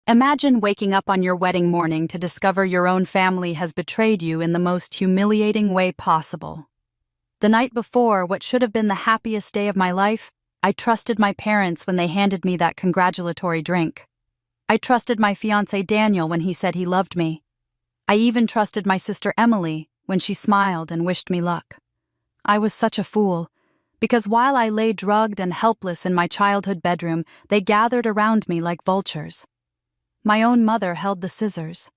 Imagine waking up on your wedding morning to discover your own family has betrayed you in the most humiliating way possible. The night before, what should have been the happiest day of my life, I trusted my parents when they handed me that congratulatory drink. I trusted my fiancé Daniel when he said he loved me. I even trusted my sister Emily when she smiled and wished me luck. I was such a fool, because while I lay drugged and helpless in my childhood bedroom, they gathered around me like vultures. My own mother held the scissors.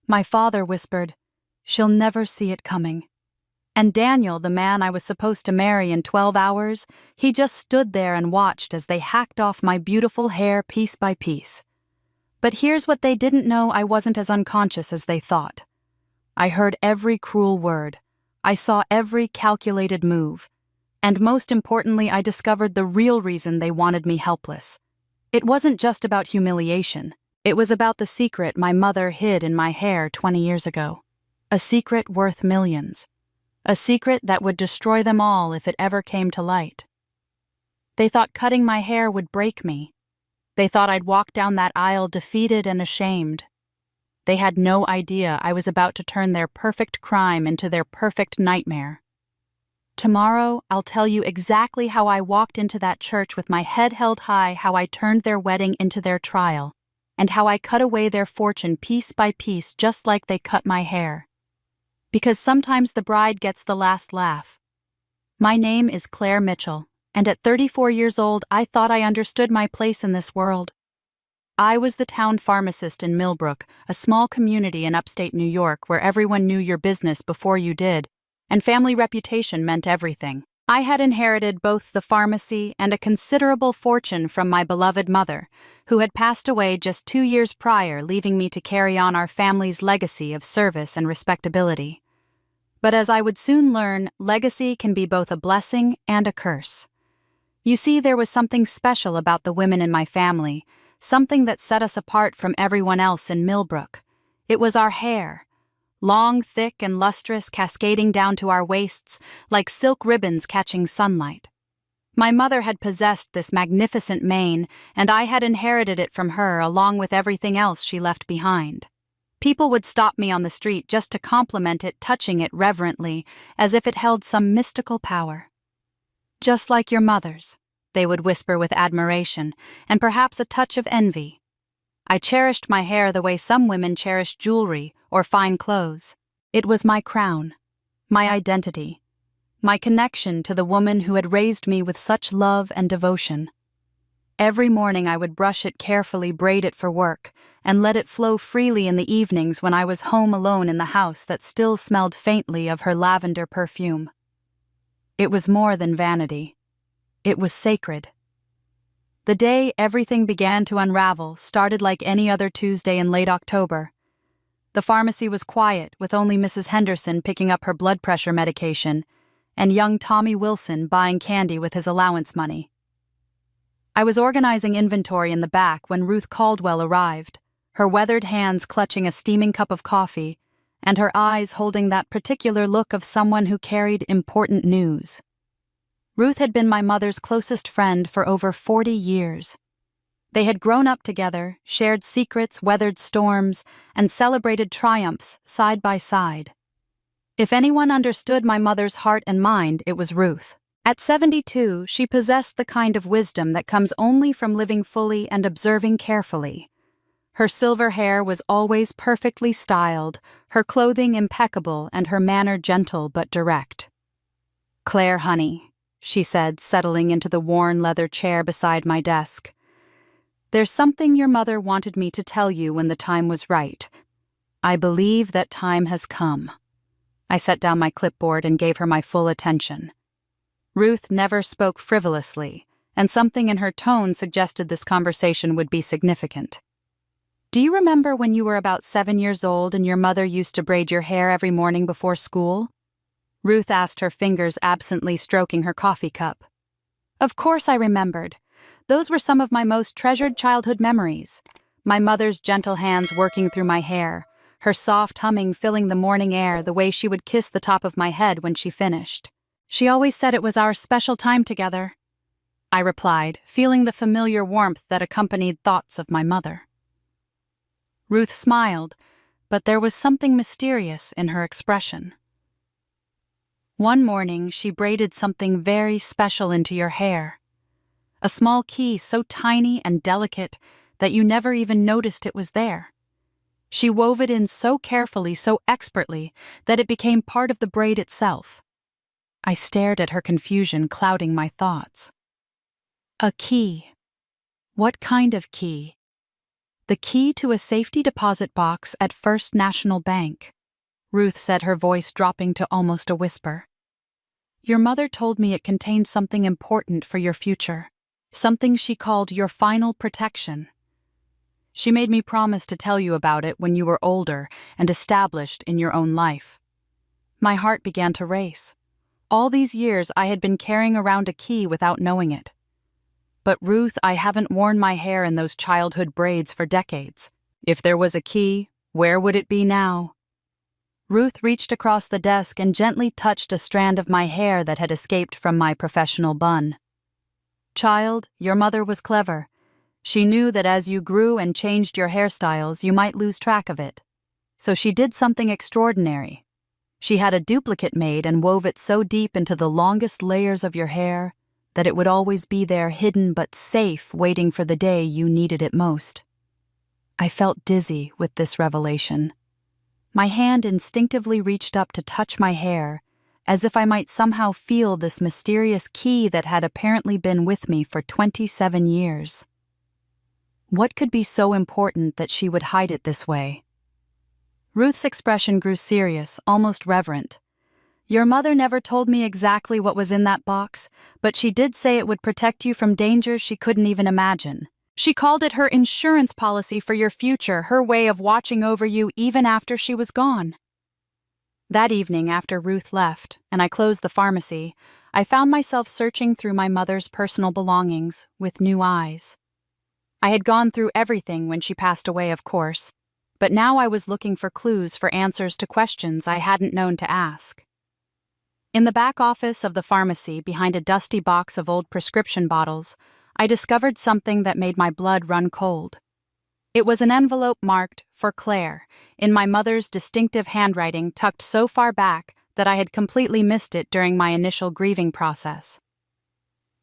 My father whispered, "She'll never see it coming." And Daniel, the man I was supposed to marry in 12 hours, he just stood there and watched as they hacked off my beautiful hair piece by piece. But here's what they didn't know: I wasn't as unconscious as they thought. I heard every cruel word. I saw every calculated move. And most importantly, I discovered the real reason they wanted me helpless. It wasn't just about humiliation. It was about the secret my mother hid in my hair 20 years ago. A secret worth millions. A secret that would destroy them all if it ever came to light. They thought cutting my hair would break me. They thought I'd walk down that aisle defeated and ashamed. They had no idea I was about to turn their perfect crime into their perfect nightmare. Tomorrow, I'll tell you exactly how I walked into that church with my head held high, how I turned their wedding into their trial, and how I cut away their fortune piece by piece just like they cut my hair. Because sometimes the bride gets the last laugh. My name is Claire Mitchell, and at 34 years old, I thought I understood my place in this world. I was the town pharmacist in Millbrook, a small community in upstate New York where everyone knew your business before you did, and family reputation meant everything. I had inherited both the pharmacy and a considerable fortune from my beloved mother, who had passed away just 2 years prior, leaving me to carry on our family's legacy of service and respectability. But as I would soon learn, legacy can be both a blessing and a curse. You see, there was something special about the women in my family, something that set us apart from everyone else in Millbrook. It was our hair. Long, thick, and lustrous, cascading down to our waists like silk ribbons catching sunlight. My mother had possessed this magnificent mane, and I had inherited it from her along with everything else she left behind. People would stop me on the street just to compliment it, touching it reverently, as if it held some mystical power. "Just like your mother's," they would whisper with admiration, and perhaps a touch of envy. I cherished my hair the way some women cherish jewelry or fine clothes. It was my crown, my identity, my connection to the woman who had raised me with such love and devotion. Every morning I would brush it carefully, braid it for work, and let it flow freely in the evenings when I was home alone in the house that still smelled faintly of her lavender perfume. It was more than vanity. It was sacred. The day everything began to unravel started like any other Tuesday in late October. The pharmacy was quiet, with only Mrs. Henderson picking up her blood pressure medication, and young Tommy Wilson buying candy with his allowance money. I was organizing inventory in the back when Ruth Caldwell arrived, her weathered hands clutching a steaming cup of coffee, and her eyes holding that particular look of someone who carried important news. Ruth had been my mother's closest friend for over 40 years. They had grown up together, shared secrets, weathered storms, and celebrated triumphs side by side. If anyone understood my mother's heart and mind, it was Ruth. At 72, she possessed the kind of wisdom that comes only from living fully and observing carefully. Her silver hair was always perfectly styled, her clothing impeccable, and her manner gentle but direct. "Claire, honey," she said, settling into the worn leather chair beside my desk. "There's something your mother wanted me to tell you when the time was right. I believe that time has come." I set down my clipboard and gave her my full attention. Ruth never spoke frivolously, and something in her tone suggested this conversation would be significant. "Do you remember when you were about 7 years old and your mother used to braid your hair every morning before school?" Ruth asked, her fingers absently stroking her coffee cup. Of course I remembered. Those were some of my most treasured childhood memories. My mother's gentle hands working through my hair, her soft humming filling the morning air, the way she would kiss the top of my head when she finished. "She always said it was our special time together," I replied, feeling the familiar warmth that accompanied thoughts of my mother. Ruth smiled, but there was something mysterious in her expression. One morning, she braided something very special into your hair. A small key so tiny and delicate that you never even noticed it was there. She wove it in so carefully, so expertly, that it became part of the braid itself. I stared at her confusion, clouding my thoughts. A key. What kind of key? The key to a safety deposit box at First National Bank, Ruth said, her voice dropping to almost a whisper. Your mother told me it contained something important for your future, something she called your final protection. She made me promise to tell you about it when you were older and established in your own life. My heart began to race. All these years I had been carrying around a key without knowing it. But Ruth, I haven't worn my hair in those childhood braids for decades. If there was a key, where would it be now? Ruth reached across the desk and gently touched a strand of my hair that had escaped from my professional bun. Child, your mother was clever. She knew that as you grew and changed your hairstyles, you might lose track of it. So she did something extraordinary. She had a duplicate made and wove it so deep into the longest layers of your hair that it would always be there, hidden but safe, waiting for the day you needed it most. I felt dizzy with this revelation. My hand instinctively reached up to touch my hair, as if I might somehow feel this mysterious key that had apparently been with me for 27 years. What could be so important that she would hide it this way? Ruth's expression grew serious, almost reverent. Your mother never told me exactly what was in that box, but she did say it would protect you from dangers she couldn't even imagine. She called it her insurance policy for your future, her way of watching over you even after she was gone. That evening, after Ruth left, and I closed the pharmacy, I found myself searching through my mother's personal belongings with new eyes. I had gone through everything when she passed away, of course, but now I was looking for clues, for answers to questions I hadn't known to ask. In the back office of the pharmacy, behind a dusty box of old prescription bottles, I discovered something that made my blood run cold. It was an envelope marked, "For Claire," in my mother's distinctive handwriting, tucked so far back that I had completely missed it during my initial grieving process.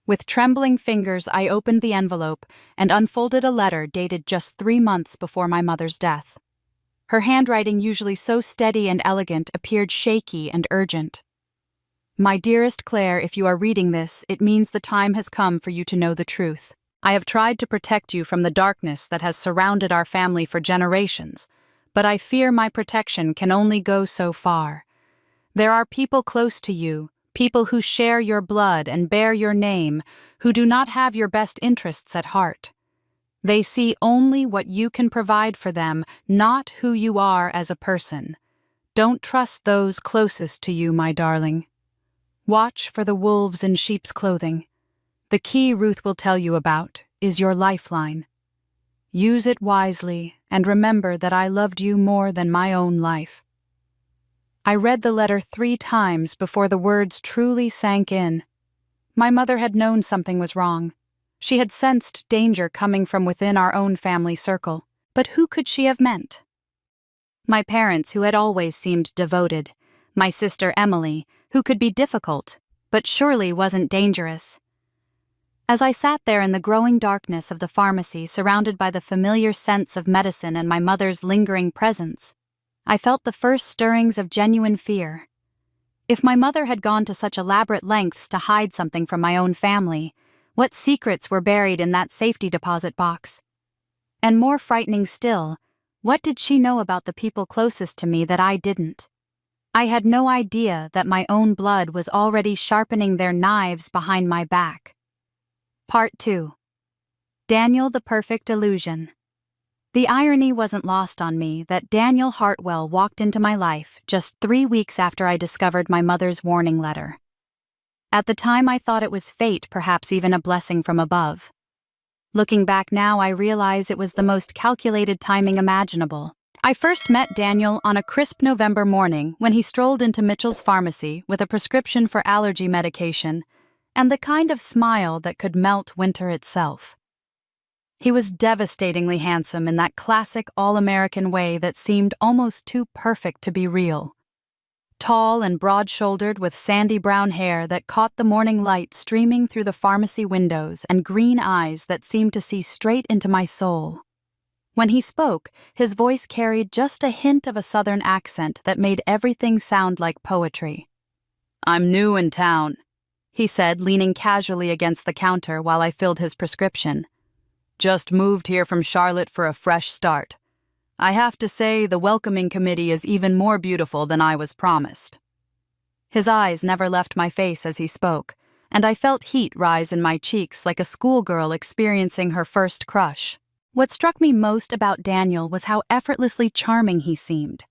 With trembling fingers, I opened the envelope and unfolded a letter dated just 3 months before my mother's death. Her handwriting, usually so steady and elegant, appeared shaky and urgent. My dearest Claire, if you are reading this, it means the time has come for you to know the truth. I have tried to protect you from the darkness that has surrounded our family for generations, but I fear my protection can only go so far. There are people close to you, people who share your blood and bear your name, who do not have your best interests at heart. They see only what you can provide for them, not who you are as a person. Don't trust those closest to you, my darling. Watch for the wolves in sheep's clothing. The key Ruth will tell you about is your lifeline. Use it wisely and remember that I loved you more than my own life. I read the letter 3 times before the words truly sank in. My mother had known something was wrong. She had sensed danger coming from within our own family circle. But who could she have meant? My parents, who had always seemed devoted. My sister Emily, who could be difficult, but surely wasn't dangerous. As I sat there in the growing darkness of the pharmacy, surrounded by the familiar scents of medicine and my mother's lingering presence, I felt the first stirrings of genuine fear. If my mother had gone to such elaborate lengths to hide something from my own family, what secrets were buried in that safety deposit box? And more frightening still, what did she know about the people closest to me that I didn't? I had no idea that my own blood was already sharpening their knives behind my back. Part 2. Daniel the Perfect Illusion. The irony wasn't lost on me that Daniel Hartwell walked into my life just 3 weeks after I discovered my mother's warning letter. At the time, I thought it was fate, perhaps even a blessing from above. Looking back now, I realize it was the most calculated timing imaginable. I first met Daniel on a crisp November morning when he strolled into Mitchell's pharmacy with a prescription for allergy medication and the kind of smile that could melt winter itself. He was devastatingly handsome in that classic all-American way that seemed almost too perfect to be real. Tall and broad-shouldered with sandy brown hair that caught the morning light streaming through the pharmacy windows and green eyes that seemed to see straight into my soul. When he spoke, his voice carried just a hint of a southern accent that made everything sound like poetry. "I'm new in town," he said, leaning casually against the counter while I filled his prescription. "Just moved here from Charlotte for a fresh start. I have to say, the welcoming committee is even more beautiful than I was promised." His eyes never left my face as he spoke, and I felt heat rise in my cheeks like a schoolgirl experiencing her first crush. What struck me most about Daniel was how effortlessly charming he seemed.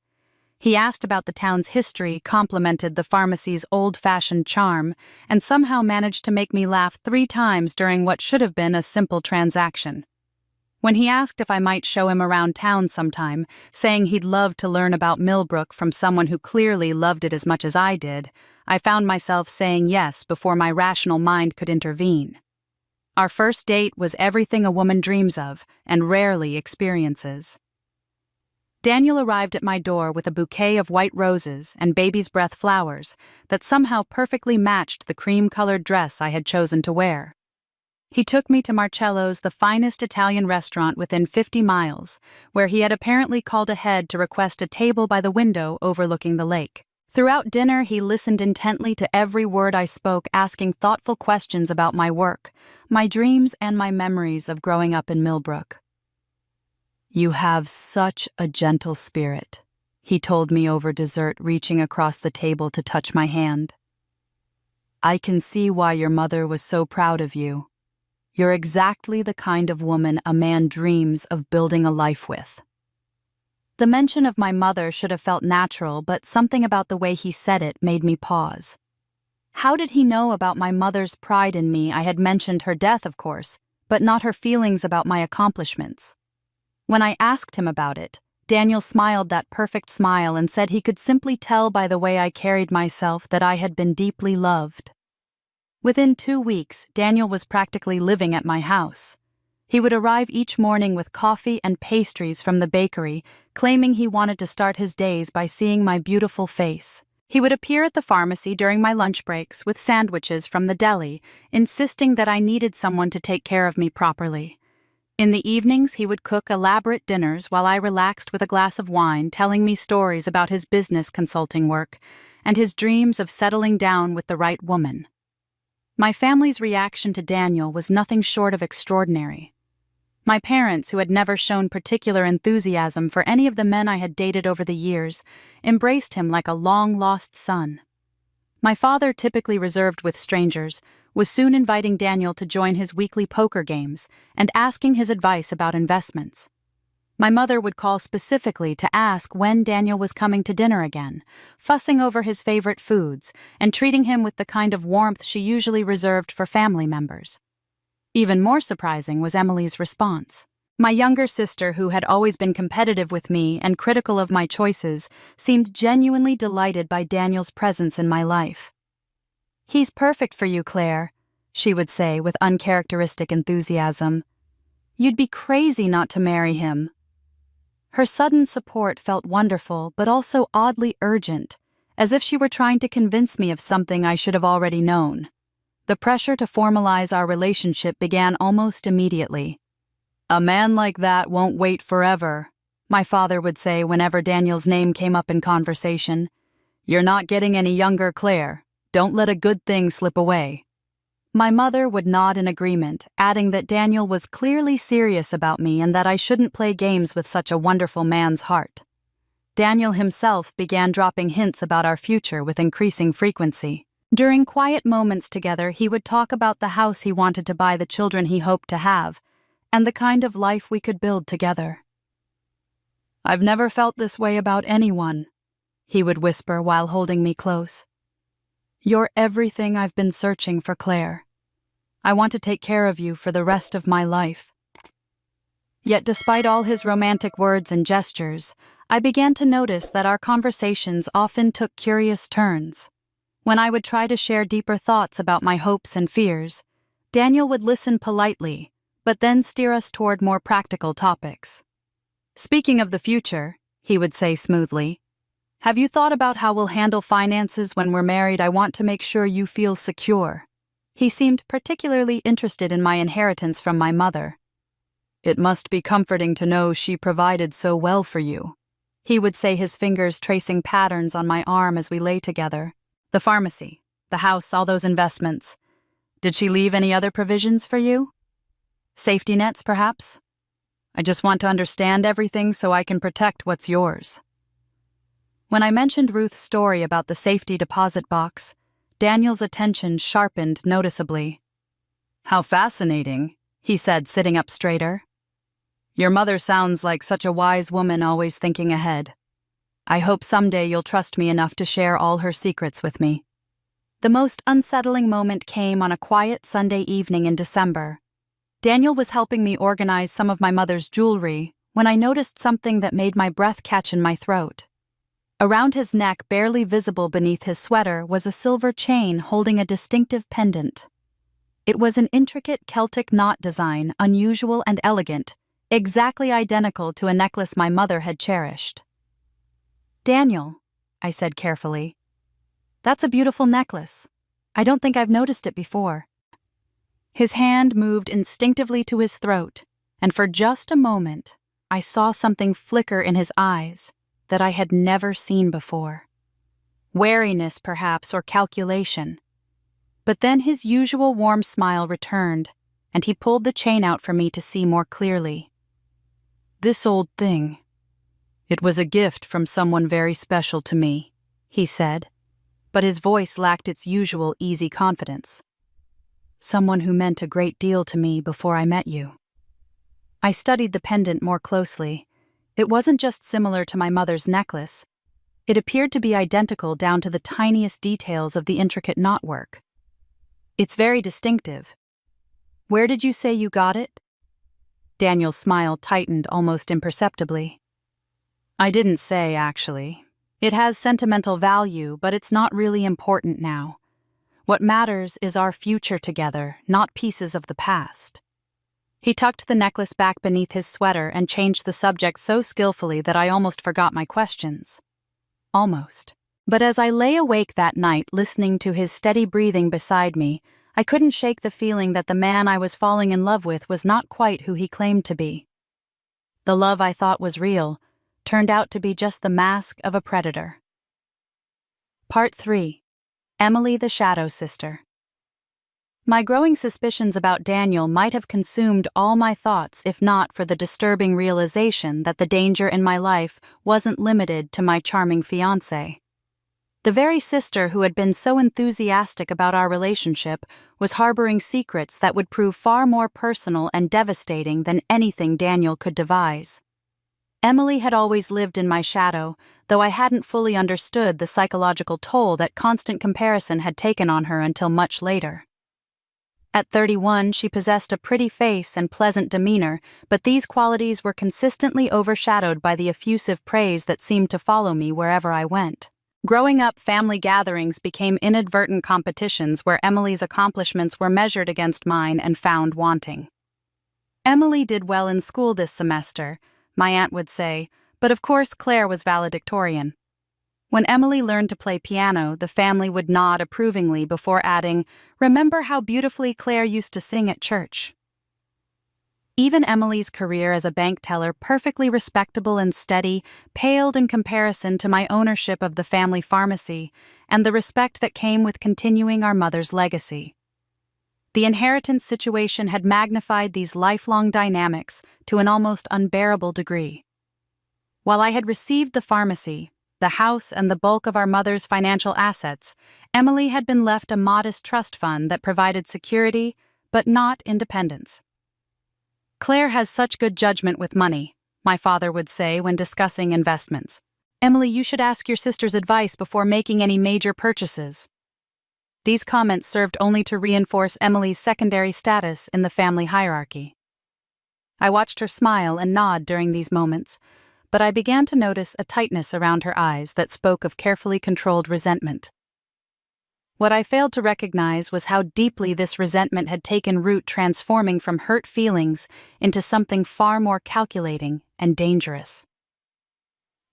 He asked about the town's history, complimented the pharmacy's old-fashioned charm, and somehow managed to make me laugh 3 times during what should have been a simple transaction. When he asked if I might show him around town sometime, saying he'd love to learn about Millbrook from someone who clearly loved it as much as I did, I found myself saying yes before my rational mind could intervene. Our first date was everything a woman dreams of and rarely experiences. Daniel arrived at my door with a bouquet of white roses and baby's breath flowers that somehow perfectly matched the cream-colored dress I had chosen to wear. He took me to Marcello's, the finest Italian restaurant within 50 miles, where he had apparently called ahead to request a table by the window overlooking the lake. Throughout dinner, he listened intently to every word I spoke, asking thoughtful questions about my work, my dreams, and my memories of growing up in Millbrook. "You have such a gentle spirit," he told me over dessert, reaching across the table to touch my hand. "I can see why your mother was so proud of you. You're exactly the kind of woman a man dreams of building a life with." The mention of my mother should have felt natural, but something about the way he said it made me pause. How did he know about my mother's pride in me? I had mentioned her death, of course, but not her feelings about my accomplishments. When I asked him about it, Daniel smiled that perfect smile and said he could simply tell by the way I carried myself that I had been deeply loved. Within 2 weeks, Daniel was practically living at my house. He would arrive each morning with coffee and pastries from the bakery, claiming he wanted to start his days by seeing my beautiful face. He would appear at the pharmacy during my lunch breaks with sandwiches from the deli, insisting that I needed someone to take care of me properly. In the evenings, he would cook elaborate dinners while I relaxed with a glass of wine, telling me stories about his business consulting work and his dreams of settling down with the right woman. My family's reaction to Daniel was nothing short of extraordinary. My parents, who had never shown particular enthusiasm for any of the men I had dated over the years, embraced him like a long-lost son. My father, typically reserved with strangers, was soon inviting Daniel to join his weekly poker games and asking his advice about investments. My mother would call specifically to ask when Daniel was coming to dinner again, fussing over his favorite foods and treating him with the kind of warmth she usually reserved for family members. Even more surprising was Emily's response. My younger sister, who had always been competitive with me and critical of my choices, seemed genuinely delighted by Daniel's presence in my life. "He's perfect for you, Claire," she would say with uncharacteristic enthusiasm. "You'd be crazy not to marry him." Her sudden support felt wonderful, but also oddly urgent, as if she were trying to convince me of something I should have already known. The pressure to formalize our relationship began almost immediately. "A man like that won't wait forever," my father would say whenever Daniel's name came up in conversation. "You're not getting any younger, Claire. Don't let a good thing slip away." My mother would nod in agreement, adding that Daniel was clearly serious about me and that I shouldn't play games with such a wonderful man's heart. Daniel himself began dropping hints about our future with increasing frequency. During quiet moments together, he would talk about the house he wanted to buy, the children he hoped to have, and the kind of life we could build together. "I've never felt this way about anyone," he would whisper while holding me close. "You're everything I've been searching for, Claire. I want to take care of you for the rest of my life." Yet despite all his romantic words and gestures, I began to notice that our conversations often took curious turns. When I would try to share deeper thoughts about my hopes and fears, Daniel would listen politely, but then steer us toward more practical topics. Speaking of the future, he would say smoothly, have you thought about how we'll handle finances when we're married? I want to make sure you feel secure. He seemed particularly interested in my inheritance from my mother. It must be comforting to know she provided so well for you. He would say, his fingers tracing patterns on my arm as we lay together. The pharmacy, the house, all those investments. Did she leave any other provisions for you? Safety nets, perhaps? I just want to understand everything so I can protect what's yours. When I mentioned Ruth's story about the safety deposit box, Daniel's attention sharpened noticeably. How fascinating, he said, sitting up straighter. Your mother sounds like such a wise woman, always thinking ahead. I hope someday you'll trust me enough to share all her secrets with me. The most unsettling moment came on a quiet Sunday evening in December. Daniel was helping me organize some of my mother's jewelry when I noticed something that made my breath catch in my throat. Around his neck, barely visible beneath his sweater, was a silver chain holding a distinctive pendant. It was an intricate Celtic knot design, unusual and elegant, exactly identical to a necklace my mother had cherished. Daniel, I said carefully, that's a beautiful necklace. I don't think I've noticed it before. His hand moved instinctively to his throat, and for just a moment, I saw something flicker in his eyes that I had never seen before. Wariness, perhaps, or calculation. But then his usual warm smile returned, and he pulled the chain out for me to see more clearly. This old thing. It was a gift from someone very special to me, he said, but his voice lacked its usual easy confidence. Someone who meant a great deal to me before I met you. I studied the pendant more closely. It wasn't just similar to my mother's necklace. It appeared to be identical down to the tiniest details of the intricate knotwork. It's very distinctive. Where did you say you got it? Daniel's smile tightened almost imperceptibly. I didn't say, actually. It has sentimental value, but it's not really important now. What matters is our future together, not pieces of the past. He tucked the necklace back beneath his sweater and changed the subject so skillfully that I almost forgot my questions. Almost. But as I lay awake that night listening to his steady breathing beside me, I couldn't shake the feeling that the man I was falling in love with was not quite who he claimed to be. The love I thought was real turned out to be just the mask of a predator. Part 3. Emily the Shadow Sister. My growing suspicions about Daniel might have consumed all my thoughts if not for the disturbing realization that the danger in my life wasn't limited to my charming fiancé. The very sister who had been so enthusiastic about our relationship was harboring secrets that would prove far more personal and devastating than anything Daniel could devise. Emily had always lived in my shadow, though I hadn't fully understood the psychological toll that constant comparison had taken on her until much later. At 31, she possessed a pretty face and pleasant demeanor, but these qualities were consistently overshadowed by the effusive praise that seemed to follow me wherever I went. Growing up, family gatherings became inadvertent competitions where Emily's accomplishments were measured against mine and found wanting. Emily did well in school this semester, my aunt would say, but of course Claire was valedictorian. When Emily learned to play piano, the family would nod approvingly before adding, "Remember how beautifully Claire used to sing at church?" Even Emily's career as a bank teller, perfectly respectable and steady, paled in comparison to my ownership of the family pharmacy and the respect that came with continuing our mother's legacy. The inheritance situation had magnified these lifelong dynamics to an almost unbearable degree. While I had received the pharmacy, the house, and the bulk of our mother's financial assets, Emily had been left a modest trust fund that provided security, but not independence. Claire has such good judgment with money, my father would say when discussing investments. Emily, you should ask your sister's advice before making any major purchases. These comments served only to reinforce Emily's secondary status in the family hierarchy. I watched her smile and nod during these moments, but I began to notice a tightness around her eyes that spoke of carefully controlled resentment. What I failed to recognize was how deeply this resentment had taken root, transforming from hurt feelings into something far more calculating and dangerous.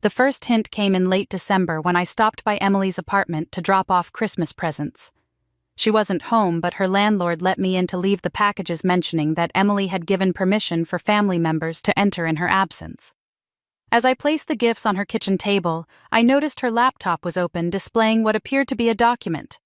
The first hint came in late December when I stopped by Emily's apartment to drop off Christmas presents. She wasn't home, but her landlord let me in to leave the packages, mentioning that Emily had given permission for family members to enter in her absence. As I placed the gifts on her kitchen table, I noticed her laptop was open, displaying what appeared to be a document.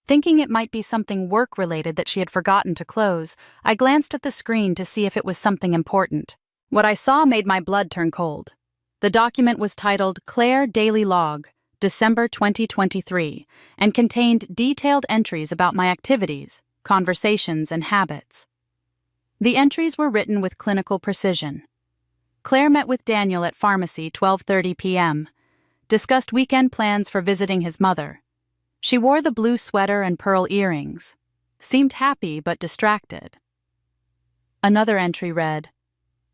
Thinking it might be something work-related that she had forgotten to close, I glanced at the screen to see if it was something important. What I saw made my blood turn cold. The document was titled Claire Daily Log, December 2023, and contained detailed entries about my activities, conversations, and habits. The entries were written with clinical precision. Claire met with Daniel at pharmacy 12:30 p.m., discussed weekend plans for visiting his mother. She wore the blue sweater and pearl earrings, seemed happy but distracted. Another entry read,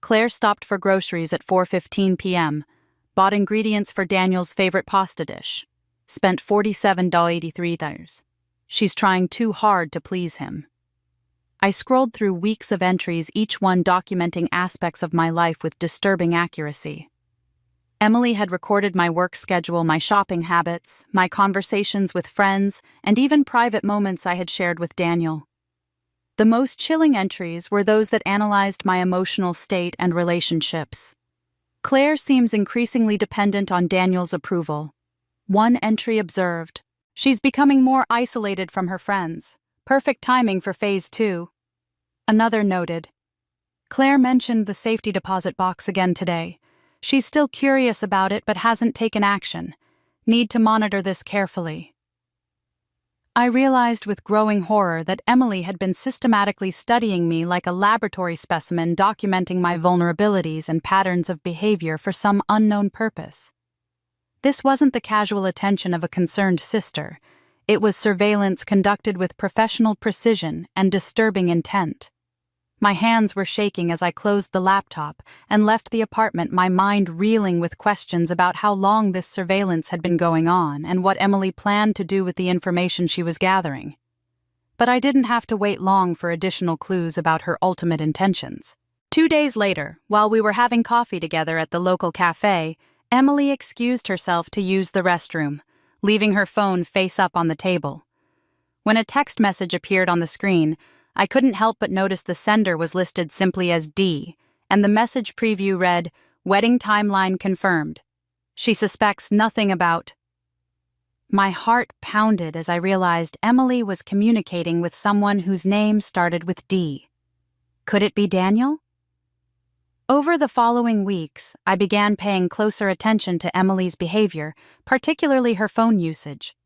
Claire stopped for groceries at 4:15 p.m., bought ingredients for Daniel's favorite pasta dish, spent $47.83. She's trying too hard to please him. I scrolled through weeks of entries, each one documenting aspects of my life with disturbing accuracy. Emily had recorded my work schedule, my shopping habits, my conversations with friends, and even private moments I had shared with Daniel. The most chilling entries were those that analyzed my emotional state and relationships. Claire seems increasingly dependent on Daniel's approval. One entry observed, she's becoming more isolated from her friends. Perfect timing for phase 2. Another noted, Claire mentioned the safety deposit box again today. She's still curious about it but hasn't taken action. Need to monitor this carefully. I realized with growing horror that Emily had been systematically studying me like a laboratory specimen, documenting my vulnerabilities and patterns of behavior for some unknown purpose. This wasn't the casual attention of a concerned sister. It was surveillance conducted with professional precision and disturbing intent. My hands were shaking as I closed the laptop and left the apartment, my mind reeling with questions about how long this surveillance had been going on and what Emily planned to do with the information she was gathering. But I didn't have to wait long for additional clues about her ultimate intentions. 2 days later, while we were having coffee together at the local cafe, Emily excused herself to use the restroom, leaving her phone face up on the table. When a text message appeared on the screen, I couldn't help but notice the sender was listed simply as D, and the message preview read, Wedding timeline confirmed. She suspects nothing about. My heart pounded as I realized Emily was communicating with someone whose name started with D. Could it be Daniel? Over the following weeks, I began paying closer attention to Emily's behavior, particularly her phone usage.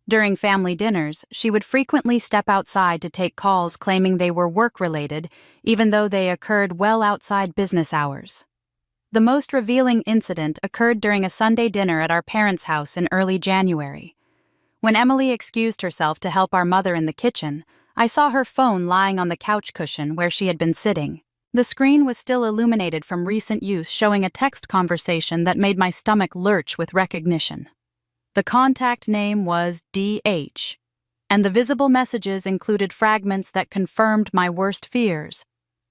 During family dinners, she would frequently step outside to take calls claiming they were work-related, even though they occurred well outside business hours. The most revealing incident occurred during a Sunday dinner at our parents' house in early January. When Emily excused herself to help our mother in the kitchen, I saw her phone lying on the couch cushion where she had been sitting. The screen was still illuminated from recent use, showing a text conversation that made my stomach lurch with recognition. The contact name was D.H., and the visible messages included fragments that confirmed my worst fears.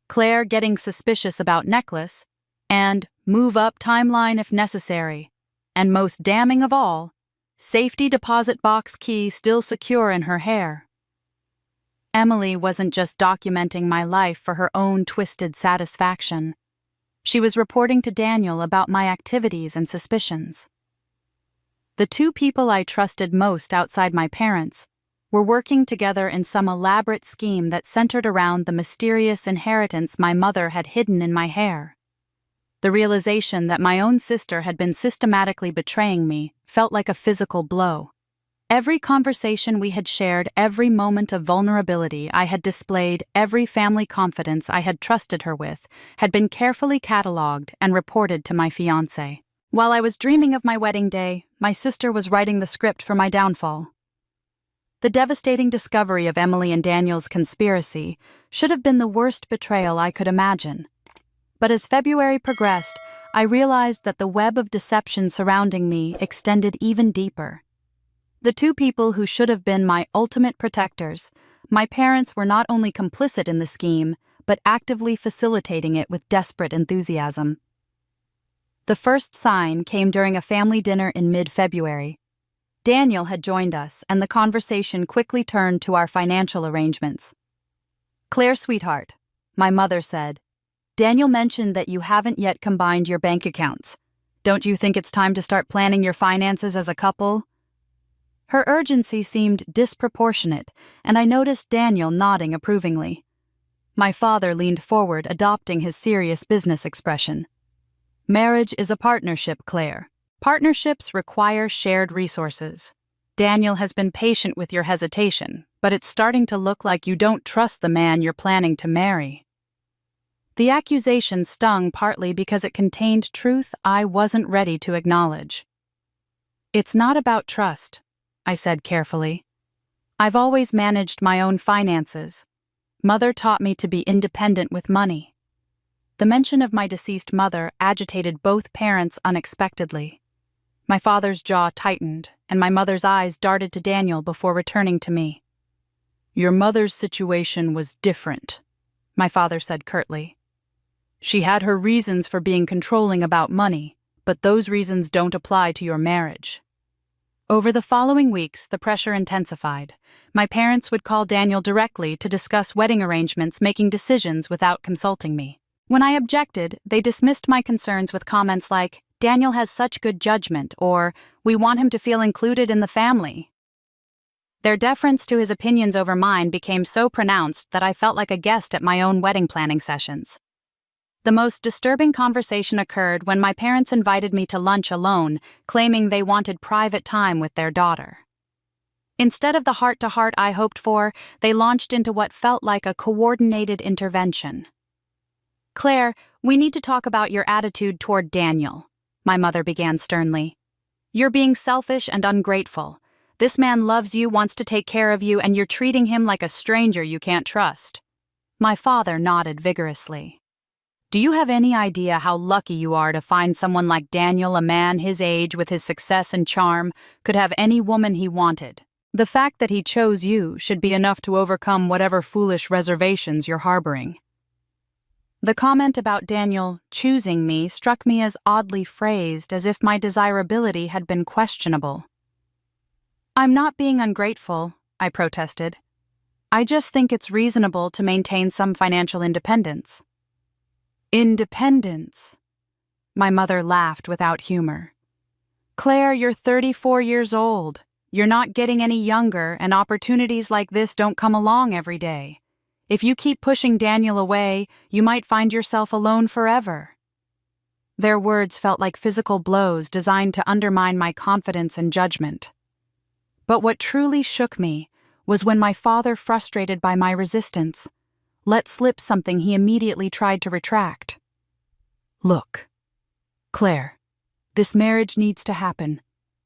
Claire getting suspicious about necklace, and move up timeline if necessary, and most damning of all, safety deposit box key still secure in her hair. Emily wasn't just documenting my life for her own twisted satisfaction. She was reporting to Daniel about my activities and suspicions. The two people I trusted most outside my parents were working together in some elaborate scheme that centered around the mysterious inheritance my mother had hidden in my hair. The realization that my own sister had been systematically betraying me felt like a physical blow. Every conversation we had shared, every moment of vulnerability I had displayed, every family confidence I had trusted her with, had been carefully catalogued and reported to my fiancé. While I was dreaming of my wedding day, my sister was writing the script for my downfall. The devastating discovery of Emily and Daniel's conspiracy should have been the worst betrayal I could imagine. But as February progressed, I realized that the web of deception surrounding me extended even deeper. The two people who should have been my ultimate protectors, my parents, were not only complicit in the scheme, but actively facilitating it with desperate enthusiasm. The first sign came during a family dinner in mid-February. Daniel had joined us, and the conversation quickly turned to our financial arrangements. "Claire, sweetheart," my mother said, "Daniel mentioned that you haven't yet combined your bank accounts. Don't you think it's time to start planning your finances as a couple?" Her urgency seemed disproportionate, and I noticed Daniel nodding approvingly. My father leaned forward, adopting his serious business expression. "Marriage is a partnership, Claire. Partnerships require shared resources. Daniel has been patient with your hesitation, but it's starting to look like you don't trust the man you're planning to marry." The accusation stung partly because it contained truth I wasn't ready to acknowledge. "It's not about trust," I said carefully. "I've always managed my own finances. Mother taught me to be independent with money." The mention of my deceased mother agitated both parents unexpectedly. My father's jaw tightened, and my mother's eyes darted to Daniel before returning to me. "Your mother's situation was different," my father said curtly. "She had her reasons for being controlling about money, but those reasons don't apply to your marriage." Over the following weeks, the pressure intensified. My parents would call Daniel directly to discuss wedding arrangements, making decisions without consulting me. When I objected, they dismissed my concerns with comments like, "Daniel has such good judgment," or "We want him to feel included in the family." Their deference to his opinions over mine became so pronounced that I felt like a guest at my own wedding planning sessions. The most disturbing conversation occurred when my parents invited me to lunch alone, claiming they wanted private time with their daughter. Instead of the heart-to-heart I hoped for, they launched into what felt like a coordinated intervention. "Claire, we need to talk about your attitude toward Daniel," my mother began sternly. "You're being selfish and ungrateful. This man loves you, wants to take care of you, and you're treating him like a stranger you can't trust." My father nodded vigorously. "Do you have any idea how lucky you are to find someone like Daniel, a man his age with his success and charm, could have any woman he wanted? The fact that he chose you should be enough to overcome whatever foolish reservations you're harboring." The comment about Daniel choosing me struck me as oddly phrased, as if my desirability had been questionable. "I'm not being ungrateful," I protested. "I just think it's reasonable to maintain some financial independence." "Independence?" My mother laughed without humor. "Claire, you're 34 years old. You're not getting any younger, and opportunities like this don't come along every day. If you keep pushing Daniel away, you might find yourself alone forever." Their words felt like physical blows designed to undermine my confidence and judgment. But what truly shook me was when my father, frustrated by my resistance, let slip something he immediately tried to retract. "Look, Claire, this marriage needs to happen.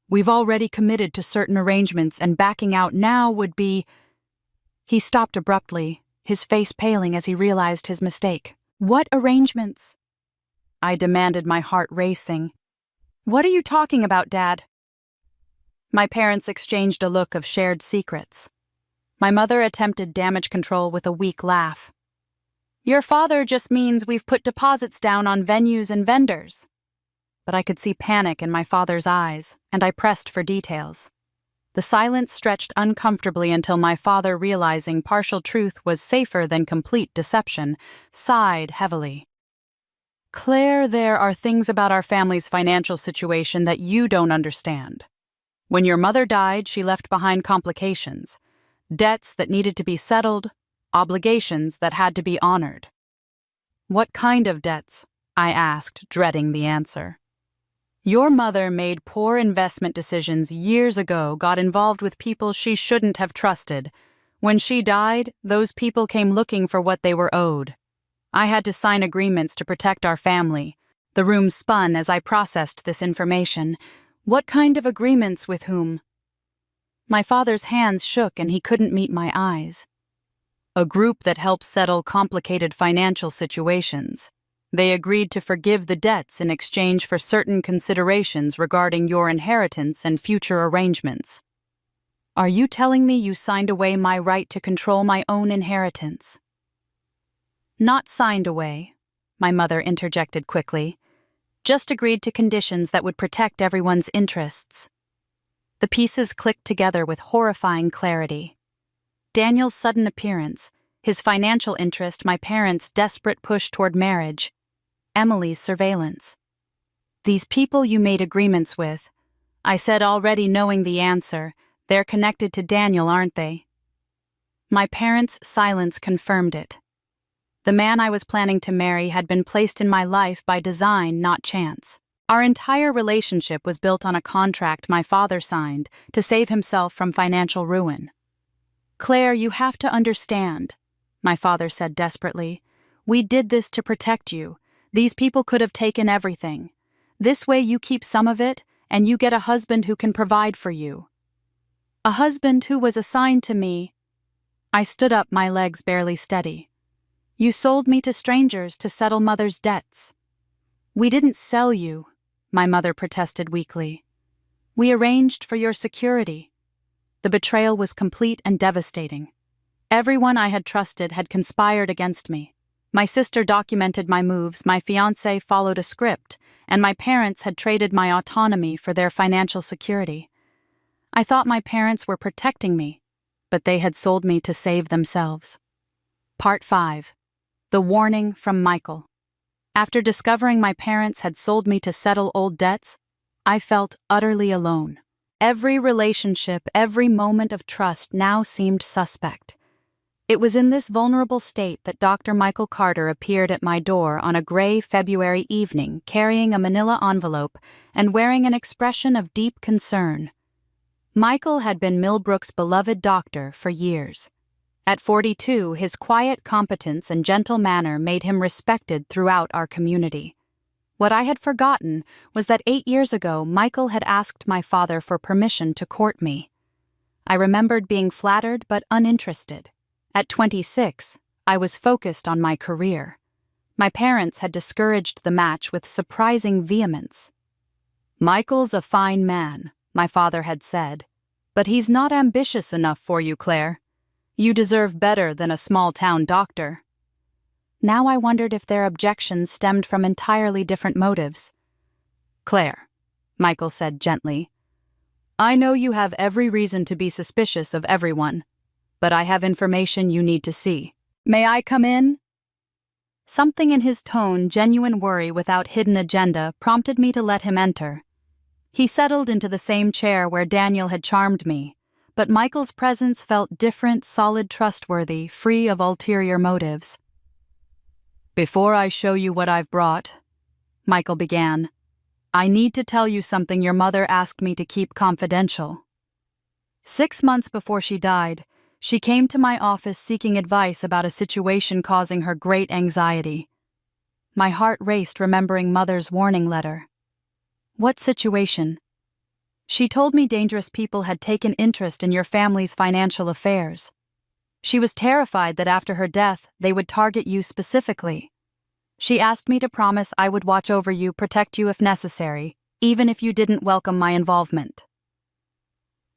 We've already committed to certain arrangements, and backing out now would be—" He stopped abruptly, his face paling as he realized his mistake. "What arrangements?" I demanded, my heart racing. "What are you talking about, Dad?" My parents exchanged a look of shared secrets. My mother attempted damage control with a weak laugh. "Your father just means we've put deposits down on venues and vendors." But I could see panic in my father's eyes, and I pressed for details. The silence stretched uncomfortably until my father, realizing partial truth was safer than complete deception, sighed heavily. "Claire, there are things about our family's financial situation that you don't understand. When your mother died, she left behind complications, debts that needed to be settled, obligations that had to be honored." "What kind of debts?" I asked, dreading the answer. "Your mother made poor investment decisions years ago, got involved with people she shouldn't have trusted. When she died, those people came looking for what they were owed. I had to sign agreements to protect our family." The room spun as I processed this information. "What kind of agreements, with whom?" My father's hands shook and he couldn't meet my eyes. "A group that helps settle complicated financial situations. They agreed to forgive the debts in exchange for certain considerations regarding your inheritance and future arrangements." Are you telling me you signed away my right to control my own inheritance? Not signed away, my mother interjected quickly. Just agreed to conditions that would protect everyone's interests. The pieces clicked together with horrifying clarity. Daniel's sudden appearance, his financial interest, my parents' desperate push toward marriage, Emily's surveillance. These people you made agreements with, I said, already knowing the answer, they're connected to Daniel, aren't they? My parents' silence confirmed it. The man I was planning to marry had been placed in my life by design, not chance. Our entire relationship was built on a contract my father signed to save himself from financial ruin. Claire, you have to understand, my father said desperately. We did this to protect you. These people could have taken everything. This way you keep some of it, and you get a husband who can provide for you. A husband who was assigned to me. I stood up, my legs barely steady. You sold me to strangers to settle mother's debts. We didn't sell you, my mother protested weakly. We arranged for your security. The betrayal was complete and devastating. Everyone I had trusted had conspired against me. My sister documented my moves, my fiancé followed a script, and my parents had traded my autonomy for their financial security. I thought my parents were protecting me, but they had sold me to save themselves. Part 5. The warning from Michael. After discovering my parents had sold me to settle old debts, I felt utterly alone. Every relationship, every moment of trust now seemed suspect. It was in this vulnerable state that Dr. Michael Carter appeared at my door on a gray February evening, carrying a manila envelope and wearing an expression of deep concern. Michael had been Millbrook's beloved doctor for years. At 42, his quiet competence and gentle manner made him respected throughout our community. What I had forgotten was that 8 years ago, Michael had asked my father for permission to court me. I remembered being flattered but uninterested. At 26, I was focused on my career. My parents had discouraged the match with surprising vehemence. Michael's a fine man, my father had said, but he's not ambitious enough for you, Claire. You deserve better than a small-town doctor. Now I wondered if their objections stemmed from entirely different motives. Claire, Michael said gently, I know you have every reason to be suspicious of everyone, but I have information you need to see. May I come in? Something in his tone, genuine worry without hidden agenda, prompted me to let him enter. He settled into the same chair where Daniel had charmed me, but Michael's presence felt different, solid, trustworthy, free of ulterior motives. Before I show you what I've brought, Michael began, I need to tell you something your mother asked me to keep confidential. 6 months before she died, she came to my office seeking advice about a situation causing her great anxiety. My heart raced remembering Mother's warning letter. What situation? She told me dangerous people had taken interest in your family's financial affairs. She was terrified that after her death, they would target you specifically. She asked me to promise I would watch over you, protect you if necessary, even if you didn't welcome my involvement.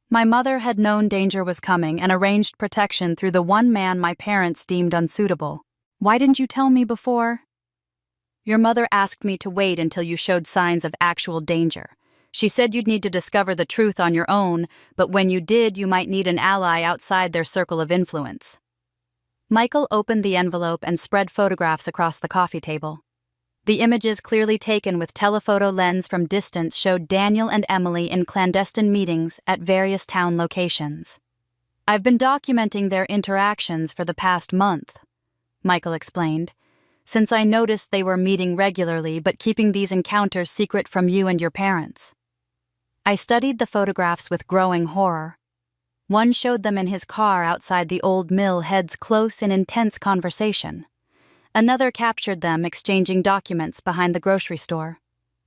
My mother had known danger was coming and arranged protection through the one man my parents deemed unsuitable. Why didn't you tell me before? Your mother asked me to wait until you showed signs of actual danger. She said you'd need to discover the truth on your own, but when you did, you might need an ally outside their circle of influence. Michael opened the envelope and spread photographs across the coffee table. The images, clearly taken with telephoto lens from distance, showed Daniel and Emily in clandestine meetings at various town locations. I've been documenting their interactions for the past month, Michael explained, since I noticed they were meeting regularly but keeping these encounters secret from you and your parents. I studied the photographs with growing horror. One showed them in his car outside the old mill, heads close in intense conversation. Another captured them exchanging documents behind the grocery store.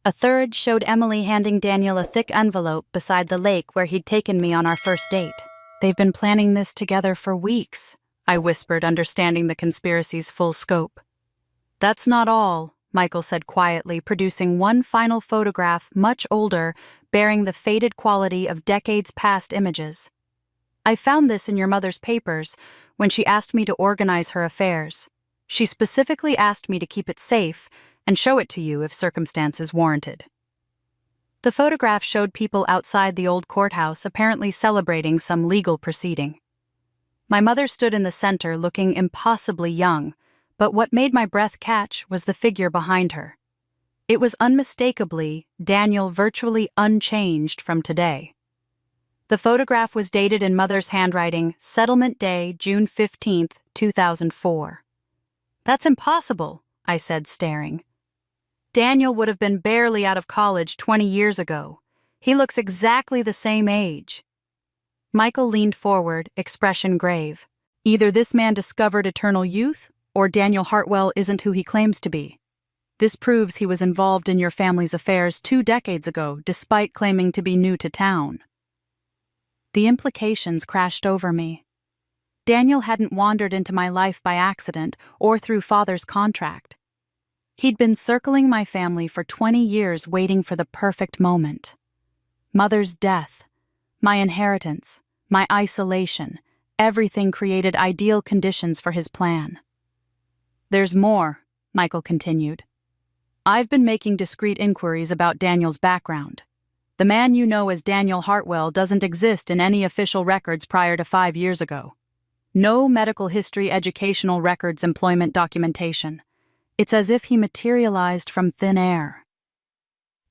A third showed Emily handing Daniel a thick envelope beside the lake where he'd taken me on our first date. They've been planning this together for weeks, I whispered, understanding the conspiracy's full scope. That's not all, Michael said quietly, producing one final photograph, much older, bearing the faded quality of decades past images. I found this in your mother's papers when she asked me to organize her affairs. She specifically asked me to keep it safe and show it to you if circumstances warranted. The photograph showed people outside the old courthouse apparently celebrating some legal proceeding. My mother stood in the center looking impossibly young, but what made my breath catch was the figure behind her. It was unmistakably Daniel, virtually unchanged from today. The photograph was dated in Mother's handwriting, Settlement Day, June 15, 2004. That's impossible, I said, staring. Daniel would have been barely out of college 20 years ago. He looks exactly the same age. Michael leaned forward, expression grave. Either this man discovered eternal youth, or Daniel Hartwell isn't who he claims to be. This proves he was involved in your family's affairs 2 decades ago, despite claiming to be new to town. The implications crashed over me. Daniel hadn't wandered into my life by accident or through Father's contract. He'd been circling my family for 20 years waiting for the perfect moment. Mother's death, my inheritance, my isolation, everything created ideal conditions for his plan. There's more, Michael continued. I've been making discreet inquiries about Daniel's background. The man you know as Daniel Hartwell doesn't exist in any official records prior to 5 years ago. No medical history, educational records, employment documentation. It's as if he materialized from thin air.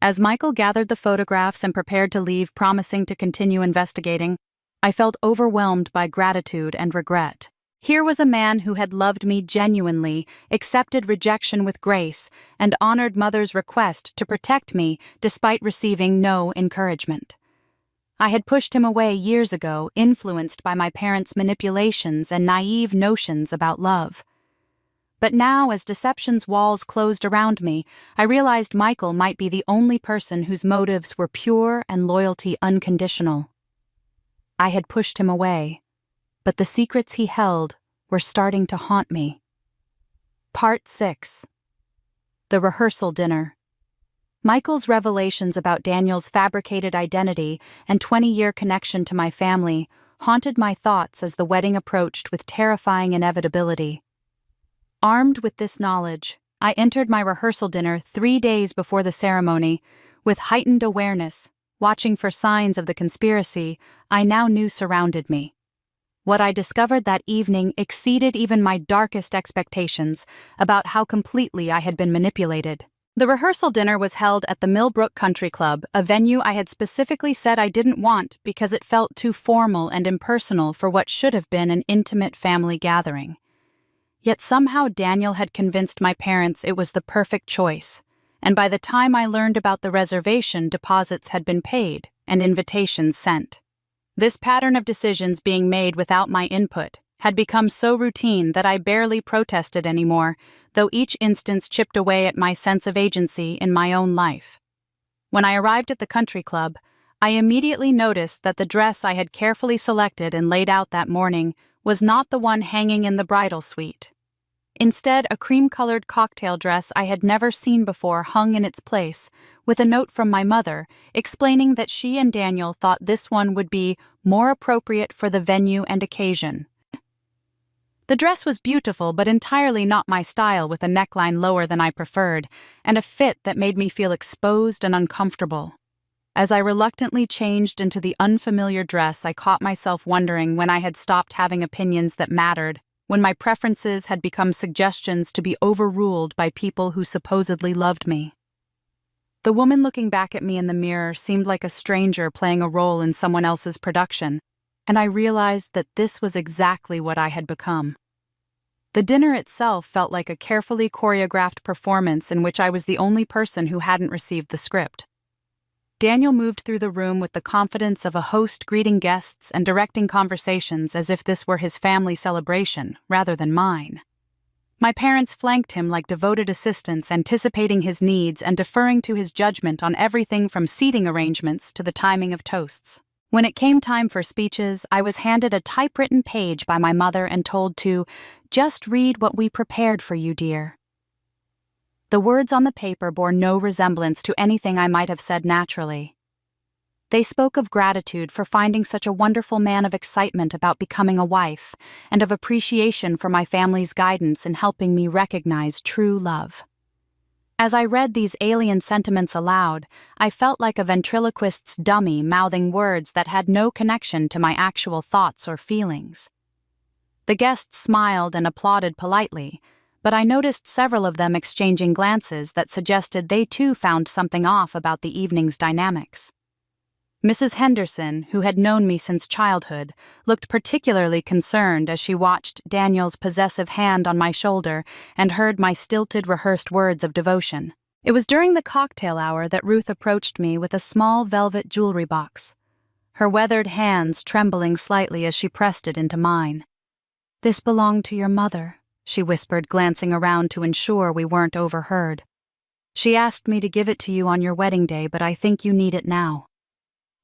As Michael gathered the photographs and prepared to leave, promising to continue investigating, I felt overwhelmed by gratitude and regret. Here was a man who had loved me genuinely, accepted rejection with grace, and honored Mother's request to protect me despite receiving no encouragement. I had pushed him away years ago, influenced by my parents' manipulations and naive notions about love. But now, as deception's walls closed around me, I realized Michael might be the only person whose motives were pure and loyalty unconditional. I had pushed him away, but the secrets he held were starting to haunt me. Part 6. The Rehearsal Dinner. Michael's revelations about Daniel's fabricated identity and 20-year connection to my family haunted my thoughts as the wedding approached with terrifying inevitability. Armed with this knowledge, I entered my rehearsal dinner 3 days before the ceremony with heightened awareness, watching for signs of the conspiracy I now knew surrounded me. What I discovered that evening exceeded even my darkest expectations about how completely I had been manipulated. The rehearsal dinner was held at the Millbrook Country Club, a venue I had specifically said I didn't want because it felt too formal and impersonal for what should have been an intimate family gathering. Yet somehow Daniel had convinced my parents it was the perfect choice, and by the time I learned about the reservation, deposits had been paid and invitations sent. This pattern of decisions being made without my input had become so routine that I barely protested anymore, though each instance chipped away at my sense of agency in my own life. When I arrived at the country club, I immediately noticed that the dress I had carefully selected and laid out that morning was not the one hanging in the bridal suite. Instead, a cream-colored cocktail dress I had never seen before hung in its place, with a note from my mother explaining that she and Daniel thought this one would be more appropriate for the venue and occasion. The dress was beautiful, but entirely not my style, with a neckline lower than I preferred, and a fit that made me feel exposed and uncomfortable. As I reluctantly changed into the unfamiliar dress, I caught myself wondering when I had stopped having opinions that mattered, when my preferences had become suggestions to be overruled by people who supposedly loved me. The woman looking back at me in the mirror seemed like a stranger playing a role in someone else's production, and I realized that this was exactly what I had become. The dinner itself felt like a carefully choreographed performance in which I was the only person who hadn't received the script. Daniel moved through the room with the confidence of a host greeting guests and directing conversations as if this were his family celebration rather than mine. My parents flanked him like devoted assistants, anticipating his needs and deferring to his judgment on everything from seating arrangements to the timing of toasts. When it came time for speeches, I was handed a typewritten page by my mother and told to, "Just read what we prepared for you, dear." The words on the paper bore no resemblance to anything I might have said naturally. They spoke of gratitude for finding such a wonderful man, of excitement about becoming a wife, and of appreciation for my family's guidance in helping me recognize true love. As I read these alien sentiments aloud, I felt like a ventriloquist's dummy mouthing words that had no connection to my actual thoughts or feelings. The guests smiled and applauded politely, but I noticed several of them exchanging glances that suggested they too found something off about the evening's dynamics. Mrs. Henderson, who had known me since childhood, looked particularly concerned as she watched Daniel's possessive hand on my shoulder and heard my stilted, rehearsed words of devotion. It was during the cocktail hour that Ruth approached me with a small velvet jewelry box, her weathered hands trembling slightly as she pressed it into mine. "This belonged to your mother," she whispered, glancing around to ensure we weren't overheard. "She asked me to give it to you on your wedding day, but I think you need it now."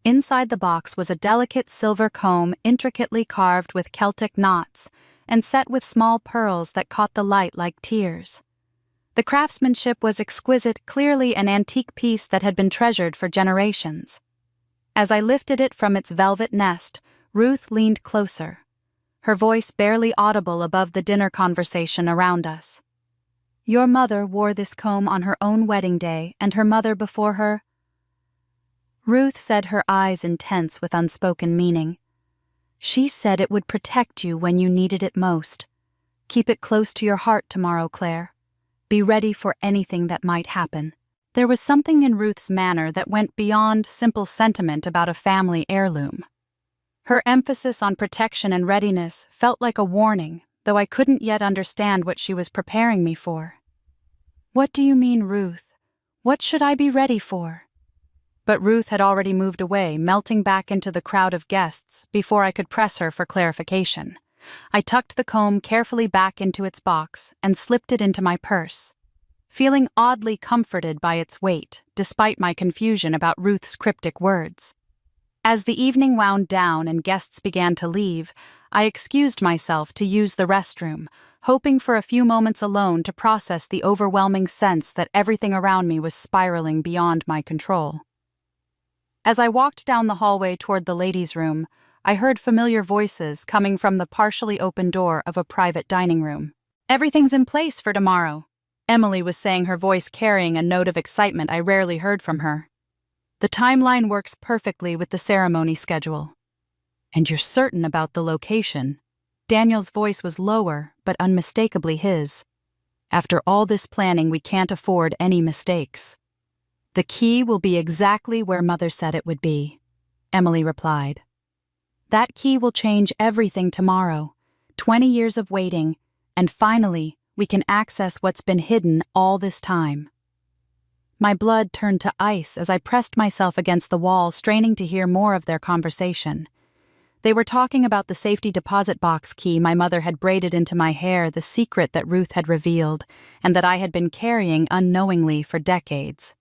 Inside the box was a delicate silver comb intricately carved with Celtic knots and set with small pearls that caught the light like tears. The craftsmanship was exquisite, clearly an antique piece that had been treasured for generations. As I lifted it from its velvet nest, Ruth leaned closer, her voice barely audible above the dinner conversation around us. "Your mother wore this comb on her own wedding day, and her mother before her—" Ruth said, her eyes intense with unspoken meaning. "She said it would protect you when you needed it most. Keep it close to your heart tomorrow, Claire. Be ready for anything that might happen." There was something in Ruth's manner that went beyond simple sentiment about a family heirloom. Her emphasis on protection and readiness felt like a warning, though I couldn't yet understand what she was preparing me for. "What do you mean, Ruth? What should I be ready for?" But Ruth had already moved away, melting back into the crowd of guests before I could press her for clarification. I tucked the comb carefully back into its box and slipped it into my purse, feeling oddly comforted by its weight, despite my confusion about Ruth's cryptic words. As the evening wound down and guests began to leave, I excused myself to use the restroom, hoping for a few moments alone to process the overwhelming sense that everything around me was spiraling beyond my control. As I walked down the hallway toward the ladies' room, I heard familiar voices coming from the partially open door of a private dining room. "Everything's in place for tomorrow," Emily was saying, her voice carrying a note of excitement I rarely heard from her. "The timeline works perfectly with the ceremony schedule." "And you're certain about the location?" Daniel's voice was lower, but unmistakably his. "After all this planning, we can't afford any mistakes." "The key will be exactly where Mother said it would be," Emily replied. "That key will change everything tomorrow. 20 years of waiting, and finally, we can access what's been hidden all this time." My blood turned to ice as I pressed myself against the wall, straining to hear more of their conversation. They were talking about the safety deposit box key my mother had braided into my hair, the secret that Ruth had revealed, and that I had been carrying unknowingly for decades.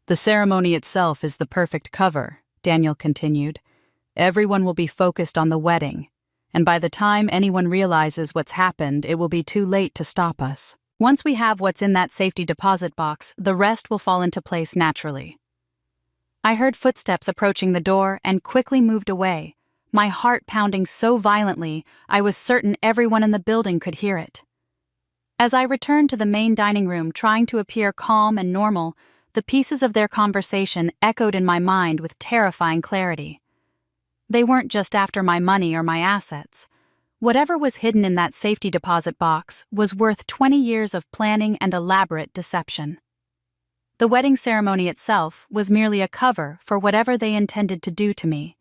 "The ceremony itself is the perfect cover," Daniel continued. "Everyone will be focused on the wedding, and by the time anyone realizes what's happened, it will be too late to stop us. Once we have what's in that safety deposit box, the rest will fall into place naturally." I heard footsteps approaching the door and quickly moved away, my heart pounding so violently I was certain everyone in the building could hear it. As I returned to the main dining room, trying to appear calm and normal, the pieces of their conversation echoed in my mind with terrifying clarity. They weren't just after my money or my assets. Whatever was hidden in that safety deposit box was worth 20 years of planning and elaborate deception. The wedding ceremony itself was merely a cover for whatever they intended to do to me,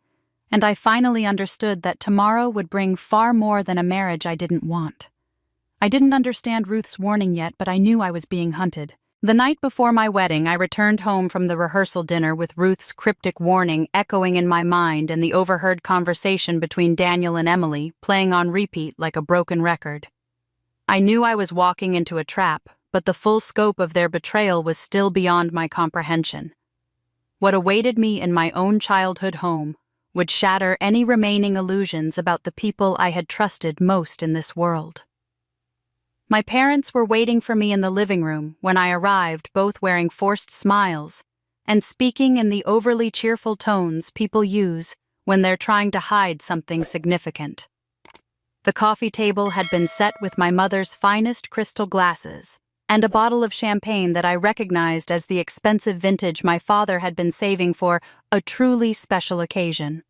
and I finally understood that tomorrow would bring far more than a marriage I didn't want. I didn't understand Ruth's warning yet, but I knew I was being hunted. The night before my wedding, I returned home from the rehearsal dinner with Ruth's cryptic warning echoing in my mind and the overheard conversation between Daniel and Emily playing on repeat like a broken record. I knew I was walking into a trap, but the full scope of their betrayal was still beyond my comprehension. What awaited me in my own childhood home would shatter any remaining illusions about the people I had trusted most in this world. My parents were waiting for me in the living room when I arrived, both wearing forced smiles and speaking in the overly cheerful tones people use when they're trying to hide something significant. The coffee table had been set with my mother's finest crystal glasses and a bottle of champagne that I recognized as the expensive vintage my father had been saving for a truly special occasion.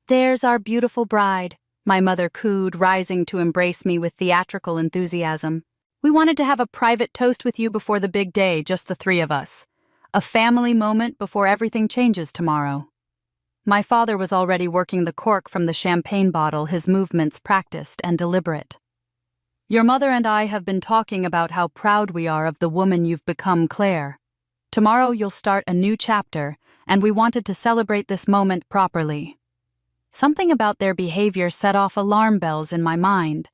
"There's our beautiful bride," my mother cooed, rising to embrace me with theatrical enthusiasm. "We wanted to have a private toast with you before the big day, just the three of us. A family moment before everything changes tomorrow." My father was already working the cork from the champagne bottle, his movements practiced and deliberate. "Your mother and I have been talking about how proud we are of the woman you've become, Claire. Tomorrow you'll start a new chapter, and we wanted to celebrate this moment properly." Something about their behavior set off alarm bells in my mind.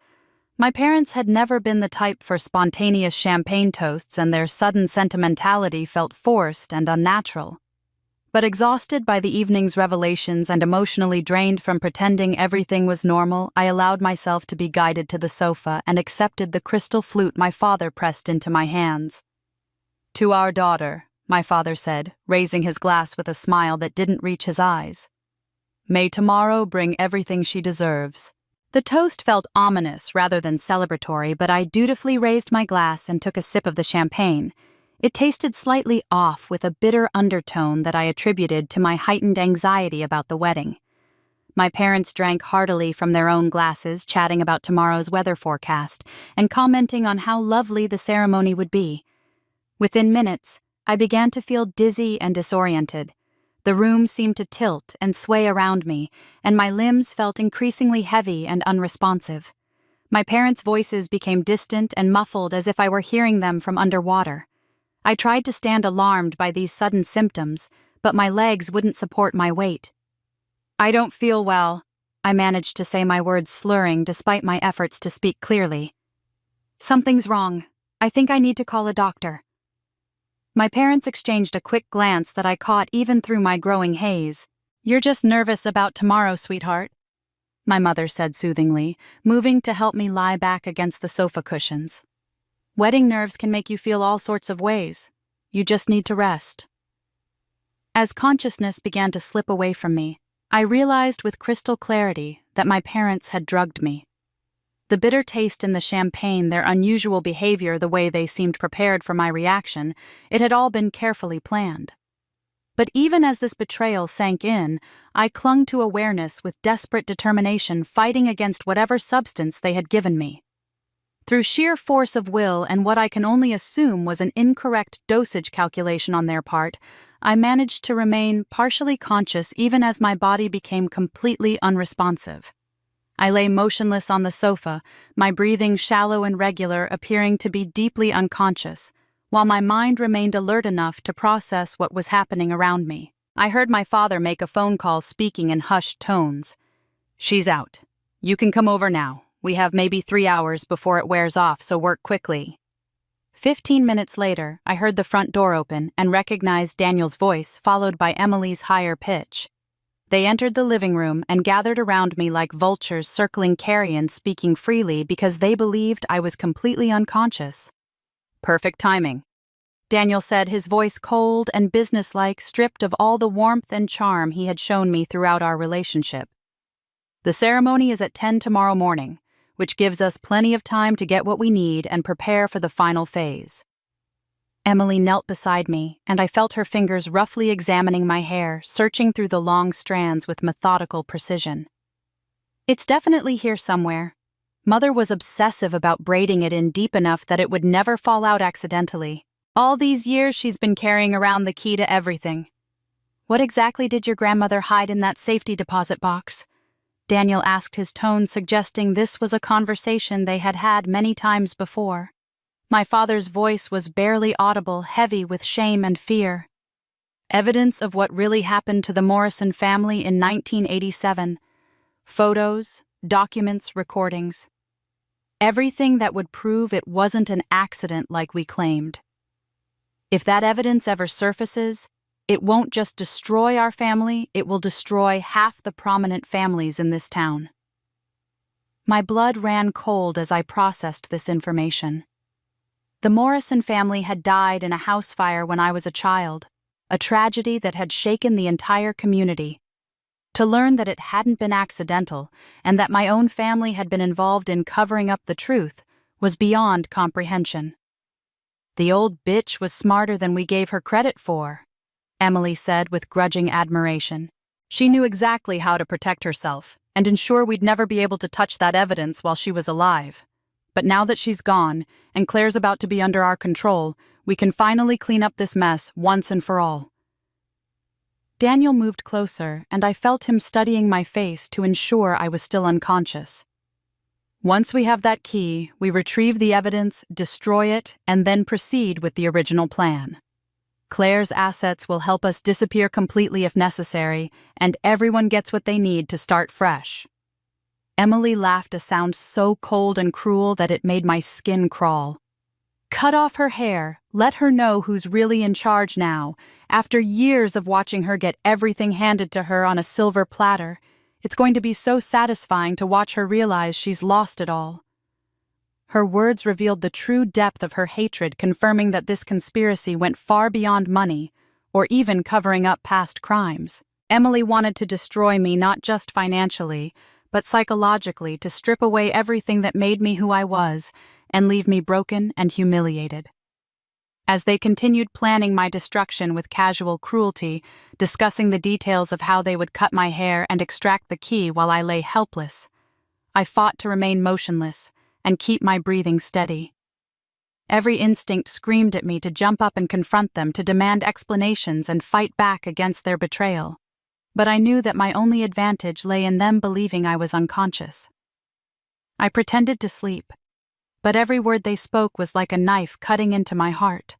My parents had never been the type for spontaneous champagne toasts, and their sudden sentimentality felt forced and unnatural. But exhausted by the evening's revelations and emotionally drained from pretending everything was normal, I allowed myself to be guided to the sofa and accepted the crystal flute my father pressed into my hands. "To our daughter," my father said, raising his glass with a smile that didn't reach his eyes. "May tomorrow bring everything she deserves." The toast felt ominous rather than celebratory, but I dutifully raised my glass and took a sip of the champagne. It tasted slightly off, with a bitter undertone that I attributed to my heightened anxiety about the wedding. My parents drank heartily from their own glasses, chatting about tomorrow's weather forecast and commenting on how lovely the ceremony would be. Within minutes, I began to feel dizzy and disoriented. The room seemed to tilt and sway around me, and my limbs felt increasingly heavy and unresponsive. My parents' voices became distant and muffled, as if I were hearing them from underwater. I tried to stand alarmed by these sudden symptoms, but my legs wouldn't support my weight. "I don't feel well," I managed to say, my words slurring despite my efforts to speak clearly. "Something's wrong. I think I need to call a doctor." My parents exchanged a quick glance that I caught even through my growing haze. "You're just nervous about tomorrow, sweetheart," my mother said soothingly, moving to help me lie back against the sofa cushions. "Wedding nerves can make you feel all sorts of ways. You just need to rest." As consciousness began to slip away from me, I realized with crystal clarity that my parents had drugged me. The bitter taste in the champagne, their unusual behavior, the way they seemed prepared for my reaction, it had all been carefully planned. But even as this betrayal sank in, I clung to awareness with desperate determination, fighting against whatever substance they had given me. Through sheer force of will and what I can only assume was an incorrect dosage calculation on their part, I managed to remain partially conscious even as my body became completely unresponsive. I lay motionless on the sofa, my breathing shallow and regular, appearing to be deeply unconscious, while my mind remained alert enough to process what was happening around me. I heard my father make a phone call, speaking in hushed tones. "She's out. You can come over now. We have maybe 3 hours before it wears off, so work quickly." 15 minutes later, I heard the front door open and recognized Daniel's voice, followed by Emily's higher pitch. They entered the living room and gathered around me like vultures circling carrion, speaking freely because they believed I was completely unconscious. "Perfect timing," Daniel said, his voice cold and businesslike, stripped of all the warmth and charm he had shown me throughout our relationship. "The ceremony is at 10 tomorrow morning, which gives us plenty of time to get what we need and prepare for the final phase." Emily knelt beside me, and I felt her fingers roughly examining my hair, searching through the long strands with methodical precision. "It's definitely here somewhere. Mother was obsessive about braiding it in deep enough that it would never fall out accidentally. All these years she's been carrying around the key to everything." "What exactly did your grandmother hide in that safety deposit box?" Daniel asked, his tone suggesting this was a conversation they had had many times before. My father's voice was barely audible, heavy with shame and fear. "Evidence of what really happened to the Morrison family in 1987. Photos, documents, recordings. Everything that would prove it wasn't an accident like we claimed. If that evidence ever surfaces, it won't just destroy our family, it will destroy half the prominent families in this town." My blood ran cold as I processed this information. The Morrison family had died in a house fire when I was a child, a tragedy that had shaken the entire community. To learn that it hadn't been accidental and that my own family had been involved in covering up the truth was beyond comprehension. "The old bitch was smarter than we gave her credit for," Emily said with grudging admiration. "She knew exactly how to protect herself and ensure we'd never be able to touch that evidence while she was alive. But now that she's gone and Claire's about to be under our control, we can finally clean up this mess once and for all." Daniel moved closer, and I felt him studying my face to ensure I was still unconscious. "Once we have that key, we retrieve the evidence, destroy it, and then proceed with the original plan. Claire's assets will help us disappear completely if necessary, and everyone gets what they need to start fresh." Emily laughed a sound so cold and cruel that it made my skin crawl. "Cut off her hair, let her know who's really in charge now. After years of watching her get everything handed to her on a silver platter, it's going to be so satisfying to watch her realize she's lost it all." Her words revealed the true depth of her hatred, confirming that this conspiracy went far beyond money, or even covering up past crimes. Emily wanted to destroy me not just financially, but psychologically, to strip away everything that made me who I was and leave me broken and humiliated. As they continued planning my destruction with casual cruelty, discussing the details of how they would cut my hair and extract the key while I lay helpless, I fought to remain motionless and keep my breathing steady. Every instinct screamed at me to jump up and confront them, to demand explanations and fight back against their betrayal. But I knew that my only advantage lay in them believing I was unconscious. I pretended to sleep, but every word they spoke was like a knife cutting into my heart.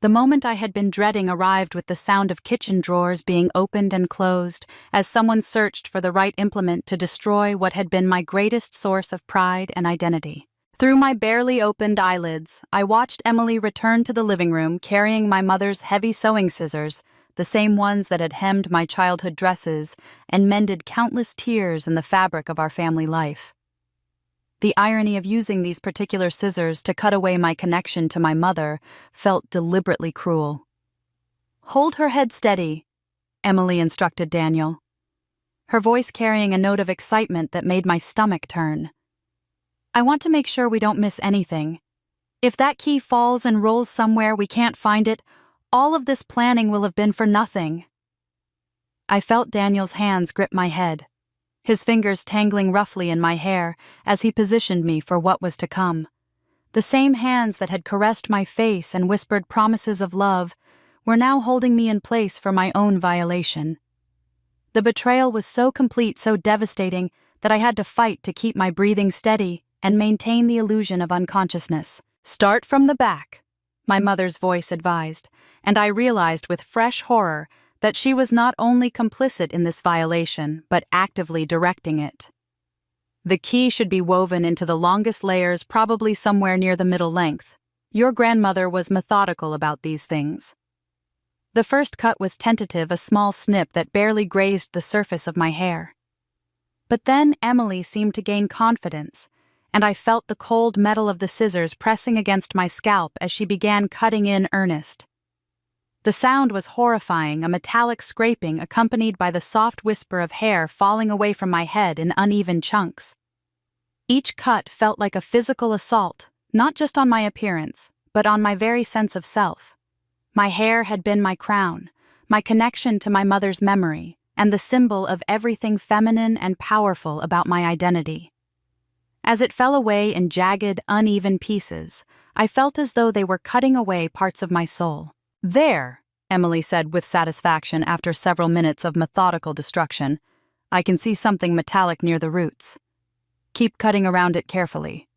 The moment I had been dreading arrived with the sound of kitchen drawers being opened and closed as someone searched for the right implement to destroy what had been my greatest source of pride and identity. Through my barely opened eyelids, I watched Emily return to the living room carrying my mother's heavy sewing scissors, the same ones that had hemmed my childhood dresses and mended countless tears in the fabric of our family life. The irony of using these particular scissors to cut away my connection to my mother felt deliberately cruel. "Hold her head steady," Emily instructed Daniel, her voice carrying a note of excitement that made my stomach turn. "I want to make sure we don't miss anything. If that key falls and rolls somewhere we can't find it, all of this planning will have been for nothing." I felt Daniel's hands grip my head, his fingers tangling roughly in my hair as he positioned me for what was to come. The same hands that had caressed my face and whispered promises of love were now holding me in place for my own violation. The betrayal was so complete, so devastating, that I had to fight to keep my breathing steady and maintain the illusion of unconsciousness. "Start from the back," my mother's voice advised, and I realized with fresh horror that she was not only complicit in this violation, but actively directing it. "The key should be woven into the longest layers, probably somewhere near the middle length. Your grandmother was methodical about these things." The first cut was tentative, a small snip that barely grazed the surface of my hair. But then Emily seemed to gain confidence, and I felt the cold metal of the scissors pressing against my scalp as she began cutting in earnest. The sound was horrifying, a metallic scraping accompanied by the soft whisper of hair falling away from my head in uneven chunks. Each cut felt like a physical assault, not just on my appearance, but on my very sense of self. My hair had been my crown, my connection to my mother's memory, and the symbol of everything feminine and powerful about my identity. As it fell away in jagged, uneven pieces, I felt as though they were cutting away parts of my soul. "There," Emily said with satisfaction after several minutes of methodical destruction. "I can see something metallic near the roots. Keep cutting around it carefully."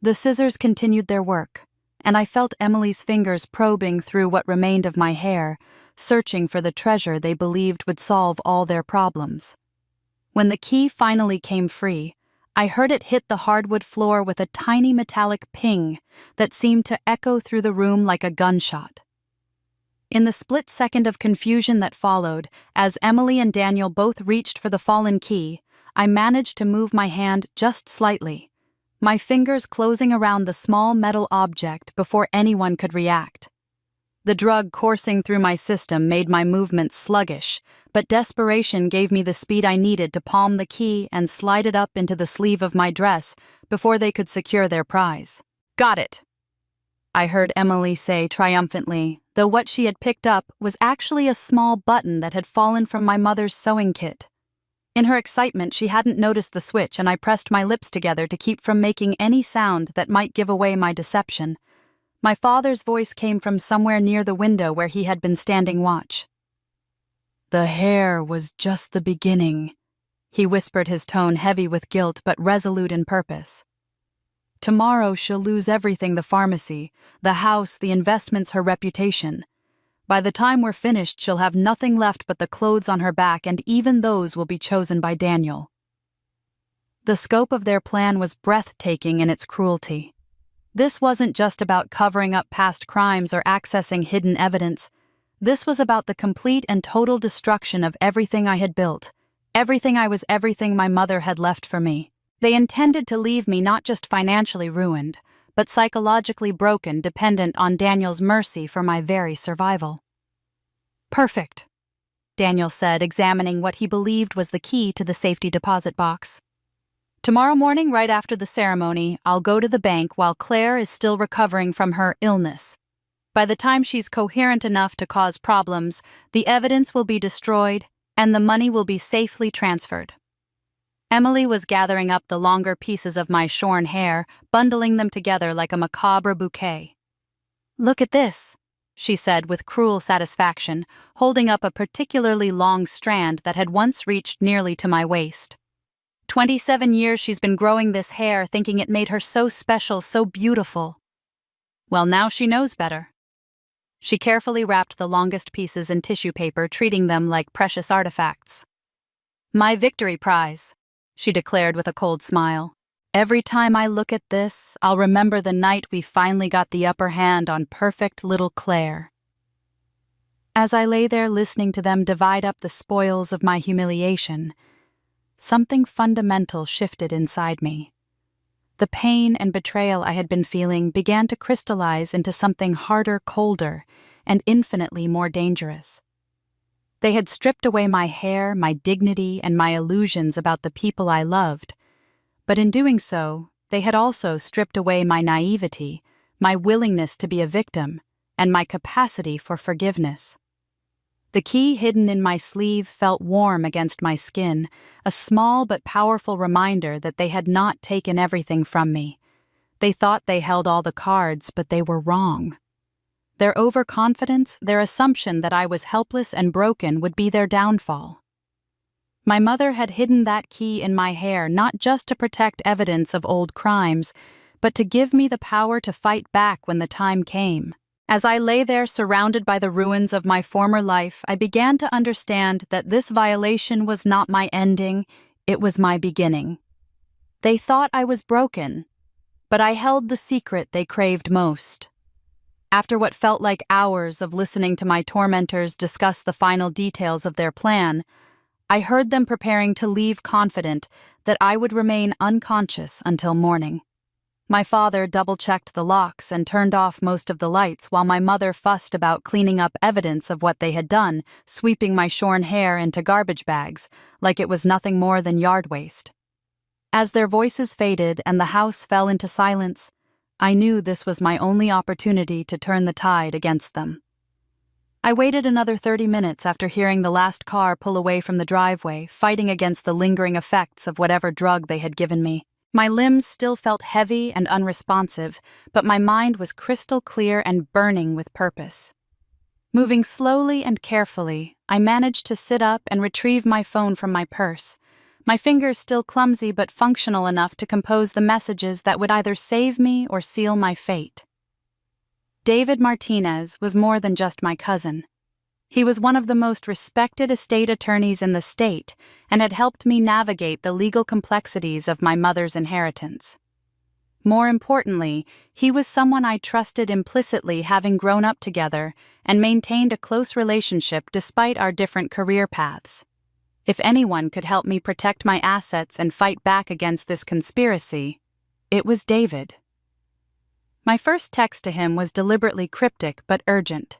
The scissors continued their work, and I felt Emily's fingers probing through what remained of my hair, searching for the treasure they believed would solve all their problems. When the key finally came free, I heard it hit the hardwood floor with a tiny metallic ping that seemed to echo through the room like a gunshot. In the split second of confusion that followed, as Emily and Daniel both reached for the fallen key, I managed to move my hand just slightly, my fingers closing around the small metal object before anyone could react. The drug coursing through my system made my movements sluggish, but desperation gave me the speed I needed to palm the key and slide it up into the sleeve of my dress before they could secure their prize. "Got it," I heard Emily say triumphantly, though what she had picked up was actually a small button that had fallen from my mother's sewing kit. In her excitement, she hadn't noticed the switch, and I pressed my lips together to keep from making any sound that might give away my deception. My father's voice came from somewhere near the window where he had been standing watch. "The hair was just the beginning," he whispered, his tone heavy with guilt but resolute in purpose. "Tomorrow she'll lose everything: the pharmacy, the house, the investments, her reputation. By the time we're finished, she'll have nothing left but the clothes on her back, and even those will be chosen by Daniel." The scope of their plan was breathtaking in its cruelty. This wasn't just about covering up past crimes or accessing hidden evidence. This was about the complete and total destruction of everything I had built, everything I was, everything my mother had left for me. They intended to leave me not just financially ruined, but psychologically broken, dependent on Daniel's mercy for my very survival. "Perfect," Daniel said, examining what he believed was the key to the safety deposit box. "Tomorrow morning, right after the ceremony, I'll go to the bank while Claire is still recovering from her illness. By the time she's coherent enough to cause problems, the evidence will be destroyed and the money will be safely transferred." Emily was gathering up the longer pieces of my shorn hair, bundling them together like a macabre bouquet. "Look at this," she said with cruel satisfaction, holding up a particularly long strand that had once reached nearly to my waist. 27 years she's been growing this hair, thinking it made her so special, so beautiful. Well, now she knows better. She carefully wrapped the longest pieces in tissue paper, treating them like precious artifacts. "My victory prize," she declared with a cold smile. "Every time I look at this, I'll remember the night we finally got the upper hand on perfect little Claire." As I lay there listening to them divide up the spoils of my humiliation, something fundamental shifted inside me. The pain and betrayal I had been feeling began to crystallize into something harder, colder, and infinitely more dangerous. They had stripped away my hair, my dignity, and my illusions about the people I loved, but in doing so, they had also stripped away my naivety, my willingness to be a victim, and my capacity for forgiveness. The key hidden in my sleeve felt warm against my skin, a small but powerful reminder that they had not taken everything from me. They thought they held all the cards, but they were wrong. Their overconfidence, their assumption that I was helpless and broken, would be their downfall. My mother had hidden that key in my hair not just to protect evidence of old crimes, but to give me the power to fight back when the time came. As I lay there surrounded by the ruins of my former life, I began to understand that this violation was not my ending, it was my beginning. They thought I was broken, but I held the secret they craved most. After what felt like hours of listening to my tormentors discuss the final details of their plan, I heard them preparing to leave, confident that I would remain unconscious until morning. My father double-checked the locks and turned off most of the lights while my mother fussed about cleaning up evidence of what they had done, sweeping my shorn hair into garbage bags like it was nothing more than yard waste. As their voices faded and the house fell into silence, I knew this was my only opportunity to turn the tide against them. I waited another 30 minutes after hearing the last car pull away from the driveway, fighting against the lingering effects of whatever drug they had given me. My limbs still felt heavy and unresponsive, but my mind was crystal clear and burning with purpose. Moving slowly and carefully, I managed to sit up and retrieve my phone from my purse, my fingers still clumsy but functional enough to compose the messages that would either save me or seal my fate. David Martinez was more than just my cousin. He was one of the most respected estate attorneys in the state and had helped me navigate the legal complexities of my mother's inheritance. More importantly, he was someone I trusted implicitly, having grown up together and maintained a close relationship despite our different career paths. If anyone could help me protect my assets and fight back against this conspiracy, it was David. My first text to him was deliberately cryptic but urgent.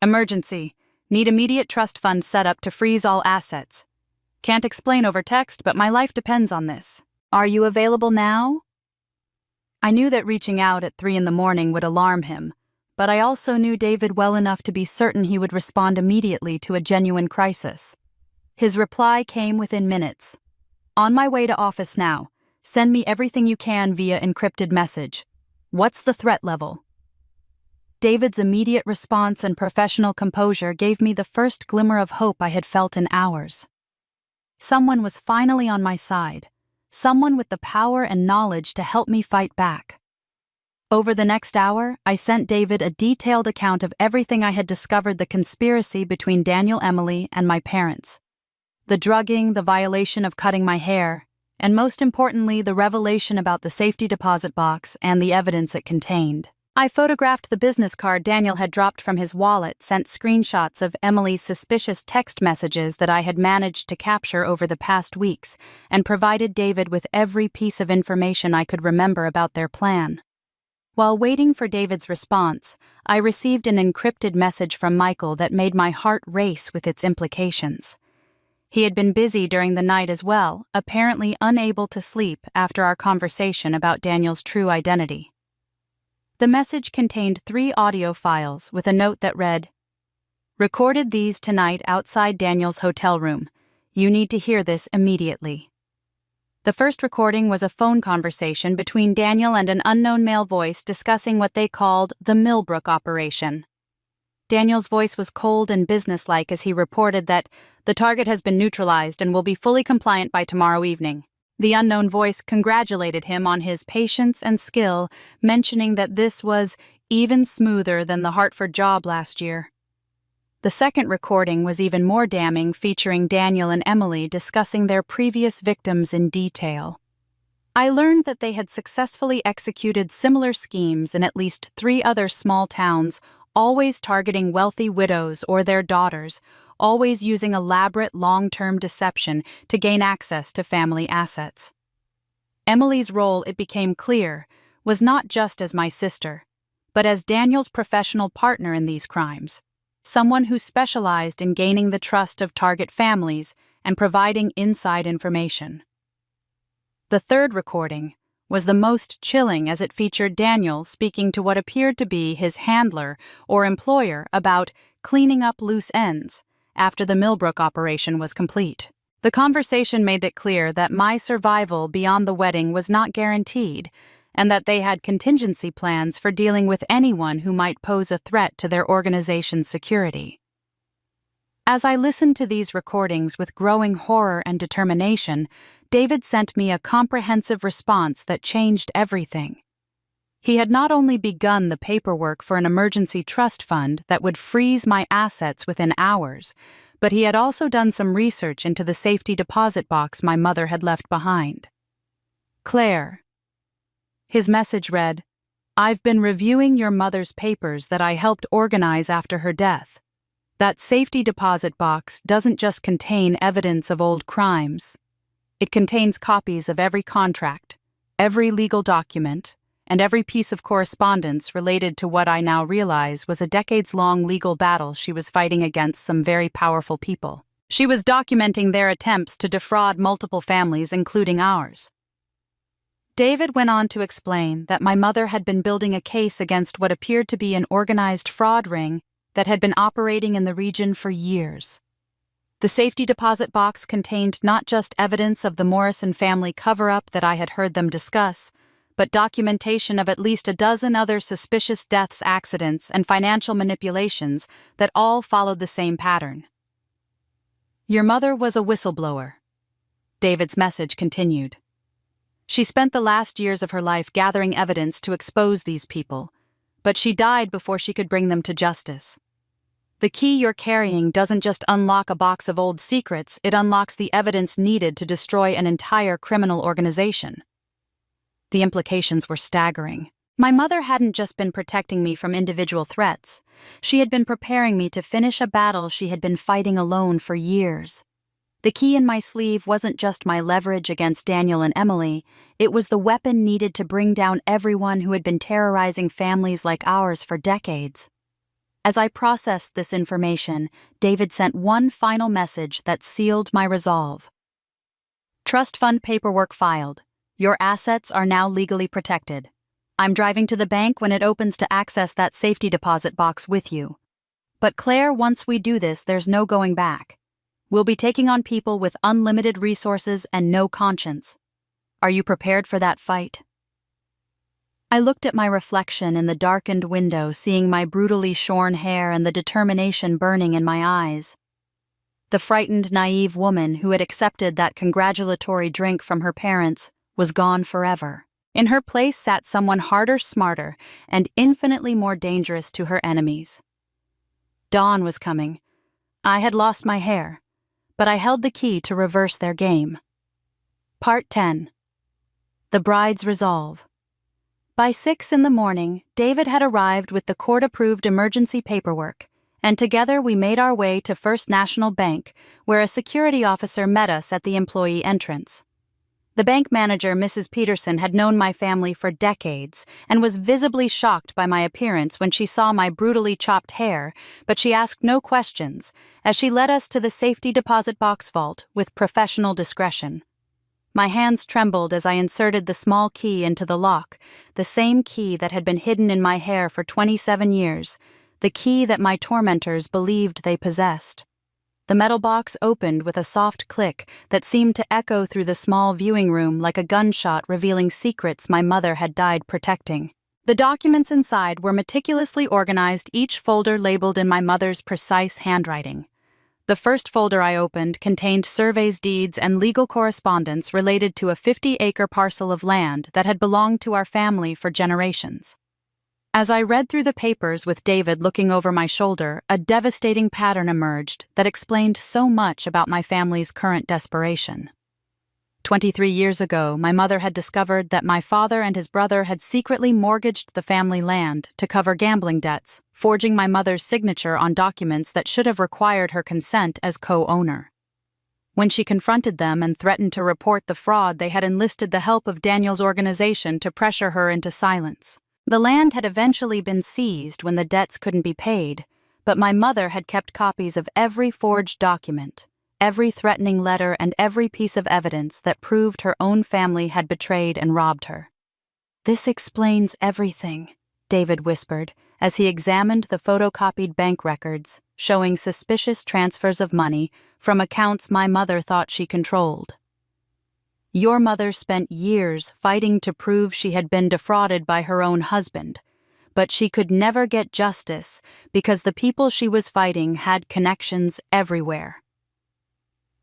Emergency. Need immediate trust fund set up to freeze all assets. Can't explain over text, but my life depends on this. Are you available now? I knew that reaching out at 3 in the morning would alarm him, but I also knew David well enough to be certain he would respond immediately to a genuine crisis. His reply came within minutes. On my way to office now. Send me everything you can via encrypted message. What's the threat level? David's immediate response and professional composure gave me the first glimmer of hope I had felt in hours. Someone was finally on my side. Someone with the power and knowledge to help me fight back. Over the next hour, I sent David a detailed account of everything I had discovered the conspiracy between Daniel, Emily, and my parents. The drugging, the violation of cutting my hair, and most importantly, the revelation about the safety deposit box and the evidence it contained. I photographed the business card Daniel had dropped from his wallet, sent screenshots of Emily's suspicious text messages that I had managed to capture over the past weeks, and provided David with every piece of information I could remember about their plan. While waiting for David's response, I received an encrypted message from Michael that made my heart race with its implications. He had been busy during the night as well, apparently unable to sleep after our conversation about Daniel's true identity. The message contained 3 audio files with a note that read, "Recorded these tonight outside Daniel's hotel room. You need to hear this immediately." The first recording was a phone conversation between Daniel and an unknown male voice discussing what they called the Millbrook operation. Daniel's voice was cold and businesslike as he reported that the target has been neutralized and will be fully compliant by tomorrow evening. The unknown voice congratulated him on his patience and skill, mentioning that this was even smoother than the Hartford job last year. The second recording was even more damning, featuring Daniel and Emily discussing their previous victims in detail. I learned that they had successfully executed similar schemes in at least 3 other small towns, always targeting wealthy widows or their daughters, always using elaborate long-term deception to gain access to family assets. Emily's role, it became clear, was not just as my sister, but as Daniel's professional partner in these crimes, someone who specialized in gaining the trust of target families and providing inside information. The third recording was the most chilling as it featured Daniel speaking to what appeared to be his handler or employer about cleaning up loose ends after the Millbrook operation was complete. The conversation made it clear that my survival beyond the wedding was not guaranteed, and that they had contingency plans for dealing with anyone who might pose a threat to their organization's security. As I listened to these recordings with growing horror and determination, David sent me a comprehensive response that changed everything. He had not only begun the paperwork for an emergency trust fund that would freeze my assets within hours, but he had also done some research into the safety deposit box my mother had left behind. Claire. His message read, "I've been reviewing your mother's papers that I helped organize after her death. That safety deposit box doesn't just contain evidence of old crimes. It contains copies of every contract, every legal document, and every piece of correspondence related to what I now realize was a decades-long legal battle she was fighting against some very powerful people. She was documenting their attempts to defraud multiple families, including ours." David went on to explain that my mother had been building a case against what appeared to be an organized fraud ring that had been operating in the region for years. The safety deposit box contained not just evidence of the Morrison family cover-up that I had heard them discuss, but documentation of at least a dozen other suspicious deaths, accidents, and financial manipulations that all followed the same pattern. "Your mother was a whistleblower," David's message continued. "She spent the last years of her life gathering evidence to expose these people, but she died before she could bring them to justice. The key you're carrying doesn't just unlock a box of old secrets, it unlocks the evidence needed to destroy an entire criminal organization." The implications were staggering. My mother hadn't just been protecting me from individual threats. She had been preparing me to finish a battle she had been fighting alone for years. The key in my sleeve wasn't just my leverage against Daniel and Emily, it was the weapon needed to bring down everyone who had been terrorizing families like ours for decades. As I processed this information, David sent one final message that sealed my resolve. Trust fund paperwork filed. Your assets are now legally protected. I'm driving to the bank when it opens to access that safety deposit box with you. But Claire, once we do this, there's no going back. We'll be taking on people with unlimited resources and no conscience. Are you prepared for that fight? I looked at my reflection in the darkened window, seeing my brutally shorn hair and the determination burning in my eyes. The frightened, naive woman who had accepted that congratulatory drink from her parents was gone forever. In her place sat someone harder, smarter, and infinitely more dangerous to her enemies. Dawn was coming. I had lost my hair, but I held the key to reverse their game. Part 10. The Bride's Resolve. By 6 in the morning, David had arrived with the court-approved emergency paperwork, and together we made our way to First National Bank, where a security officer met us at the employee entrance. The bank manager, Mrs. Peterson, had known my family for decades and was visibly shocked by my appearance when she saw my brutally chopped hair, but she asked no questions as she led us to the safety deposit box vault with professional discretion. My hands trembled as I inserted the small key into the lock, the same key that had been hidden in my hair for 27 years, the key that my tormentors believed they possessed. The metal box opened with a soft click that seemed to echo through the small viewing room like a gunshot revealing secrets my mother had died protecting. The documents inside were meticulously organized, each folder labeled in my mother's precise handwriting. The first folder I opened contained surveys, deeds, and legal correspondence related to a 50-acre parcel of land that had belonged to our family for generations. As I read through the papers with David looking over my shoulder, a devastating pattern emerged that explained so much about my family's current desperation. 23 years ago, my mother had discovered that my father and his brother had secretly mortgaged the family land to cover gambling debts, forging my mother's signature on documents that should have required her consent as co-owner. When she confronted them and threatened to report the fraud, they had enlisted the help of Daniel's organization to pressure her into silence. The land had eventually been seized when the debts couldn't be paid, but my mother had kept copies of every forged document, every threatening letter, and every piece of evidence that proved her own family had betrayed and robbed her. "This explains everything," David whispered as he examined the photocopied bank records, showing suspicious transfers of money from accounts my mother thought she controlled. "Your mother spent years fighting to prove she had been defrauded by her own husband, but she could never get justice because the people she was fighting had connections everywhere."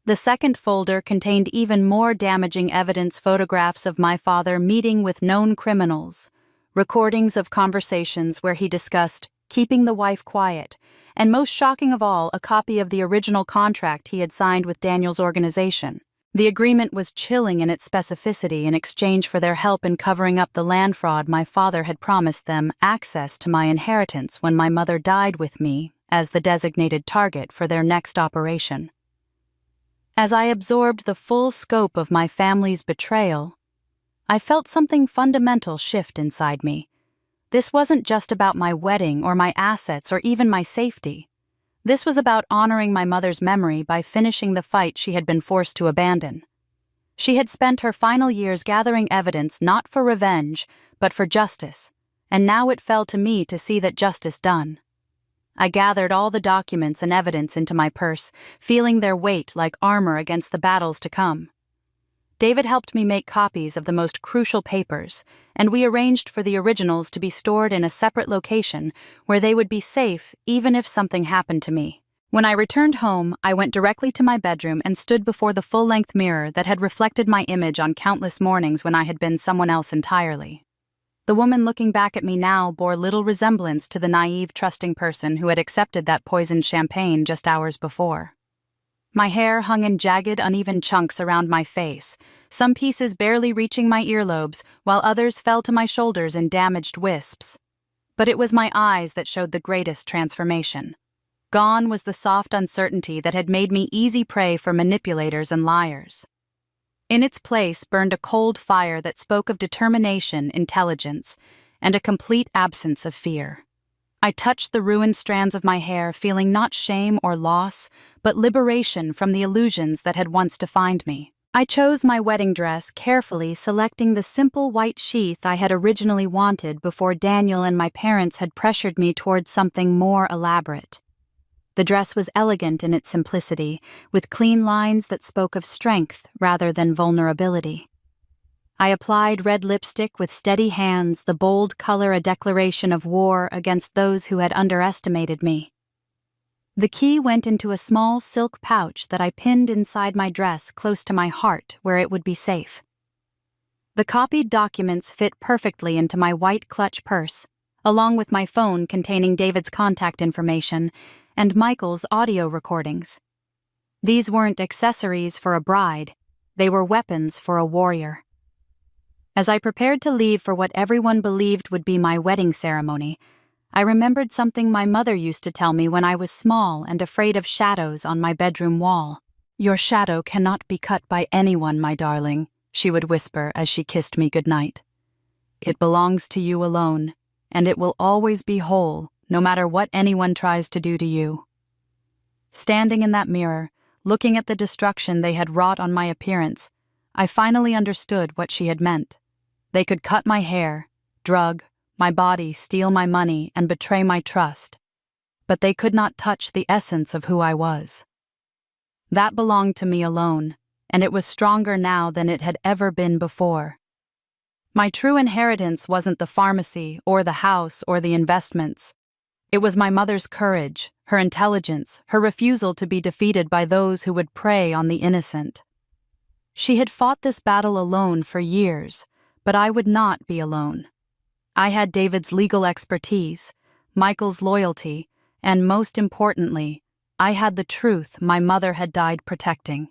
The second folder contained even more damaging evidence, photographs of my father meeting with known criminals, recordings of conversations where he discussed keeping the wife quiet, and most shocking of all, a copy of the original contract he had signed with Daniel's organization. The agreement was chilling in its specificity. In exchange for their help in covering up the land fraud, my father had promised them access to my inheritance when my mother died, with me as the designated target for their next operation. As I absorbed the full scope of my family's betrayal, I felt something fundamental shift inside me. This wasn't just about my wedding or my assets or even my safety. This was about honoring my mother's memory by finishing the fight she had been forced to abandon. She had spent her final years gathering evidence not for revenge, but for justice, and now it fell to me to see that justice done. I gathered all the documents and evidence into my purse, feeling their weight like armor against the battles to come. David helped me make copies of the most crucial papers, and we arranged for the originals to be stored in a separate location where they would be safe even if something happened to me. When I returned home, I went directly to my bedroom and stood before the full-length mirror that had reflected my image on countless mornings when I had been someone else entirely. The woman looking back at me now bore little resemblance to the naive, trusting person who had accepted that poisoned champagne just hours before. My hair hung in jagged, uneven chunks around my face, some pieces barely reaching my earlobes, while others fell to my shoulders in damaged wisps. But it was my eyes that showed the greatest transformation. Gone was the soft uncertainty that had made me easy prey for manipulators and liars. In its place burned a cold fire that spoke of determination, intelligence, and a complete absence of fear. I touched the ruined strands of my hair, feeling not shame or loss, but liberation from the illusions that had once defined me. I chose my wedding dress carefully, selecting the simple white sheath I had originally wanted before Daniel and my parents had pressured me towards something more elaborate. The dress was elegant in its simplicity, with clean lines that spoke of strength rather than vulnerability. I applied red lipstick with steady hands, the bold color a declaration of war against those who had underestimated me. The key went into a small silk pouch that I pinned inside my dress close to my heart where it would be safe. The copied documents fit perfectly into my white clutch purse, along with my phone containing David's contact information and Michael's audio recordings. These weren't accessories for a bride, they were weapons for a warrior. As I prepared to leave for what everyone believed would be my wedding ceremony, I remembered something my mother used to tell me when I was small and afraid of shadows on my bedroom wall. "Your shadow cannot be cut by anyone, my darling," she would whisper as she kissed me goodnight. "It belongs to you alone, and it will always be whole, no matter what anyone tries to do to you." Standing in that mirror, looking at the destruction they had wrought on my appearance, I finally understood what she had meant. They could cut my hair, drug my body, steal my money, and betray my trust, but they could not touch the essence of who I was. That belonged to me alone, and it was stronger now than it had ever been before. My true inheritance wasn't the pharmacy or the house or the investments. It was my mother's courage, her intelligence, her refusal to be defeated by those who would prey on the innocent. She had fought this battle alone for years, but I would not be alone. I had David's legal expertise, Michael's loyalty, and most importantly, I had the truth my mother had died protecting.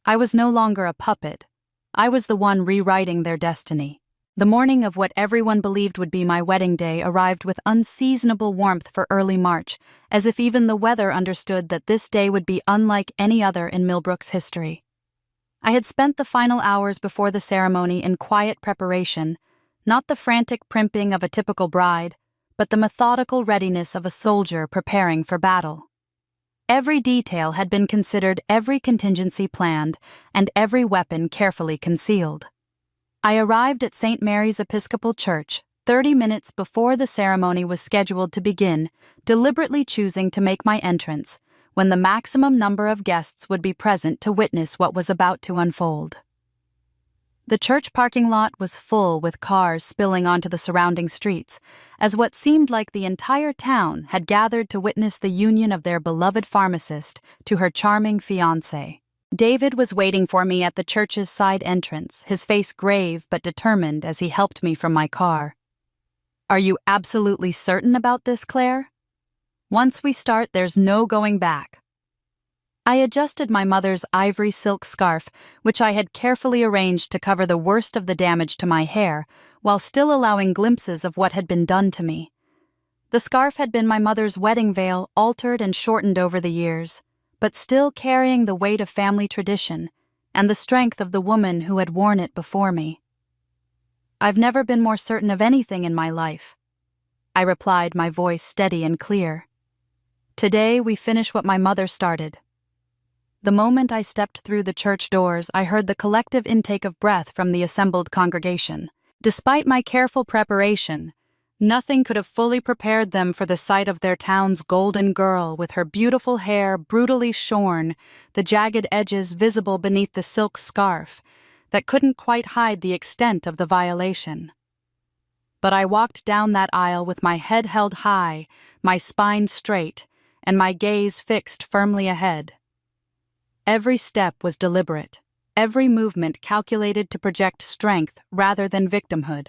I was no longer a puppet. I was the one rewriting their destiny. The morning of what everyone believed would be my wedding day arrived with unseasonable warmth for early March, as if even the weather understood that this day would be unlike any other in Millbrook's history. I had spent the final hours before the ceremony in quiet preparation, not the frantic primping of a typical bride, but the methodical readiness of a soldier preparing for battle. Every detail had been considered, every contingency planned, and every weapon carefully concealed. I arrived at St. Mary's Episcopal Church 30 minutes before the ceremony was scheduled to begin, deliberately choosing to make my entrance when the maximum number of guests would be present to witness what was about to unfold. The church parking lot was full with cars spilling onto the surrounding streets, as what seemed like the entire town had gathered to witness the union of their beloved pharmacist to her charming fiancé. David was waiting for me at the church's side entrance, his face grave but determined as he helped me from my car. "Are you absolutely certain about this, Claire? Once we start, there's no going back." I adjusted my mother's ivory silk scarf, which I had carefully arranged to cover the worst of the damage to my hair, while still allowing glimpses of what had been done to me. The scarf had been my mother's wedding veil, altered and shortened over the years, but still carrying the weight of family tradition and the strength of the woman who had worn it before me. "I've never been more certain of anything in my life," I replied, my voice steady and clear. "Today we finish what my mother started." The moment I stepped through the church doors, I heard the collective intake of breath from the assembled congregation. Despite my careful preparation, nothing could have fully prepared them for the sight of their town's golden girl with her beautiful hair brutally shorn, the jagged edges visible beneath the silk scarf that couldn't quite hide the extent of the violation. But I walked down that aisle with my head held high, my spine straight, and my gaze fixed firmly ahead. Every step was deliberate, every movement calculated to project strength rather than victimhood.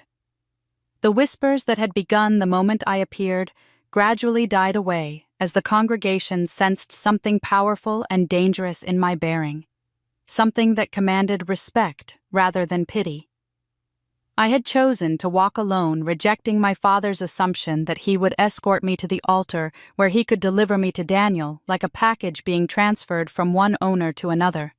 The whispers that had begun the moment I appeared gradually died away as the congregation sensed something powerful and dangerous in my bearing, something that commanded respect rather than pity. I had chosen to walk alone, rejecting my father's assumption that he would escort me to the altar where he could deliver me to Daniel like a package being transferred from one owner to another.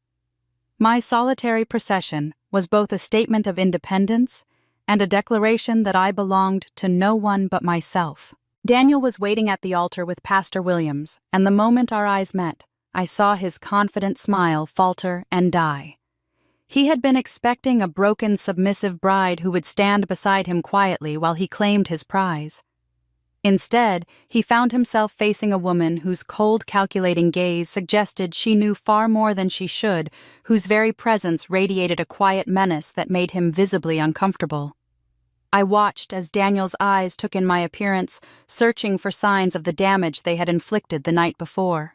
My solitary procession was both a statement of independence and a declaration that I belonged to no one but myself. Daniel was waiting at the altar with Pastor Williams, and the moment our eyes met, I saw his confident smile falter and die. He had been expecting a broken, submissive bride who would stand beside him quietly while he claimed his prize. Instead, he found himself facing a woman whose cold, calculating gaze suggested she knew far more than she should, whose very presence radiated a quiet menace that made him visibly uncomfortable. I watched as Daniel's eyes took in my appearance, searching for signs of the damage they had inflicted the night before.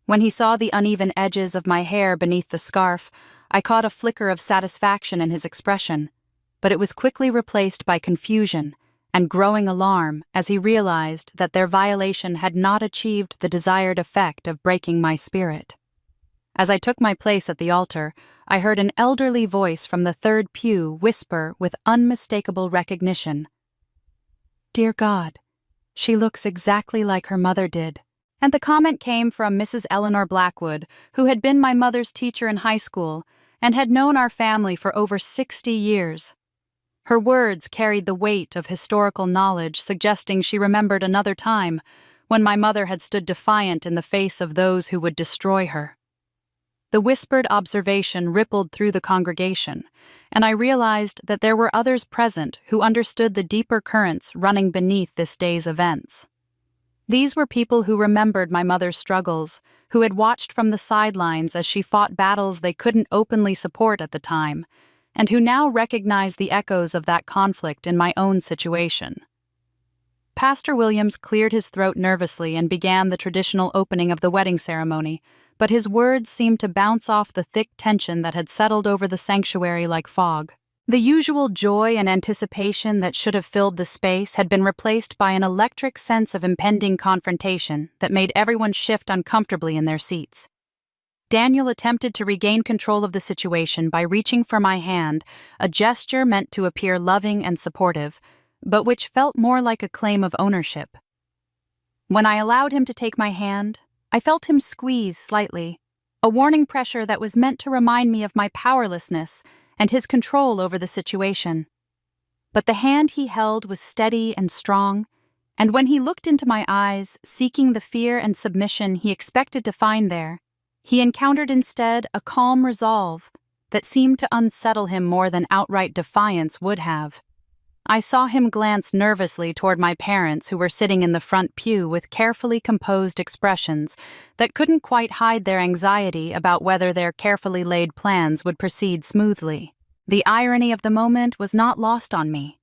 When he saw the uneven edges of my hair beneath the scarf, I caught a flicker of satisfaction in his expression, but it was quickly replaced by confusion and growing alarm as he realized that their violation had not achieved the desired effect of breaking my spirit. As I took my place at the altar, I heard an elderly voice from the third pew whisper with unmistakable recognition, "Dear God, she looks exactly like her mother did." And the comment came from Mrs. Eleanor Blackwood, who had been my mother's teacher in high school and had known our family for over 60 years. Her words carried the weight of historical knowledge, suggesting she remembered another time when my mother had stood defiant in the face of those who would destroy her. The whispered observation rippled through the congregation, and I realized that there were others present who understood the deeper currents running beneath this day's events. These were people who remembered my mother's struggles, who had watched from the sidelines as she fought battles they couldn't openly support at the time, and who now recognized the echoes of that conflict in my own situation. Pastor Williams cleared his throat nervously and began the traditional opening of the wedding ceremony, but his words seemed to bounce off the thick tension that had settled over the sanctuary like fog. The usual joy and anticipation that should have filled the space had been replaced by an electric sense of impending confrontation that made everyone shift uncomfortably in their seats. Daniel attempted to regain control of the situation by reaching for my hand, a gesture meant to appear loving and supportive, but which felt more like a claim of ownership. When I allowed him to take my hand, I felt him squeeze slightly, a warning pressure that was meant to remind me of my powerlessness and his control over the situation. But the hand he held was steady and strong, and when he looked into my eyes, seeking the fear and submission he expected to find there, he encountered instead a calm resolve that seemed to unsettle him more than outright defiance would have. I saw him glance nervously toward my parents who were sitting in the front pew with carefully composed expressions that couldn't quite hide their anxiety about whether their carefully laid plans would proceed smoothly. The irony of the moment was not lost on me.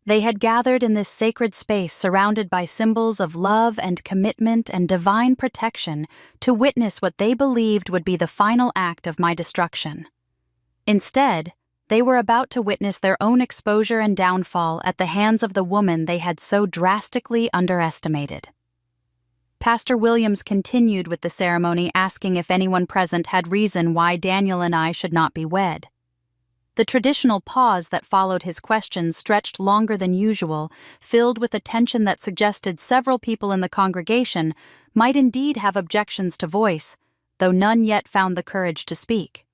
They had gathered in this sacred space surrounded by symbols of love and commitment and divine protection to witness what they believed would be the final act of my destruction. Instead, they were about to witness their own exposure and downfall at the hands of the woman they had so drastically underestimated. Pastor Williams continued with the ceremony, asking if anyone present had reason why Daniel and I should not be wed. The traditional pause that followed his question stretched longer than usual, filled with a tension that suggested several people in the congregation might indeed have objections to voice, though none yet found the courage to speak.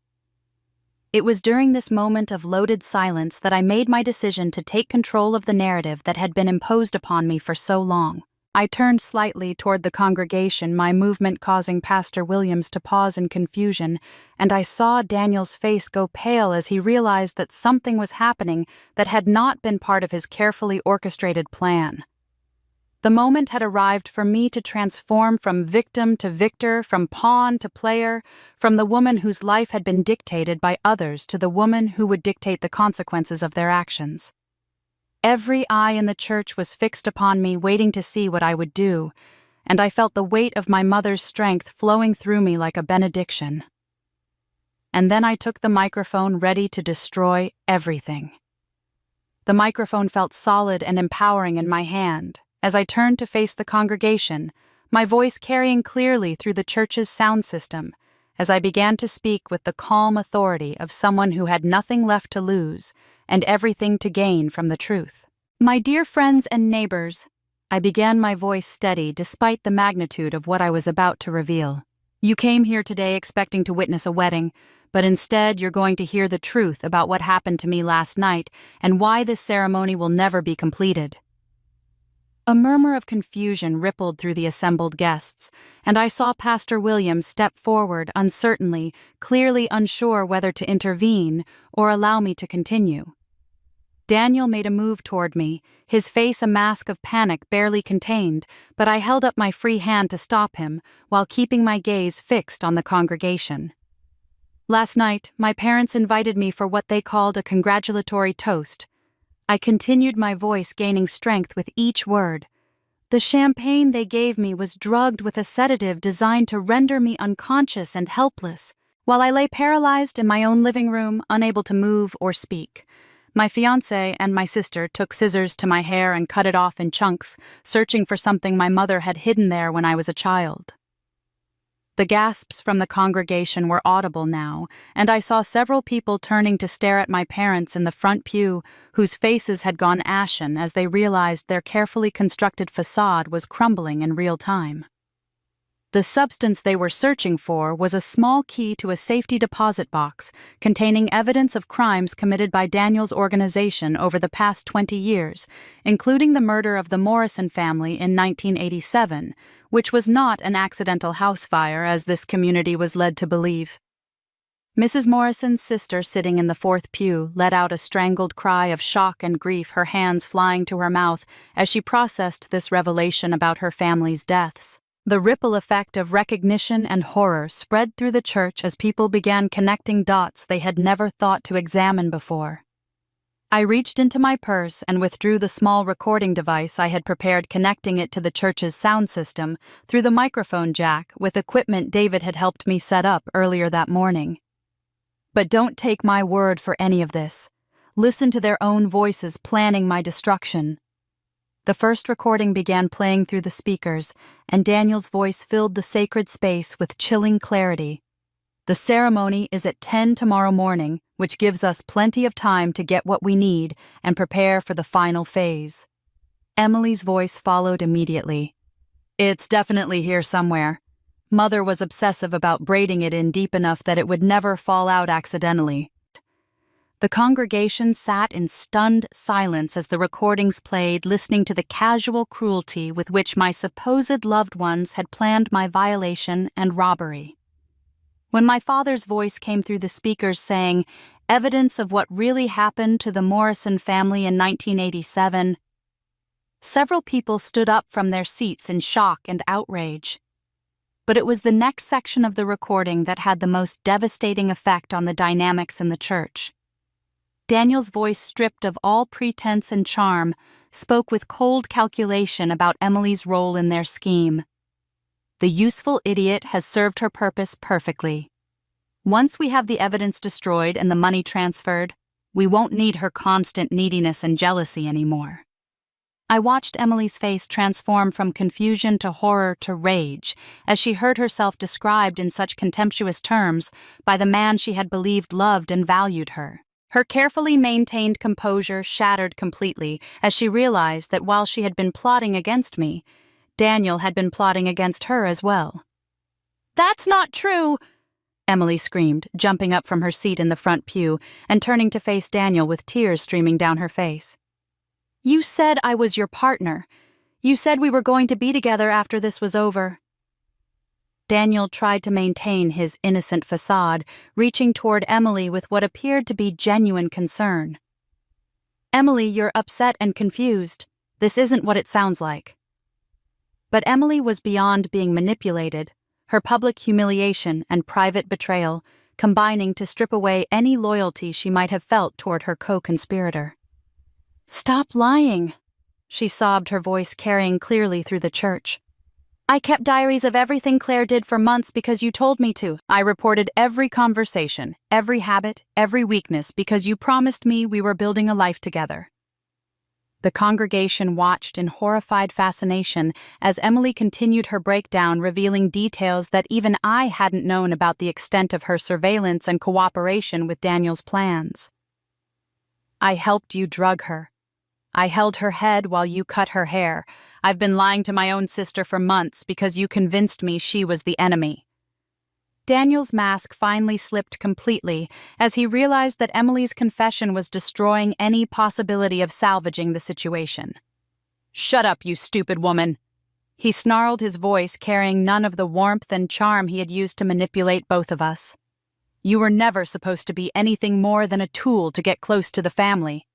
It was during this moment of loaded silence that I made my decision to take control of the narrative that had been imposed upon me for so long. I turned slightly toward the congregation, my movement causing Pastor Williams to pause in confusion, and I saw Daniel's face go pale as he realized that something was happening that had not been part of his carefully orchestrated plan. The moment had arrived for me to transform from victim to victor, from pawn to player, from the woman whose life had been dictated by others to the woman who would dictate the consequences of their actions. Every eye in the church was fixed upon me, waiting to see what I would do, and I felt the weight of my mother's strength flowing through me like a benediction. And then I took the microphone, ready to destroy everything. The microphone felt solid and empowering in my hand. As I turned to face the congregation, my voice carrying clearly through the church's sound system, as I began to speak with the calm authority of someone who had nothing left to lose and everything to gain from the truth. My dear friends and neighbors, I began, my voice steady despite the magnitude of what I was about to reveal. You came here today expecting to witness a wedding, but instead you're going to hear the truth about what happened to me last night and why this ceremony will never be completed. A murmur of confusion rippled through the assembled guests, and I saw Pastor Williams step forward uncertainly, clearly unsure whether to intervene or allow me to continue. Daniel made a move toward me, his face a mask of panic barely contained, but I held up my free hand to stop him, while keeping my gaze fixed on the congregation. Last night, my parents invited me for what they called a congratulatory toast. I continued, my voice gaining strength with each word. The champagne they gave me was drugged with a sedative designed to render me unconscious and helpless, while I lay paralyzed in my own living room, unable to move or speak. My fiancé and my sister took scissors to my hair and cut it off in chunks, searching for something my mother had hidden there when I was a child. The gasps from the congregation were audible now, and I saw several people turning to stare at my parents in the front pew, whose faces had gone ashen as they realized their carefully constructed facade was crumbling in real time. The substance they were searching for was a small key to a safety deposit box containing evidence of crimes committed by Daniel's organization over the past 20 years, including the murder of the Morrison family in 1987, which was not an accidental house fire as this community was led to believe. Mrs. Morrison's sister, sitting in the fourth pew, let out a strangled cry of shock and grief, her hands flying to her mouth as she processed this revelation about her family's deaths. The ripple effect of recognition and horror spread through the church as people began connecting dots they had never thought to examine before. I reached into my purse and withdrew the small recording device I had prepared, connecting it to the church's sound system through the microphone jack with equipment David had helped me set up earlier that morning. But don't take my word for any of this. Listen to their own voices planning my destruction. The first recording began playing through the speakers, and Daniel's voice filled the sacred space with chilling clarity. The ceremony is at 10 tomorrow morning, which gives us plenty of time to get what we need and prepare for the final phase. Emily's voice followed immediately. It's definitely here somewhere. Mother was obsessive about braiding it in deep enough that it would never fall out accidentally. The congregation sat in stunned silence as the recordings played, listening to the casual cruelty with which my supposed loved ones had planned my violation and robbery. When my father's voice came through the speakers saying, "Evidence of what really happened to the Morrison family in 1987, several people stood up from their seats in shock and outrage. But it was the next section of the recording that had the most devastating effect on the dynamics in the church. Daniel's voice, stripped of all pretense and charm, spoke with cold calculation about Emily's role in their scheme. The useful idiot has served her purpose perfectly. Once we have the evidence destroyed and the money transferred, we won't need her constant neediness and jealousy anymore." I watched Emily's face transform from confusion to horror to rage as she heard herself described in such contemptuous terms by the man she had believed loved and valued her. Her carefully maintained composure shattered completely as she realized that while she had been plotting against me, Daniel had been plotting against her as well. "That's not true!" Emily screamed, jumping up from her seat in the front pew and turning to face Daniel with tears streaming down her face. "You said I was your partner. You said we were going to be together after this was over." Daniel tried to maintain his innocent facade, reaching toward Emily with what appeared to be genuine concern. "Emily, you're upset and confused. This isn't what it sounds like." But Emily was beyond being manipulated, her public humiliation and private betrayal combining to strip away any loyalty she might have felt toward her co-conspirator. "Stop lying," she sobbed, her voice carrying clearly through the church. "I kept diaries of everything Claire did for months because you told me to. I reported every conversation, every habit, every weakness because you promised me we were building a life together." The congregation watched in horrified fascination as Emily continued her breakdown, revealing details that even I hadn't known about the extent of her surveillance and cooperation with Daniel's plans. "I helped you drug her. I held her head while you cut her hair. I've been lying to my own sister for months because you convinced me she was the enemy." Daniel's mask finally slipped completely as he realized that Emily's confession was destroying any possibility of salvaging the situation. "Shut up, you stupid woman!" He snarled, his voice carrying none of the warmth and charm he had used to manipulate both of us. "You were never supposed to be anything more than a tool to get close to the family."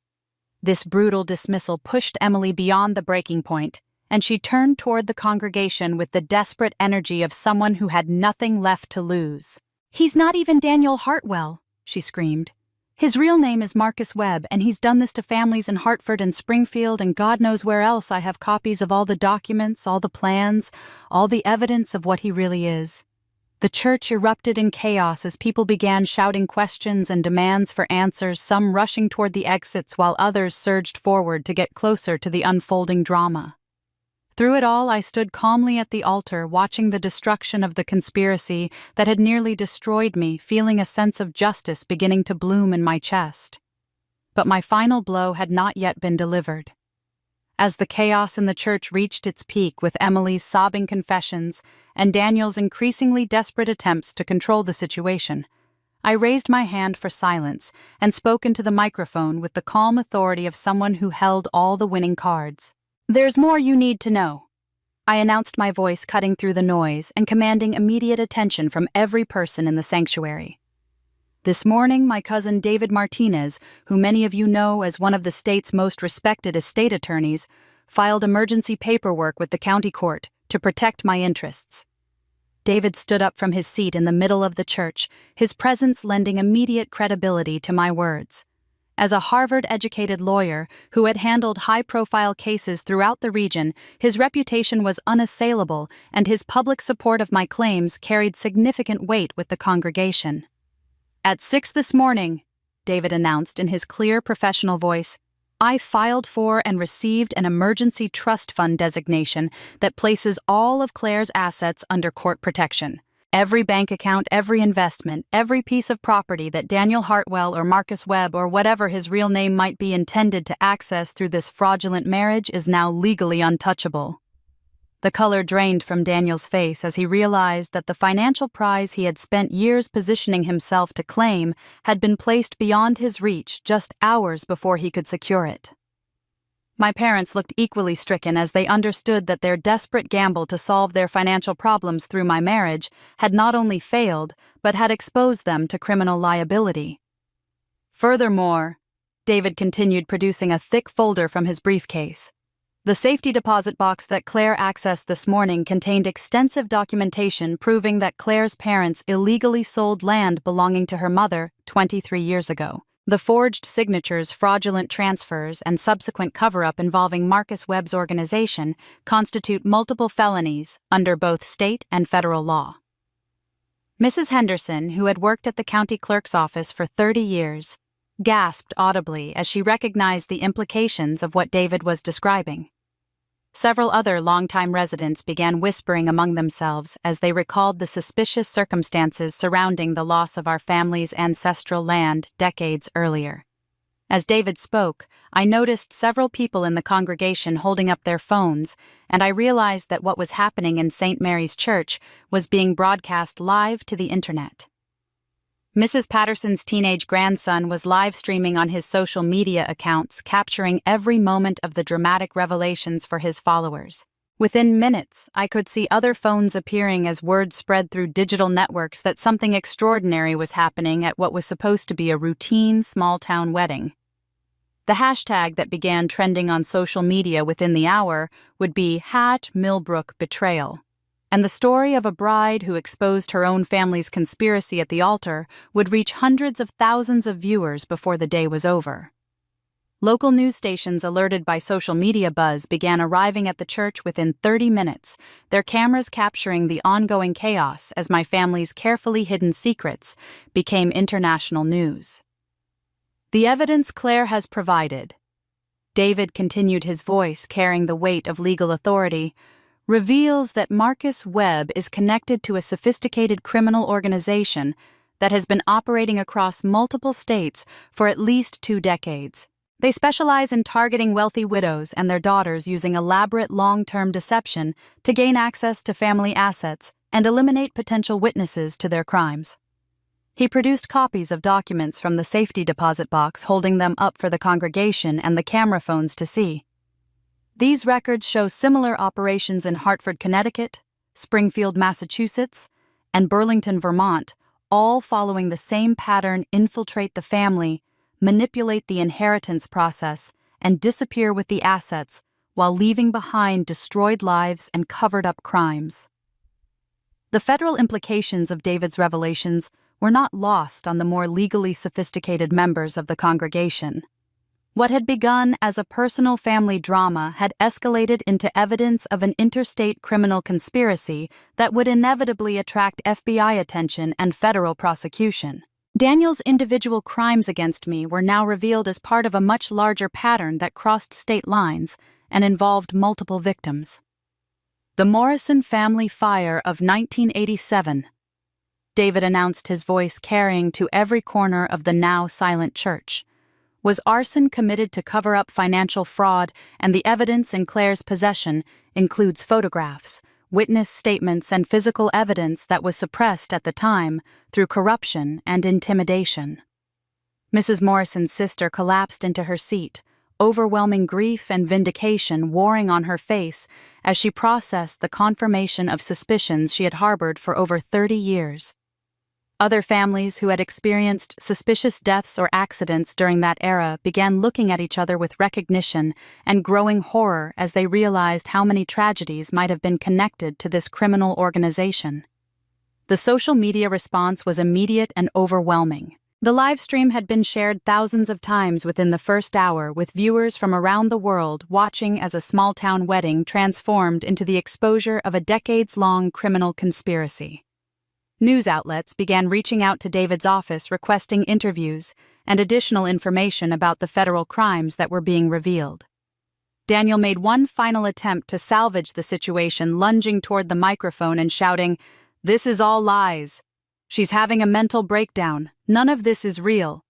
This brutal dismissal pushed Emily beyond the breaking point, and she turned toward the congregation with the desperate energy of someone who had nothing left to lose. "He's not even Daniel Hartwell," she screamed. "His real name is Marcus Webb, and he's done this to families in Hartford and Springfield and God knows where else. I have copies of all the documents, all the plans, all the evidence of what he really is." The church erupted in chaos as people began shouting questions and demands for answers, some rushing toward the exits while others surged forward to get closer to the unfolding drama. Through it all, I stood calmly at the altar, watching the destruction of the conspiracy that had nearly destroyed me, feeling a sense of justice beginning to bloom in my chest. But my final blow had not yet been delivered. As the chaos in the church reached its peak with Emily's sobbing confessions and Daniel's increasingly desperate attempts to control the situation, I raised my hand for silence and spoke into the microphone with the calm authority of someone who held all the winning cards. "There's more you need to know," I announced, my voice cutting through the noise and commanding immediate attention from every person in the sanctuary. "This morning, my cousin David Martinez, who many of you know as one of the state's most respected estate attorneys, filed emergency paperwork with the county court to protect my interests." David stood up from his seat in the middle of the church, his presence lending immediate credibility to my words. As a Harvard-educated lawyer who had handled high-profile cases throughout the region, his reputation was unassailable, and his public support of my claims carried significant weight with the congregation. "At 6 this morning," David announced in his clear professional voice, "I filed for and received an emergency trust fund designation that places all of Claire's assets under court protection. Every bank account, every investment, every piece of property that Daniel Hartwell or Marcus Webb or whatever his real name might be intended to access through this fraudulent marriage is now legally untouchable." The color drained from Daniel's face as he realized that the financial prize he had spent years positioning himself to claim had been placed beyond his reach just hours before he could secure it. My parents looked equally stricken as they understood that their desperate gamble to solve their financial problems through my marriage had not only failed, but had exposed them to criminal liability. "Furthermore," David continued, producing a thick folder from his briefcase, "the safety deposit box that Claire accessed this morning contained extensive documentation proving that Claire's parents illegally sold land belonging to her mother 23 years ago. The forged signatures, fraudulent transfers, and subsequent cover-up involving Marcus Webb's organization constitute multiple felonies under both state and federal law." Mrs. Henderson, who had worked at the county clerk's office for 30 years, gasped audibly as she recognized the implications of what David was describing. Several other longtime residents began whispering among themselves as they recalled the suspicious circumstances surrounding the loss of our family's ancestral land decades earlier. As David spoke, I noticed several people in the congregation holding up their phones, and I realized that what was happening in St. Mary's Church was being broadcast live to the internet. Mrs. Patterson's teenage grandson was live streaming on his social media accounts, capturing every moment of the dramatic revelations for his followers. Within minutes, I could see other phones appearing as word spread through digital networks that something extraordinary was happening at what was supposed to be a routine small-town wedding. The hashtag that began trending on social media within the hour would be #Millbrook Betrayal. And the story of a bride who exposed her own family's conspiracy at the altar would reach hundreds of thousands of viewers before the day was over. Local news stations alerted by social media buzz began arriving at the church within 30 minutes, their cameras capturing the ongoing chaos as my family's carefully hidden secrets became international news. "The evidence Claire has provided," David continued, his voice carrying the weight of legal authority, "reveals that Marcus Webb is connected to a sophisticated criminal organization that has been operating across multiple states for at least 2 decades. They specialize in targeting wealthy widows and their daughters using elaborate long-term deception to gain access to family assets and eliminate potential witnesses to their crimes." He produced copies of documents from the safety deposit box, holding them up for the congregation and the camera phones to see. These records show similar operations in Hartford, Connecticut, Springfield, Massachusetts, and Burlington, Vermont, all following the same pattern: infiltrate the family, manipulate the inheritance process, and disappear with the assets while leaving behind destroyed lives and covered-up crimes. The federal implications of David's revelations were not lost on the more legally sophisticated members of the congregation. What had begun as a personal family drama had escalated into evidence of an interstate criminal conspiracy that would inevitably attract FBI attention and federal prosecution. Daniel's individual crimes against me were now revealed as part of a much larger pattern that crossed state lines and involved multiple victims. The Morrison family fire of 1987. David announced, his voice carrying to every corner of the now silent church. Was arson committed to cover up financial fraud, and the evidence in Claire's possession includes photographs, witness statements, and physical evidence that was suppressed at the time through corruption and intimidation. Mrs. Morrison's sister collapsed into her seat, overwhelming grief and vindication warring on her face as she processed the confirmation of suspicions she had harbored for over 30 years. Other families who had experienced suspicious deaths or accidents during that era began looking at each other with recognition and growing horror as they realized how many tragedies might have been connected to this criminal organization. The social media response was immediate and overwhelming. The live stream had been shared thousands of times within the first hour, with viewers from around the world watching as a small-town wedding transformed into the exposure of a decades-long criminal conspiracy. News outlets began reaching out to David's office requesting interviews and additional information about the federal crimes that were being revealed. Daniel made one final attempt to salvage the situation, lunging toward the microphone and shouting, "This is all lies. She's having a mental breakdown. None of this is real."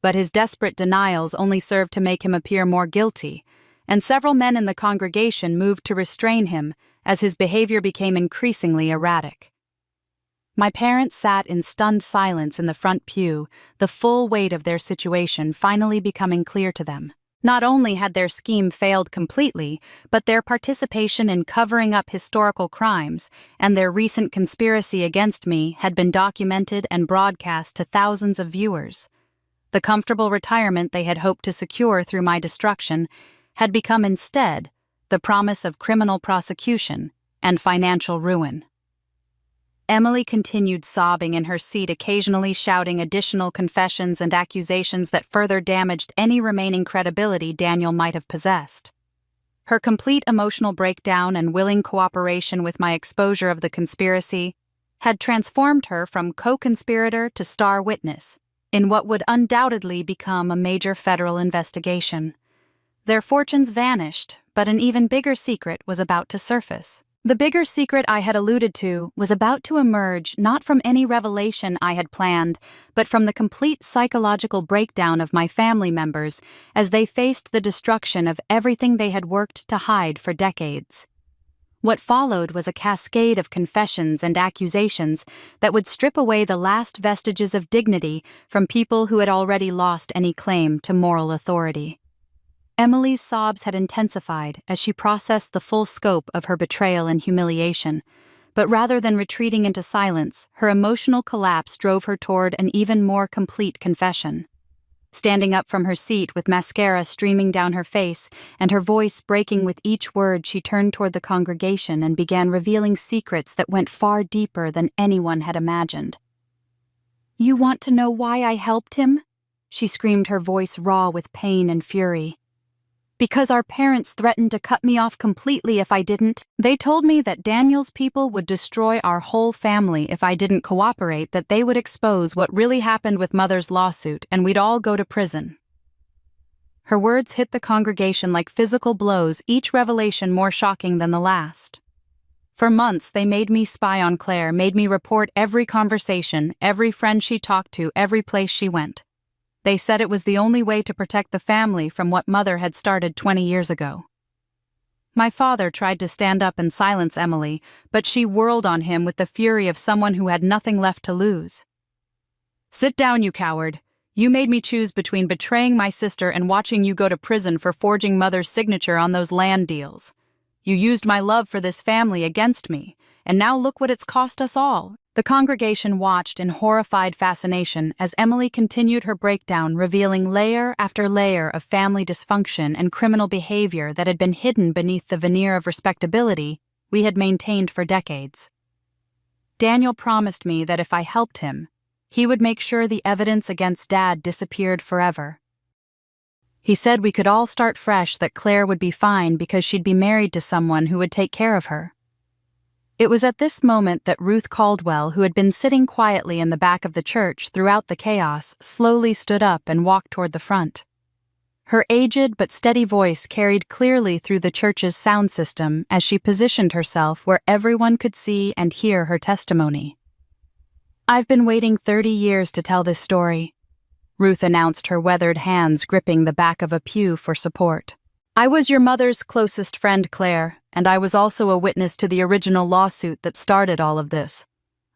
But his desperate denials only served to make him appear more guilty, and several men in the congregation moved to restrain him as his behavior became increasingly erratic. My parents sat in stunned silence in the front pew, the full weight of their situation finally becoming clear to them. Not only had their scheme failed completely, but their participation in covering up historical crimes and their recent conspiracy against me had been documented and broadcast to thousands of viewers. The comfortable retirement they had hoped to secure through my destruction had become instead the promise of criminal prosecution and financial ruin. Emily continued sobbing in her seat, occasionally shouting additional confessions and accusations that further damaged any remaining credibility Daniel might have possessed. Her complete emotional breakdown and willing cooperation with my exposure of the conspiracy had transformed her from co-conspirator to star witness in what would undoubtedly become a major federal investigation. Their fortunes vanished, but an even bigger secret was about to surface. The bigger secret I had alluded to was about to emerge not from any revelation I had planned, but from the complete psychological breakdown of my family members as they faced the destruction of everything they had worked to hide for decades. What followed was a cascade of confessions and accusations that would strip away the last vestiges of dignity from people who had already lost any claim to moral authority. Emily's sobs had intensified as she processed the full scope of her betrayal and humiliation, but rather than retreating into silence, her emotional collapse drove her toward an even more complete confession. Standing up from her seat with mascara streaming down her face and her voice breaking with each word, she turned toward the congregation and began revealing secrets that went far deeper than anyone had imagined. "You want to know why I helped him?" she screamed, her voice raw with pain and fury. "Because our parents threatened to cut me off completely if I didn't. They told me that Daniel's people would destroy our whole family if I didn't cooperate, that they would expose what really happened with Mother's lawsuit, and we'd all go to prison." Her words hit the congregation like physical blows, each revelation more shocking than the last. For months, they made me spy on Claire, made me report every conversation, every friend she talked to, every place she went. They said it was the only way to protect the family from what Mother had started 20 years ago. My father tried to stand up and silence Emily, but she whirled on him with the fury of someone who had nothing left to lose. "Sit down, you coward. You made me choose between betraying my sister and watching you go to prison for forging Mother's signature on those land deals. You used my love for this family against me, and now look what it's cost us all." The congregation watched in horrified fascination as Emily continued her breakdown, revealing layer after layer of family dysfunction and criminal behavior that had been hidden beneath the veneer of respectability we had maintained for decades. Daniel promised me that if I helped him, he would make sure the evidence against Dad disappeared forever. He said we could all start fresh, that Claire would be fine because she'd be married to someone who would take care of her. It was at this moment that Ruth Caldwell, who had been sitting quietly in the back of the church throughout the chaos, slowly stood up and walked toward the front. Her aged but steady voice carried clearly through the church's sound system as she positioned herself where everyone could see and hear her testimony. "I've been waiting 30 years to tell this story," Ruth announced, her weathered hands gripping the back of a pew for support. "I was your mother's closest friend, Claire, and I was also a witness to the original lawsuit that started all of this.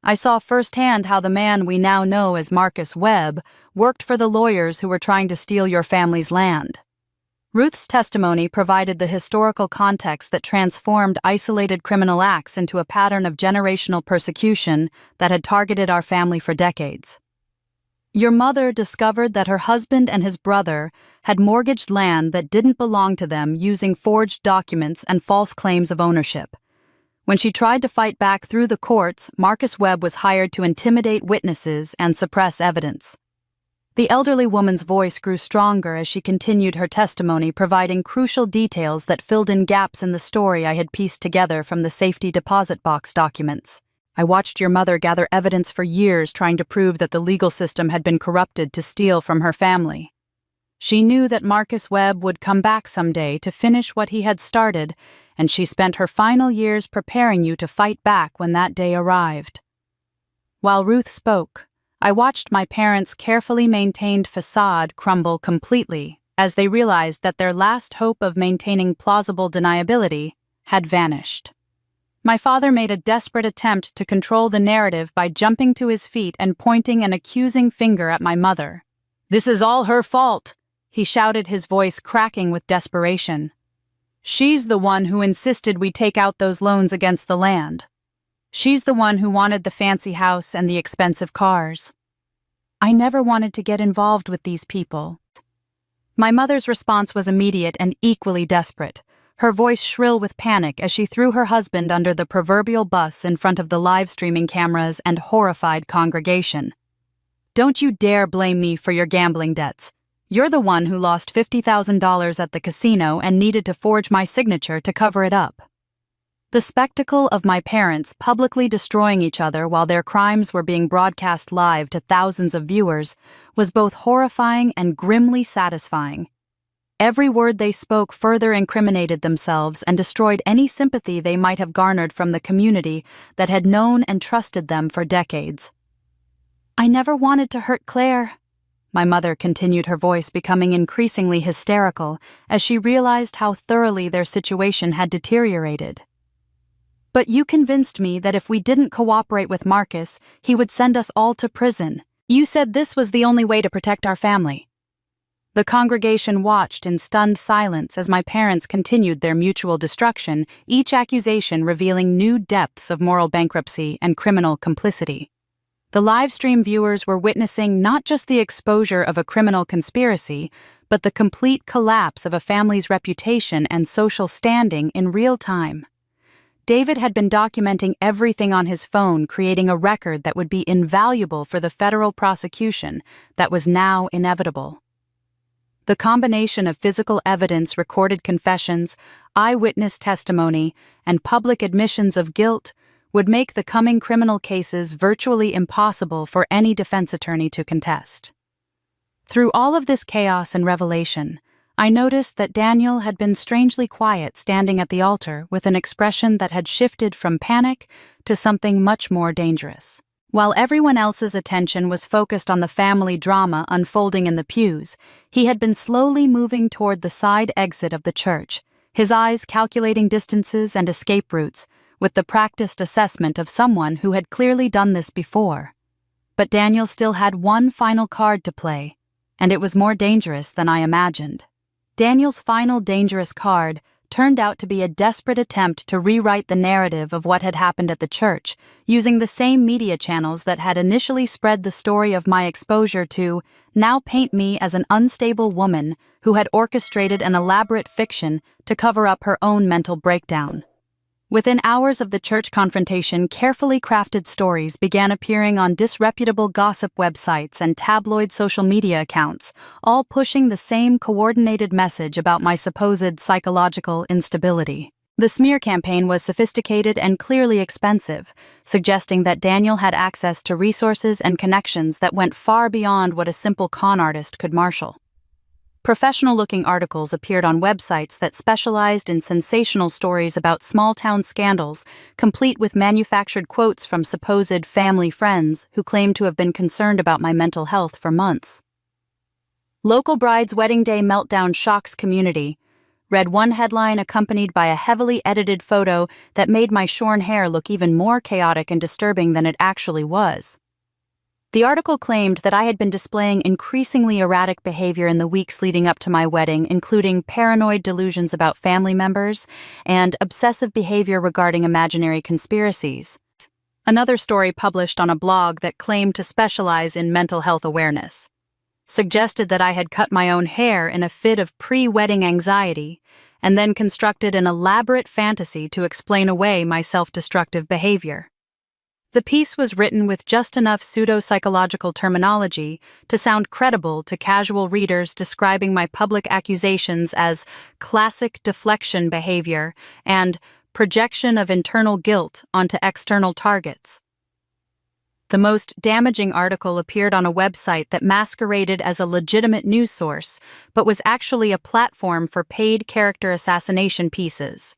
I saw firsthand how the man we now know as Marcus Webb worked for the lawyers who were trying to steal your family's land." Ruth's testimony provided the historical context that transformed isolated criminal acts into a pattern of generational persecution that had targeted our family for decades. "Your mother discovered that her husband and his brother had mortgaged land that didn't belong to them using forged documents and false claims of ownership. When she tried to fight back through the courts, Marcus Webb was hired to intimidate witnesses and suppress evidence." The elderly woman's voice grew stronger as she continued her testimony, providing crucial details that filled in gaps in the story I had pieced together from the safety deposit box documents. "I watched your mother gather evidence for years, trying to prove that the legal system had been corrupted to steal from her family. She knew that Marcus Webb would come back someday to finish what he had started, and she spent her final years preparing you to fight back when that day arrived." While Ruth spoke, I watched my parents' carefully maintained facade crumble completely as they realized that their last hope of maintaining plausible deniability had vanished. My father made a desperate attempt to control the narrative by jumping to his feet and pointing an accusing finger at my mother. "This is all her fault," he shouted, his voice cracking with desperation. "She's the one who insisted we take out those loans against the land. She's the one who wanted the fancy house and the expensive cars. I never wanted to get involved with these people." My mother's response was immediate and equally desperate, her voice shrill with panic as she threw her husband under the proverbial bus in front of the live streaming cameras and horrified congregation. "Don't you dare blame me for your gambling debts. You're the one who lost $50,000 at the casino and needed to forge my signature to cover it up." The spectacle of my parents publicly destroying each other while their crimes were being broadcast live to thousands of viewers was both horrifying and grimly satisfying. Every word they spoke further incriminated themselves and destroyed any sympathy they might have garnered from the community that had known and trusted them for decades. "I never wanted to hurt Claire," my mother continued, her voice becoming increasingly hysterical as she realized how thoroughly their situation had deteriorated. "But you convinced me that if we didn't cooperate with Marcus, he would send us all to prison. You said this was the only way to protect our family." The congregation watched in stunned silence as my parents continued their mutual destruction, each accusation revealing new depths of moral bankruptcy and criminal complicity. The live stream viewers were witnessing not just the exposure of a criminal conspiracy, but the complete collapse of a family's reputation and social standing in real time. David had been documenting everything on his phone, creating a record that would be invaluable for the federal prosecution that was now inevitable. The combination of physical evidence, recorded confessions, eyewitness testimony, and public admissions of guilt would make the coming criminal cases virtually impossible for any defense attorney to contest. Through all of this chaos and revelation, I noticed that Daniel had been strangely quiet, standing at the altar with an expression that had shifted from panic to something much more dangerous. While everyone else's attention was focused on the family drama unfolding in the pews, he had been slowly moving toward the side exit of the church, his eyes calculating distances and escape routes, with the practiced assessment of someone who had clearly done this before. But Daniel still had one final card to play, and it was more dangerous than I imagined. Daniel's final dangerous card turned out to be a desperate attempt to rewrite the narrative of what had happened at the church, using the same media channels that had initially spread the story of my exposure to now paint me as an unstable woman who had orchestrated an elaborate fiction to cover up her own mental breakdown. Within hours of the church confrontation, carefully crafted stories began appearing on disreputable gossip websites and tabloid social media accounts, all pushing the same coordinated message about my supposed psychological instability. The smear campaign was sophisticated and clearly expensive, suggesting that Daniel had access to resources and connections that went far beyond what a simple con artist could marshal. Professional-looking articles appeared on websites that specialized in sensational stories about small-town scandals, complete with manufactured quotes from supposed family friends who claimed to have been concerned about my mental health for months. Local bride's wedding day meltdown shocks community, read one headline accompanied by a heavily edited photo that made my shorn hair look even more chaotic and disturbing than it actually was. The article claimed that I had been displaying increasingly erratic behavior in the weeks leading up to my wedding, including paranoid delusions about family members and obsessive behavior regarding imaginary conspiracies. Another story published on a blog that claimed to specialize in mental health awareness suggested that I had cut my own hair in a fit of pre-wedding anxiety and then constructed an elaborate fantasy to explain away my self-destructive behavior. The piece was written with just enough pseudo-psychological terminology to sound credible to casual readers, describing my public accusations as classic deflection behavior and projection of internal guilt onto external targets. The most damaging article appeared on a website that masqueraded as a legitimate news source, but was actually a platform for paid character assassination pieces.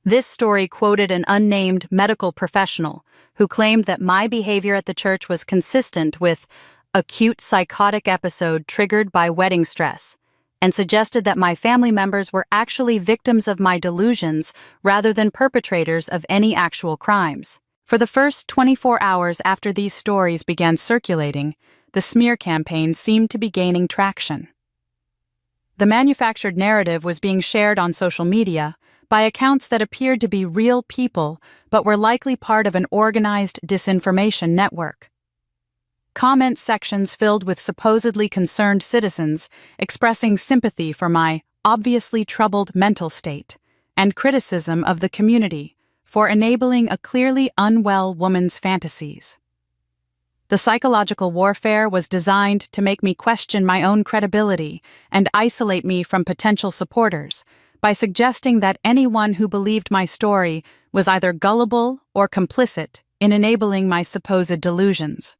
This story quoted an unnamed medical professional who claimed that my behavior at the church was consistent with acute psychotic episode triggered by wedding stress, and suggested that my family members were actually victims of my delusions rather than perpetrators of any actual crimes. For the first 24 hours after these stories began circulating, the smear campaign seemed to be gaining traction. The manufactured narrative was being shared on social media by accounts that appeared to be real people but were likely part of an organized disinformation network. Comment sections filled with supposedly concerned citizens expressing sympathy for my obviously troubled mental state and criticism of the community for enabling a clearly unwell woman's fantasies. The psychological warfare was designed to make me question my own credibility and isolate me from potential supporters, by suggesting that anyone who believed my story was either gullible or complicit in enabling my supposed delusions.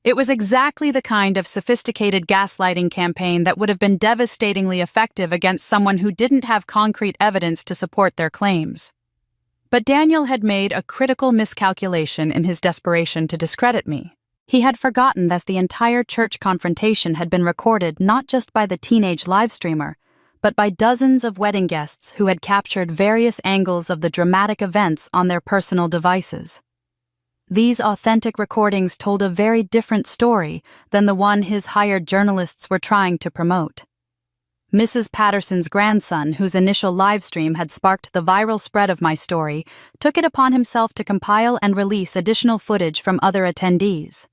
It was exactly the kind of sophisticated gaslighting campaign that would have been devastatingly effective against someone who didn't have concrete evidence to support their claims. But Daniel had made a critical miscalculation in his desperation to discredit me. He had forgotten that the entire church confrontation had been recorded not just by the teenage live streamer, but by dozens of wedding guests who had captured various angles of the dramatic events on their personal devices. These authentic recordings told a very different story than the one his hired journalists were trying to promote. Mrs. Patterson's grandson, whose initial live stream had sparked the viral spread of my story, took it upon himself to compile and release additional footage from other attendees.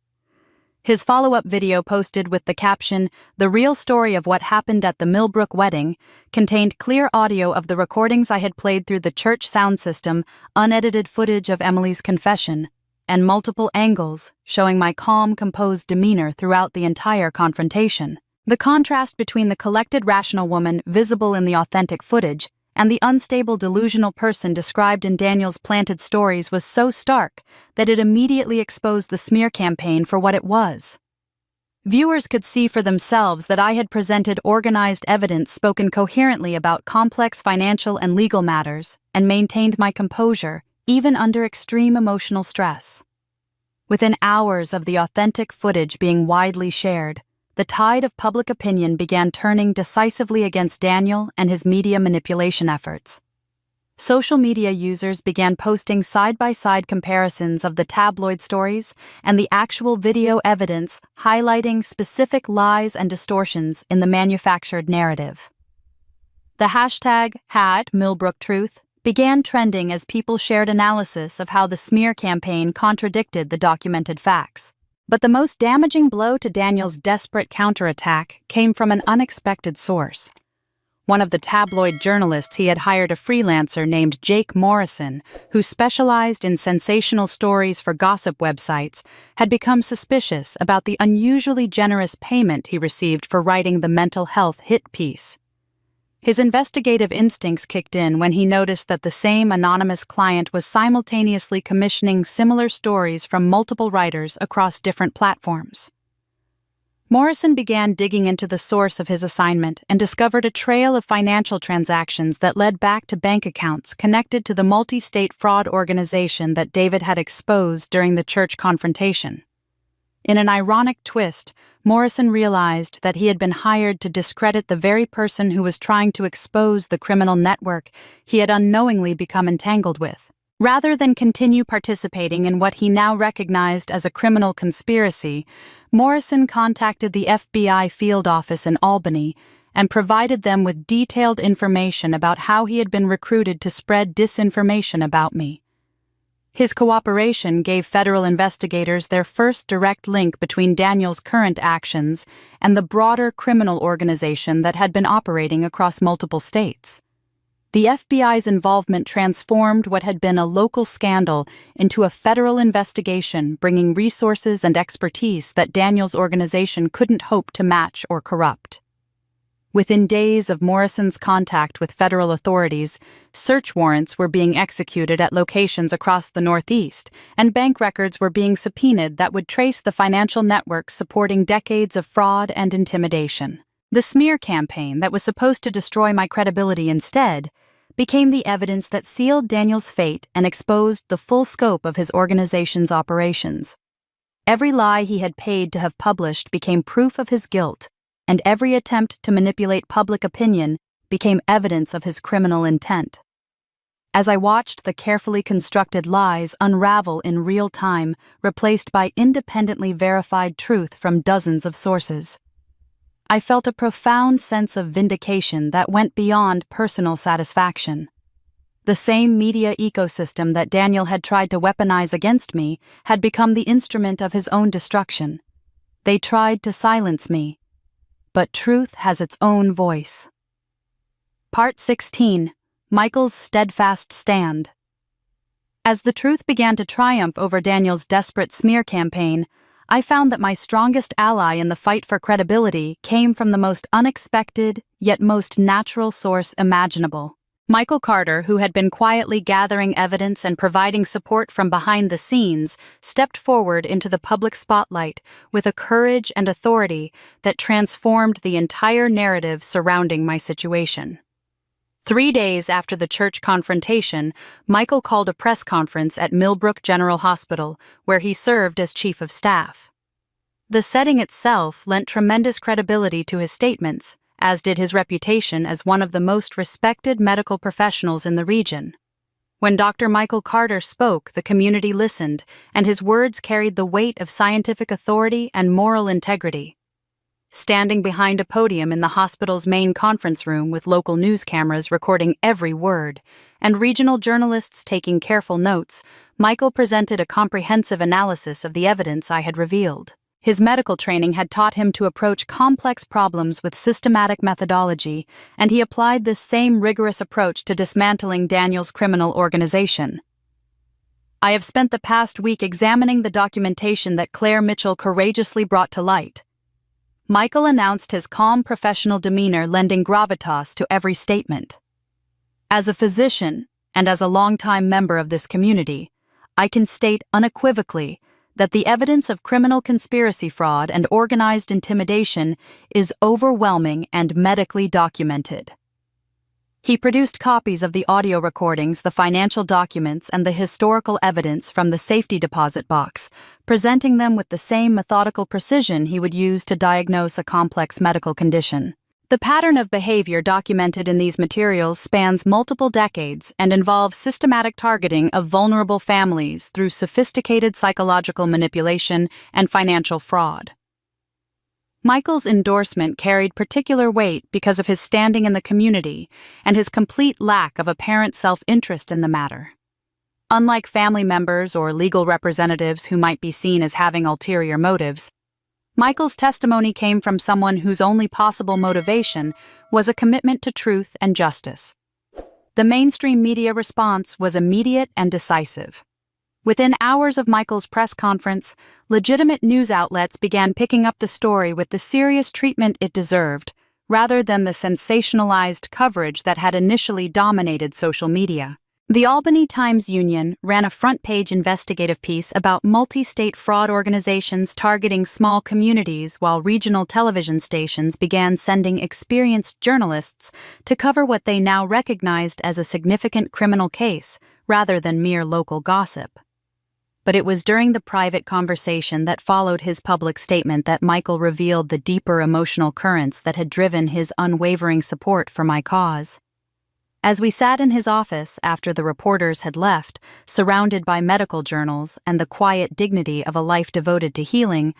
His follow-up video, posted with the caption, "The real story of what happened at the Millbrook wedding," contained clear audio of the recordings I had played through the church sound system, unedited footage of Emily's confession, and multiple angles showing my calm, composed demeanor throughout the entire confrontation. The contrast between the collected, rational woman visible in the authentic footage and the unstable, delusional person described in Daniel's planted stories was so stark that it immediately exposed the smear campaign for what it was. Viewers could see for themselves that I had presented organized evidence, spoken coherently about complex financial and legal matters, and maintained my composure, even under extreme emotional stress. Within hours of the authentic footage being widely shared, the tide of public opinion began turning decisively against Daniel and his media manipulation efforts. Social media users began posting side-by-side comparisons of the tabloid stories and the actual video evidence, highlighting specific lies and distortions in the manufactured narrative. The hashtag #MillbrookTruth began trending as people shared analysis of how the smear campaign contradicted the documented facts. But the most damaging blow to Daniel's desperate counterattack came from an unexpected source. One of the tabloid journalists he had hired a freelancer named Jake Morrison, who specialized in sensational stories for gossip websites, had become suspicious about the unusually generous payment he received for writing the mental health hit piece. His investigative instincts kicked in when he noticed that the same anonymous client was simultaneously commissioning similar stories from multiple writers across different platforms. Morrison began digging into the source of his assignment and discovered a trail of financial transactions that led back to bank accounts connected to the multi-state fraud organization that David had exposed during the church confrontation. In an ironic twist, Morrison realized that he had been hired to discredit the very person who was trying to expose the criminal network he had unknowingly become entangled with. Rather than continue participating in what he now recognized as a criminal conspiracy, Morrison contacted the FBI field office in Albany and provided them with detailed information about how he had been recruited to spread disinformation about me. His cooperation gave federal investigators their first direct link between Daniel's current actions and the broader criminal organization that had been operating across multiple states. The FBI's involvement transformed what had been a local scandal into a federal investigation, bringing resources and expertise that Daniel's organization couldn't hope to match or corrupt. Within days of Morrison's contact with federal authorities, search warrants were being executed at locations across the Northeast, and bank records were being subpoenaed that would trace the financial networks supporting decades of fraud and intimidation. The smear campaign that was supposed to destroy my credibility instead became the evidence that sealed Daniel's fate and exposed the full scope of his organization's operations. Every lie he had paid to have published became proof of his guilt, and every attempt to manipulate public opinion became evidence of his criminal intent. As I watched the carefully constructed lies unravel in real time, replaced by independently verified truth from dozens of sources, I felt a profound sense of vindication that went beyond personal satisfaction. The same media ecosystem that Daniel had tried to weaponize against me had become the instrument of his own destruction. They tried to silence me, but truth has its own voice. Part 16. Michael's Steadfast Stand. As the truth began to triumph over Daniel's desperate smear campaign, I found that my strongest ally in the fight for credibility came from the most unexpected, yet most natural source imaginable. Michael Carter, who had been quietly gathering evidence and providing support from behind the scenes, stepped forward into the public spotlight with a courage and authority that transformed the entire narrative surrounding my situation. 3 days after the church confrontation, Michael called a press conference at Millbrook General Hospital, where he served as chief of staff. The setting itself lent tremendous credibility to his statements, as did his reputation as one of the most respected medical professionals in the region. When Dr. Michael Carter spoke, the community listened, and his words carried the weight of scientific authority and moral integrity. Standing behind a podium in the hospital's main conference room with local news cameras recording every word, and regional journalists taking careful notes, Michael presented a comprehensive analysis of the evidence I had revealed. His medical training had taught him to approach complex problems with systematic methodology, and he applied this same rigorous approach to dismantling Daniel's criminal organization. I have spent the past week examining the documentation that Claire Mitchell courageously brought to light. Michael announced, his calm professional demeanor lending gravitas to every statement. As a physician, and as a longtime member of this community, I can state unequivocally that the evidence of criminal conspiracy fraud and organized intimidation is overwhelming and medically documented. He produced copies of the audio recordings, the financial documents, and the historical evidence from the safety deposit box, presenting them with the same methodical precision he would use to diagnose a complex medical condition. The pattern of behavior documented in these materials spans multiple decades and involves systematic targeting of vulnerable families through sophisticated psychological manipulation and financial fraud. Michael's endorsement carried particular weight because of his standing in the community and his complete lack of apparent self-interest in the matter. Unlike family members or legal representatives who might be seen as having ulterior motives, Michael's testimony came from someone whose only possible motivation was a commitment to truth and justice. The mainstream media response was immediate and decisive. Within hours of Michael's press conference, legitimate news outlets began picking up the story with the serious treatment it deserved, rather than the sensationalized coverage that had initially dominated social media. The Albany Times-Union ran a front-page investigative piece about multi-state fraud organizations targeting small communities, while regional television stations began sending experienced journalists to cover what they now recognized as a significant criminal case, rather than mere local gossip. But it was during the private conversation that followed his public statement that Michael revealed the deeper emotional currents that had driven his unwavering support for my cause. As we sat in his office after the reporters had left, surrounded by medical journals and the quiet dignity of a life devoted to healing,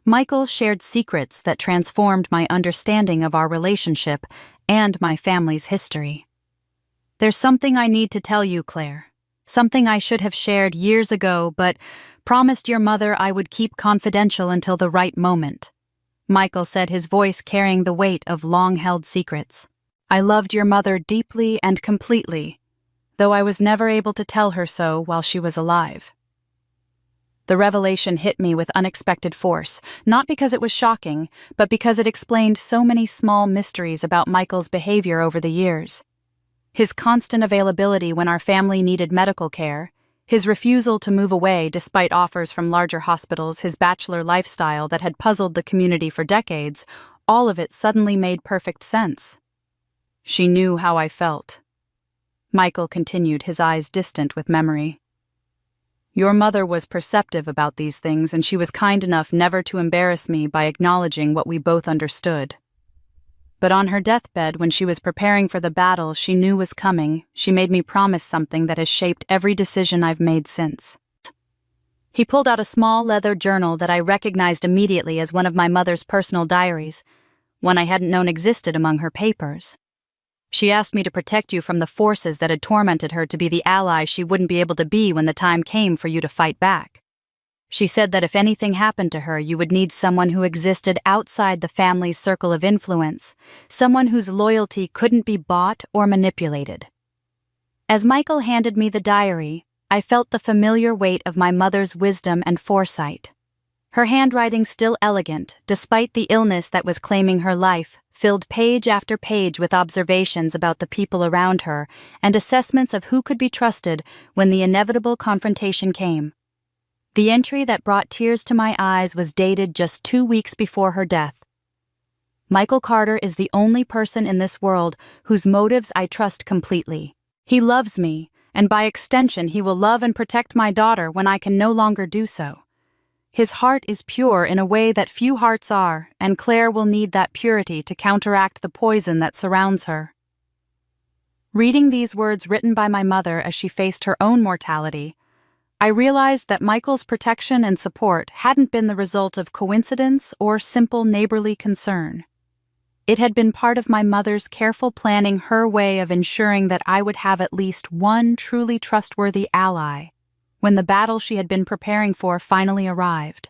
Michael shared secrets that transformed my understanding of our relationship and my family's history. "There's something I need to tell you, Claire. Something I should have shared years ago, but promised your mother I would keep confidential until the right moment," Michael said, his voice carrying the weight of long-held secrets. "I loved your mother deeply and completely, though I was never able to tell her so while she was alive." The revelation hit me with unexpected force, not because it was shocking, but because it explained so many small mysteries about Michael's behavior over the years. His constant availability when our family needed medical care, his refusal to move away despite offers from larger hospitals, his bachelor lifestyle that had puzzled the community for decades, all of it suddenly made perfect sense. "She knew how I felt," Michael continued, his eyes distant with memory. "Your mother was perceptive about these things, and she was kind enough never to embarrass me by acknowledging what we both understood. But on her deathbed, when she was preparing for the battle she knew was coming, she made me promise something that has shaped every decision I've made since." He pulled out a small leather journal that I recognized immediately as one of my mother's personal diaries, one I hadn't known existed among her papers. "She asked me to protect you from the forces that had tormented her, to be the ally she wouldn't be able to be when the time came for you to fight back. She said that if anything happened to her, you would need someone who existed outside the family's circle of influence, someone whose loyalty couldn't be bought or manipulated." As Michael handed me the diary, I felt the familiar weight of my mother's wisdom and foresight. Her handwriting, still elegant, despite the illness that was claiming her life, filled page after page with observations about the people around her and assessments of who could be trusted when the inevitable confrontation came. The entry that brought tears to my eyes was dated just 2 weeks before her death. "Michael Carter is the only person in this world whose motives I trust completely. He loves me, and by extension he will love and protect my daughter when I can no longer do so. His heart is pure in a way that few hearts are, and Claire will need that purity to counteract the poison that surrounds her." Reading these words written by my mother as she faced her own mortality, I realized that Michael's protection and support hadn't been the result of coincidence or simple neighborly concern. It had been part of my mother's careful planning, her way of ensuring that I would have at least one truly trustworthy ally when the battle she had been preparing for finally arrived.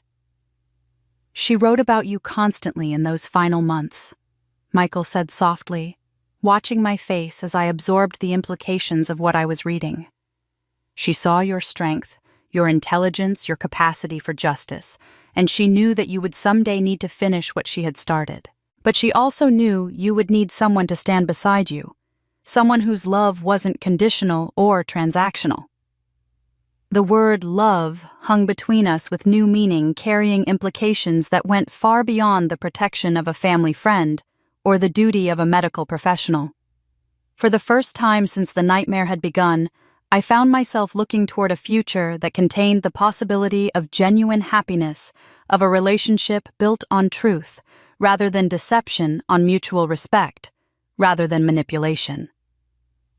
"She wrote about you constantly in those final months," Michael said softly, watching my face as I absorbed the implications of what I was reading. "She saw your strength, your intelligence, your capacity for justice, and she knew that you would someday need to finish what she had started. But she also knew you would need someone to stand beside you, someone whose love wasn't conditional or transactional." The word love hung between us with new meaning, carrying implications that went far beyond the protection of a family friend or the duty of a medical professional. For the first time since the nightmare had begun, I found myself looking toward a future that contained the possibility of genuine happiness, of a relationship built on truth, rather than deception on mutual respect, rather than manipulation.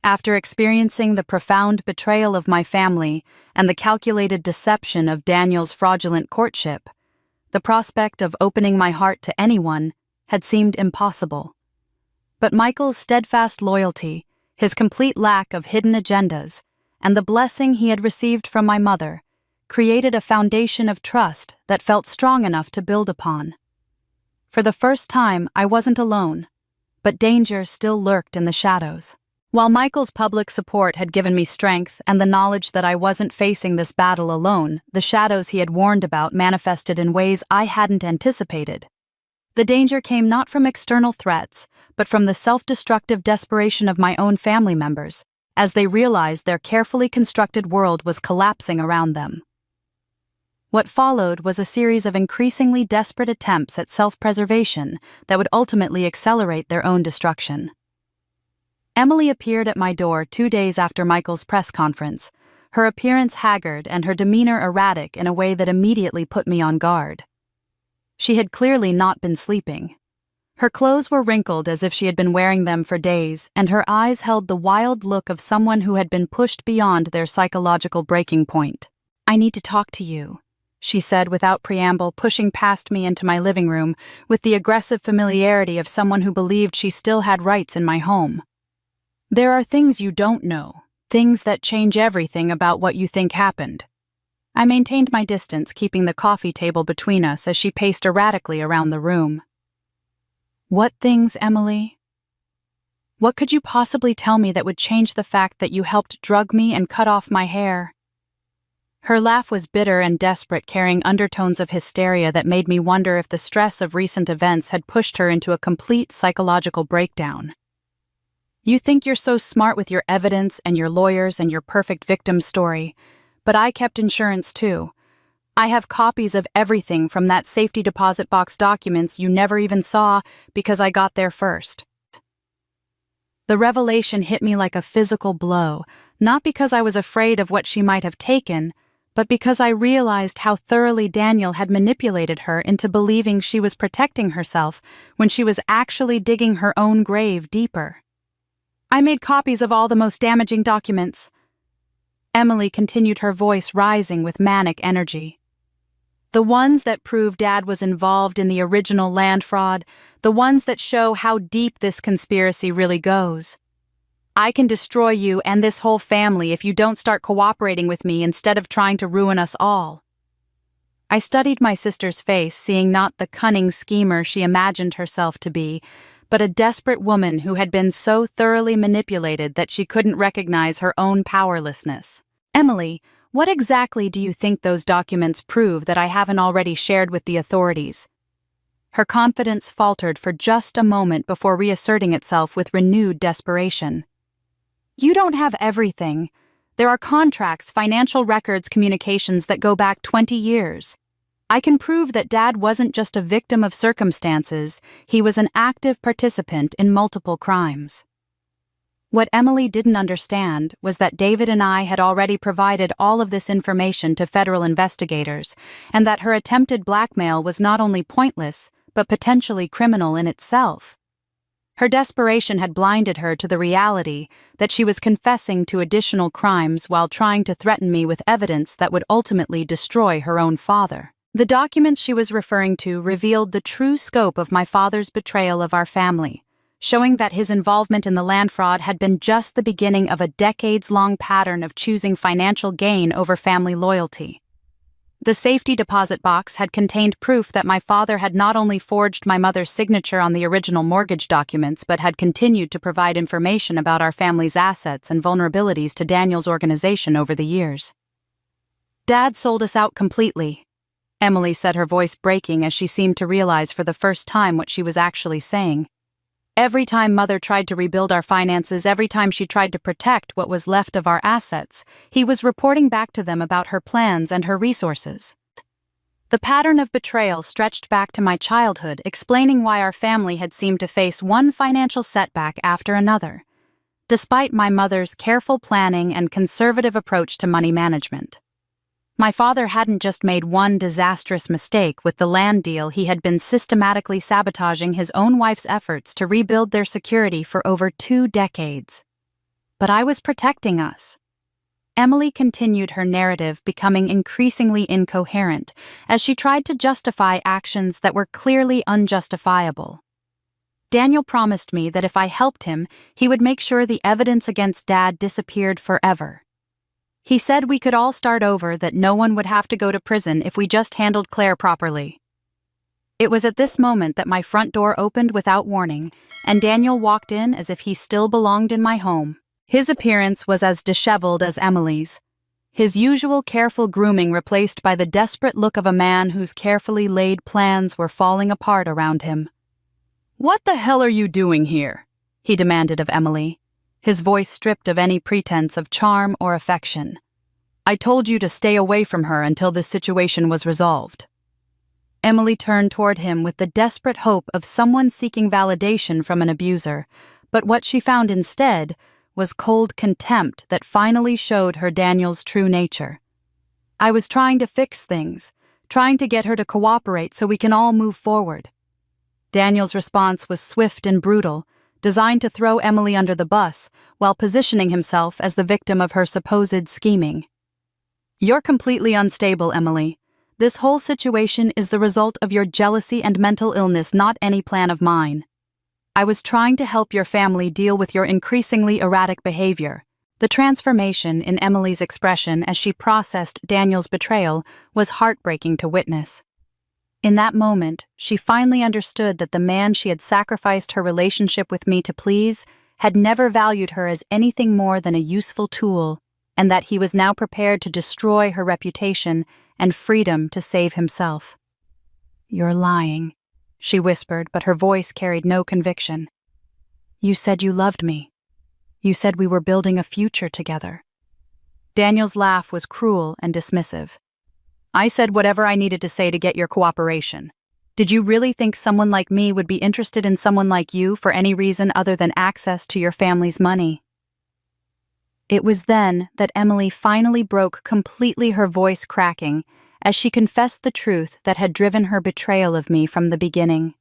After experiencing the profound betrayal of my family and the calculated deception of Daniel's fraudulent courtship, the prospect of opening my heart to anyone had seemed impossible. But Michael's steadfast loyalty, his complete lack of hidden agendas, and the blessing he had received from my mother created a foundation of trust that felt strong enough to build upon. For the first time, I wasn't alone, but danger still lurked in the shadows. While Michael's public support had given me strength and the knowledge that I wasn't facing this battle alone, the shadows he had warned about manifested in ways I hadn't anticipated. The danger came not from external threats, but from the self-destructive desperation of my own family members, as they realized their carefully constructed world was collapsing around them. What followed was a series of increasingly desperate attempts at self-preservation that would ultimately accelerate their own destruction. Emily appeared at my door 2 days after Michael's press conference, her appearance haggard and her demeanor erratic in a way that immediately put me on guard. She had clearly not been sleeping. Her clothes were wrinkled as if she had been wearing them for days, and her eyes held the wild look of someone who had been pushed beyond their psychological breaking point. "I need to talk to you," she said without preamble, pushing past me into my living room with the aggressive familiarity of someone who believed she still had rights in my home. "There are things you don't know, things that change everything about what you think happened." I maintained my distance, keeping the coffee table between us as she paced erratically around the room. "What things, Emily? What could you possibly tell me that would change the fact that you helped drug me and cut off my hair?" Her laugh was bitter and desperate, carrying undertones of hysteria that made me wonder if the stress of recent events had pushed her into a complete psychological breakdown. "You think you're so smart with your evidence and your lawyers and your perfect victim story, but I kept insurance too. I have copies of everything from that safety deposit box documents you never even saw because I got there first." The revelation hit me like a physical blow, not because I was afraid of what she might have taken, but because I realized how thoroughly Daniel had manipulated her into believing she was protecting herself when she was actually digging her own grave deeper. "I made copies of all the most damaging documents." Emily continued, her voice rising with manic energy. "The ones that prove Dad was involved in the original land fraud, the ones that show how deep this conspiracy really goes. I can destroy you and this whole family if you don't start cooperating with me instead of trying to ruin us all." I studied my sister's face, seeing not the cunning schemer she imagined herself to be, but a desperate woman who had been so thoroughly manipulated that she couldn't recognize her own powerlessness. "Emily, what exactly do you think those documents prove that I haven't already shared with the authorities?" Her confidence faltered for just a moment before reasserting itself with renewed desperation. "You don't have everything. There are contracts, financial records, communications that go back 20 years. I can prove that Dad wasn't just a victim of circumstances, he was an active participant in multiple crimes." What Emily didn't understand was that David and I had already provided all of this information to federal investigators, and that her attempted blackmail was not only pointless, but potentially criminal in itself. Her desperation had blinded her to the reality that she was confessing to additional crimes while trying to threaten me with evidence that would ultimately destroy her own father. The documents she was referring to revealed the true scope of my father's betrayal of our family, showing that his involvement in the land fraud had been just the beginning of a decades-long pattern of choosing financial gain over family loyalty. The safety deposit box had contained proof that my father had not only forged my mother's signature on the original mortgage documents but had continued to provide information about our family's assets and vulnerabilities to Daniel's organization over the years. "Dad sold us out completely," Emily said, her voice breaking as she seemed to realize for the first time what she was actually saying. "Every time Mother tried to rebuild our finances, every time she tried to protect what was left of our assets, he was reporting back to them about her plans and her resources." The pattern of betrayal stretched back to my childhood, explaining why our family had seemed to face one financial setback after another, despite my mother's careful planning and conservative approach to money management. My father hadn't just made one disastrous mistake with the land deal, he had been systematically sabotaging his own wife's efforts to rebuild their security for over 2 decades. But I was protecting us. Emily continued her narrative, becoming increasingly incoherent as she tried to justify actions that were clearly unjustifiable. Daniel promised me that if I helped him, he would make sure the evidence against Dad disappeared forever. He said we could all start over, that no one would have to go to prison if we just handled Claire properly. It was at this moment that my front door opened without warning, and Daniel walked in as if he still belonged in my home. His appearance was as disheveled as Emily's, his usual careful grooming replaced by the desperate look of a man whose carefully laid plans were falling apart around him. "What the hell are you doing here?" he demanded of Emily, his voice stripped of any pretense of charm or affection. "I told you to stay away from her until this situation was resolved." Emily turned toward him with the desperate hope of someone seeking validation from an abuser, but what she found instead was cold contempt that finally showed her Daniel's true nature. "I was trying to fix things, trying to get her to cooperate so we can all move forward." Daniel's response was swift and brutal, designed to throw Emily under the bus while positioning himself as the victim of her supposed scheming. "You're completely unstable, Emily. This whole situation is the result of your jealousy and mental illness, not any plan of mine. I was trying to help your family deal with your increasingly erratic behavior." The transformation in Emily's expression as she processed Daniel's betrayal was heartbreaking to witness. In that moment, she finally understood that the man she had sacrificed her relationship with me to please had never valued her as anything more than a useful tool, and that he was now prepared to destroy her reputation and freedom to save himself. "You're lying," she whispered, but her voice carried no conviction. "You said you loved me. You said we were building a future together." Daniel's laugh was cruel and dismissive. "I said whatever I needed to say to get your cooperation. Did you really think someone like me would be interested in someone like you for any reason other than access to your family's money?" It was then that Emily finally broke completely, her voice cracking, as she confessed the truth that had driven her betrayal of me from the beginning.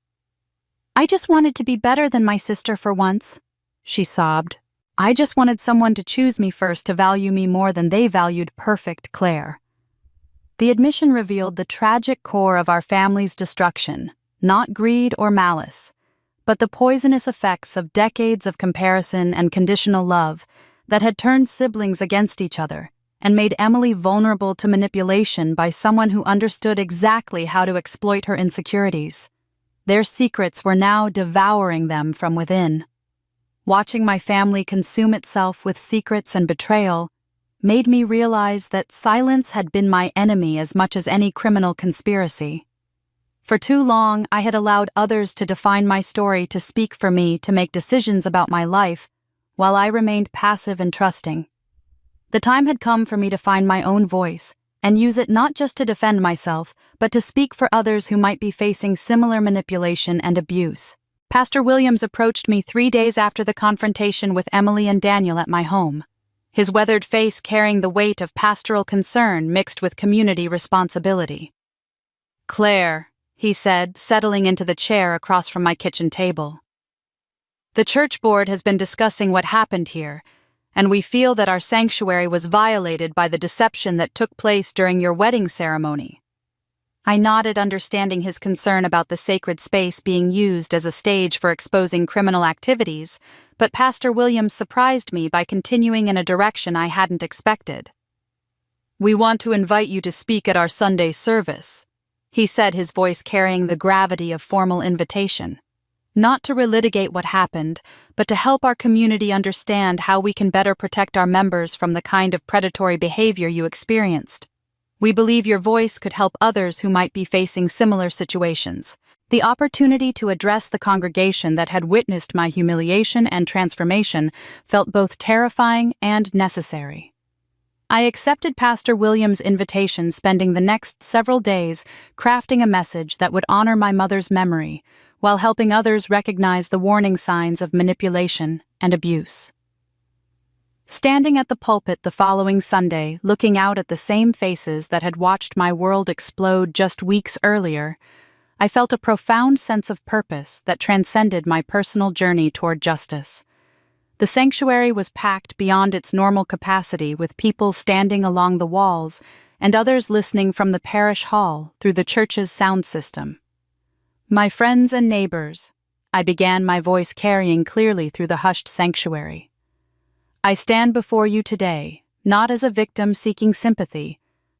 "I just wanted to be better than my sister for once," she sobbed. "I just wanted someone to choose me first, to value me more than they valued perfect Claire." The admission revealed the tragic core of our family's destruction, not greed or malice, but the poisonous effects of decades of comparison and conditional love that had turned siblings against each other and made Emily vulnerable to manipulation by someone who understood exactly how to exploit her insecurities. Their secrets were now devouring them from within. Watching my family consume itself with secrets and betrayal made me realize that silence had been my enemy as much as any criminal conspiracy. For too long, I had allowed others to define my story, to speak for me, to make decisions about my life, while I remained passive and trusting. The time had come for me to find my own voice and use it not just to defend myself, but to speak for others who might be facing similar manipulation and abuse. Pastor Williams approached me 3 days after the confrontation with Emily and Daniel at my home, his weathered face carrying the weight of pastoral concern mixed with community responsibility. "Claire," he said, settling into the chair across from my kitchen table. "The church board has been discussing what happened here, and we feel that our sanctuary was violated by the deception that took place during your wedding ceremony." I nodded, understanding his concern about the sacred space being used as a stage for exposing criminal activities, but Pastor Williams surprised me by continuing in a direction I hadn't expected. "We want to invite you to speak at our Sunday service," he said, his voice carrying the gravity of formal invitation. "Not to relitigate what happened, but to help our community understand how we can better protect our members from the kind of predatory behavior you experienced. We believe your voice could help others who might be facing similar situations." The opportunity to address the congregation that had witnessed my humiliation and transformation felt both terrifying and necessary. I accepted Pastor Williams' invitation, spending the next several days crafting a message that would honor my mother's memory, while helping others recognize the warning signs of manipulation and abuse. Standing at the pulpit the following Sunday, looking out at the same faces that had watched my world explode just weeks earlier, I felt a profound sense of purpose that transcended my personal journey toward justice. The sanctuary was packed beyond its normal capacity, with people standing along the walls and others listening from the parish hall through the church's sound system. "My friends and neighbors," I began, my voice carrying clearly through the hushed sanctuary. "I stand before you today, not as a victim seeking sympathy,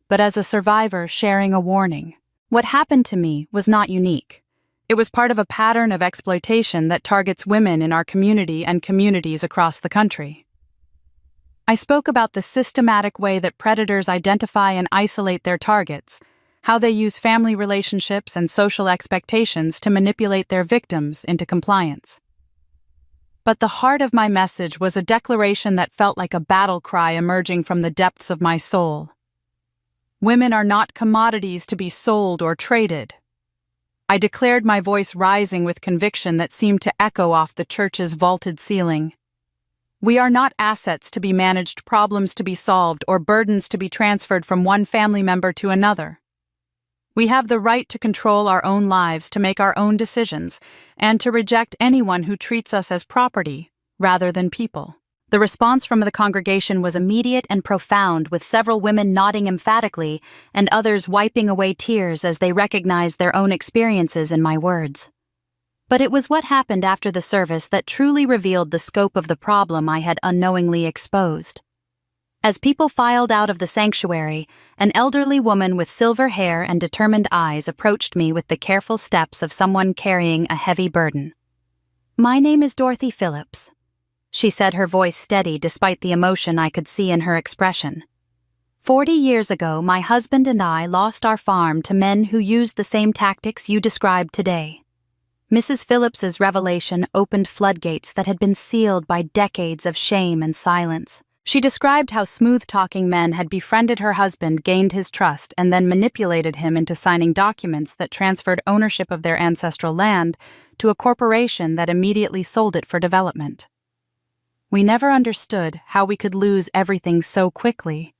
but as a survivor sharing a warning. What happened to me was not unique. It was part of a pattern of exploitation that targets women in our community and communities across the country." I spoke about the systematic way that predators identify and isolate their targets, how they use family relationships and social expectations to manipulate their victims into compliance. But the heart of my message was a declaration that felt like a battle cry emerging from the depths of my soul. Women are not commodities to be sold or traded. I declared, my voice rising with conviction that seemed to echo off the church's vaulted ceiling. We are not assets to be managed, problems to be solved, or burdens to be transferred from one family member to another. We have the right to control our own lives, to make our own decisions, and to reject anyone who treats us as property rather than people. The response from the congregation was immediate and profound, with several women nodding emphatically and others wiping away tears as they recognized their own experiences in my words. But it was what happened after the service that truly revealed the scope of the problem I had unknowingly exposed. As people filed out of the sanctuary, an elderly woman with silver hair and determined eyes approached me with the careful steps of someone carrying a heavy burden. "My name is Dorothy Phillips," she said, her voice steady despite the emotion I could see in her expression. 40 years ago, my husband and I lost our farm to men who used the same tactics you described today." Mrs. Phillips's revelation opened floodgates that had been sealed by decades of shame and silence. She described how smooth-talking men had befriended her husband, gained his trust, and then manipulated him into signing documents that transferred ownership of their ancestral land to a corporation that immediately sold it for development. "We never understood how we could lose everything so quickly,"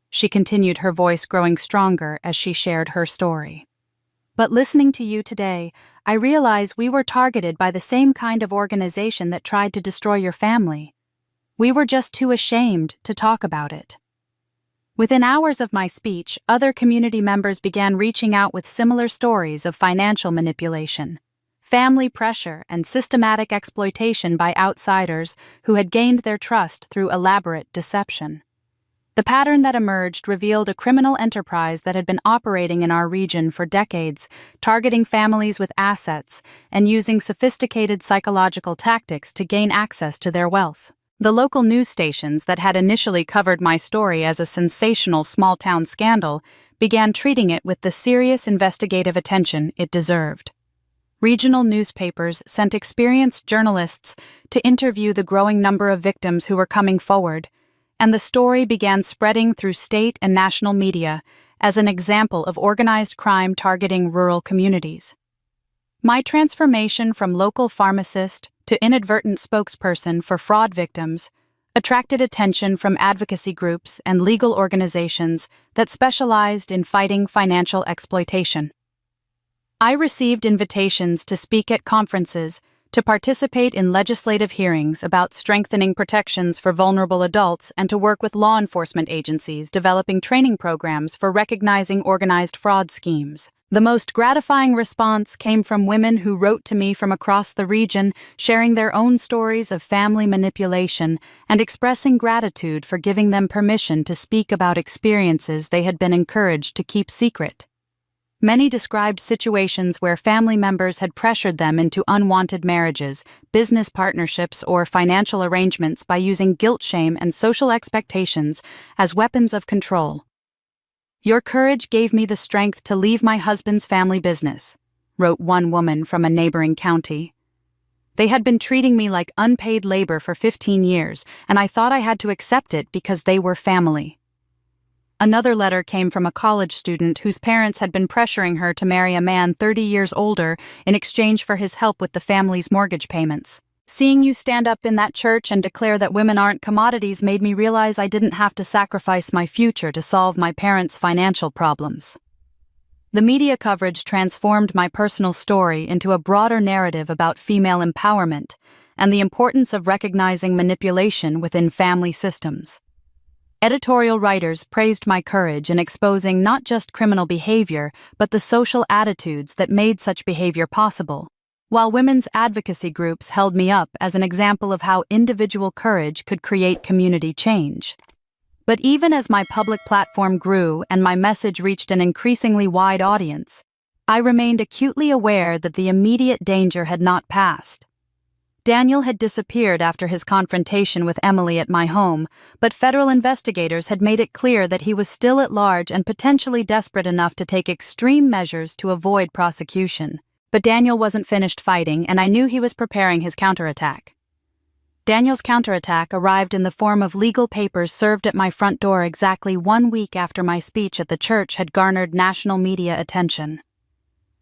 she continued, her voice growing stronger as she shared her story. "But listening to you today, I realize we were targeted by the same kind of organization that tried to destroy your family. We were just too ashamed to talk about it." Within hours of my speech, other community members began reaching out with similar stories of financial manipulation, family pressure, and systematic exploitation by outsiders who had gained their trust through elaborate deception. The pattern that emerged revealed a criminal enterprise that had been operating in our region for decades, targeting families with assets and using sophisticated psychological tactics to gain access to their wealth. The local news stations that had initially covered my story as a sensational small-town scandal began treating it with the serious investigative attention it deserved. Regional newspapers sent experienced journalists to interview the growing number of victims who were coming forward, and the story began spreading through state and national media as an example of organized crime targeting rural communities. My transformation from local pharmacist to inadvertent spokesperson for fraud victims attracted attention from advocacy groups and legal organizations that specialized in fighting financial exploitation. I received invitations to speak at conferences, to participate in legislative hearings about strengthening protections for vulnerable adults, and to work with law enforcement agencies developing training programs for recognizing organized fraud schemes. The most gratifying response came from women who wrote to me from across the region, sharing their own stories of family manipulation and expressing gratitude for giving them permission to speak about experiences they had been encouraged to keep secret. Many described situations where family members had pressured them into unwanted marriages, business partnerships, or financial arrangements by using guilt, shame, and social expectations as weapons of control. "Your courage gave me the strength to leave my husband's family business," wrote one woman from a neighboring county. "They had been treating me like unpaid labor for 15 years, and I thought I had to accept it because they were family." Another letter came from a college student whose parents had been pressuring her to marry a man 30 years older in exchange for his help with the family's mortgage payments. Seeing you stand up in that church and declare that women aren't commodities made me realize I didn't have to sacrifice my future to solve my parents' financial problems. The media coverage transformed my personal story into a broader narrative about female empowerment and the importance of recognizing manipulation within family systems. Editorial writers praised my courage in exposing not just criminal behavior, but the social attitudes that made such behavior possible, while women's advocacy groups held me up as an example of how individual courage could create community change. But even as my public platform grew and my message reached an increasingly wide audience, I remained acutely aware that the immediate danger had not passed. Daniel had disappeared after his confrontation with Emily at my home, but federal investigators had made it clear that he was still at large and potentially desperate enough to take extreme measures to avoid prosecution. But Daniel wasn't finished fighting, and I knew he was preparing his counterattack. Daniel's counterattack arrived in the form of legal papers served at my front door exactly 1 week after my speech at the church had garnered national media attention.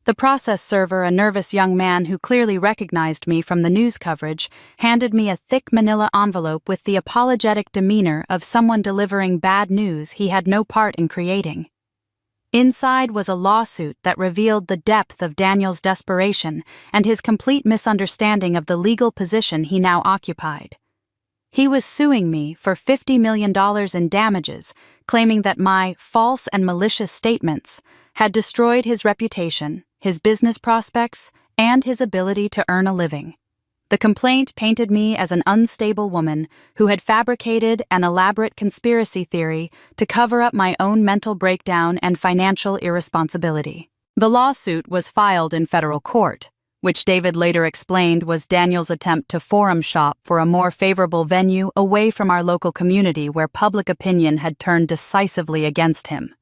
The process server, a nervous young man who clearly recognized me from the news coverage, handed me a thick manila envelope with the apologetic demeanor of someone delivering bad news he had no part in creating. Inside was a lawsuit that revealed the depth of Daniel's desperation and his complete misunderstanding of the legal position he now occupied. He was suing me for $50 million in damages, claiming that my false and malicious statements had destroyed his reputation, his business prospects, and his ability to earn a living. The complaint painted me as an unstable woman who had fabricated an elaborate conspiracy theory to cover up my own mental breakdown and financial irresponsibility. The lawsuit was filed in federal court, which David later explained was Daniel's attempt to forum shop for a more favorable venue away from our local community where public opinion had turned decisively against him.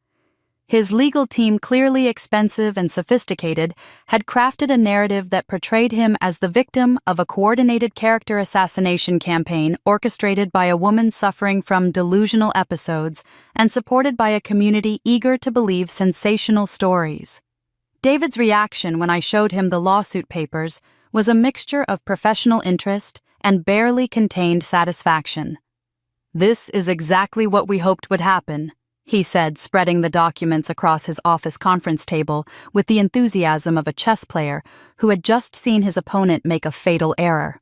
His legal team, clearly expensive and sophisticated, had crafted a narrative that portrayed him as the victim of a coordinated character assassination campaign orchestrated by a woman suffering from delusional episodes and supported by a community eager to believe sensational stories. David's reaction when I showed him the lawsuit papers was a mixture of professional interest and barely contained satisfaction. "This is exactly what we hoped would happen," he said, spreading the documents across his office conference table with the enthusiasm of a chess player who had just seen his opponent make a fatal error.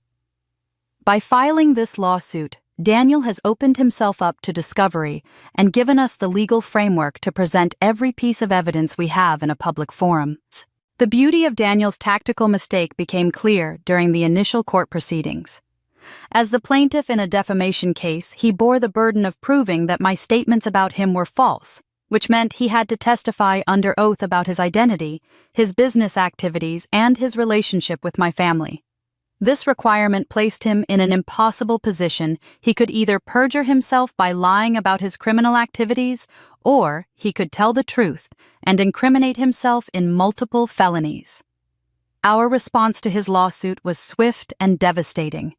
By filing this lawsuit, Daniel has opened himself up to discovery and given us the legal framework to present every piece of evidence we have in a public forum. The beauty of Daniel's tactical mistake became clear during the initial court proceedings. As the plaintiff in a defamation case, he bore the burden of proving that my statements about him were false, which meant he had to testify under oath about his identity, his business activities, and his relationship with my family. This requirement placed him in an impossible position. He could either perjure himself by lying about his criminal activities, or he could tell the truth and incriminate himself in multiple felonies. Our response to his lawsuit was swift and devastating.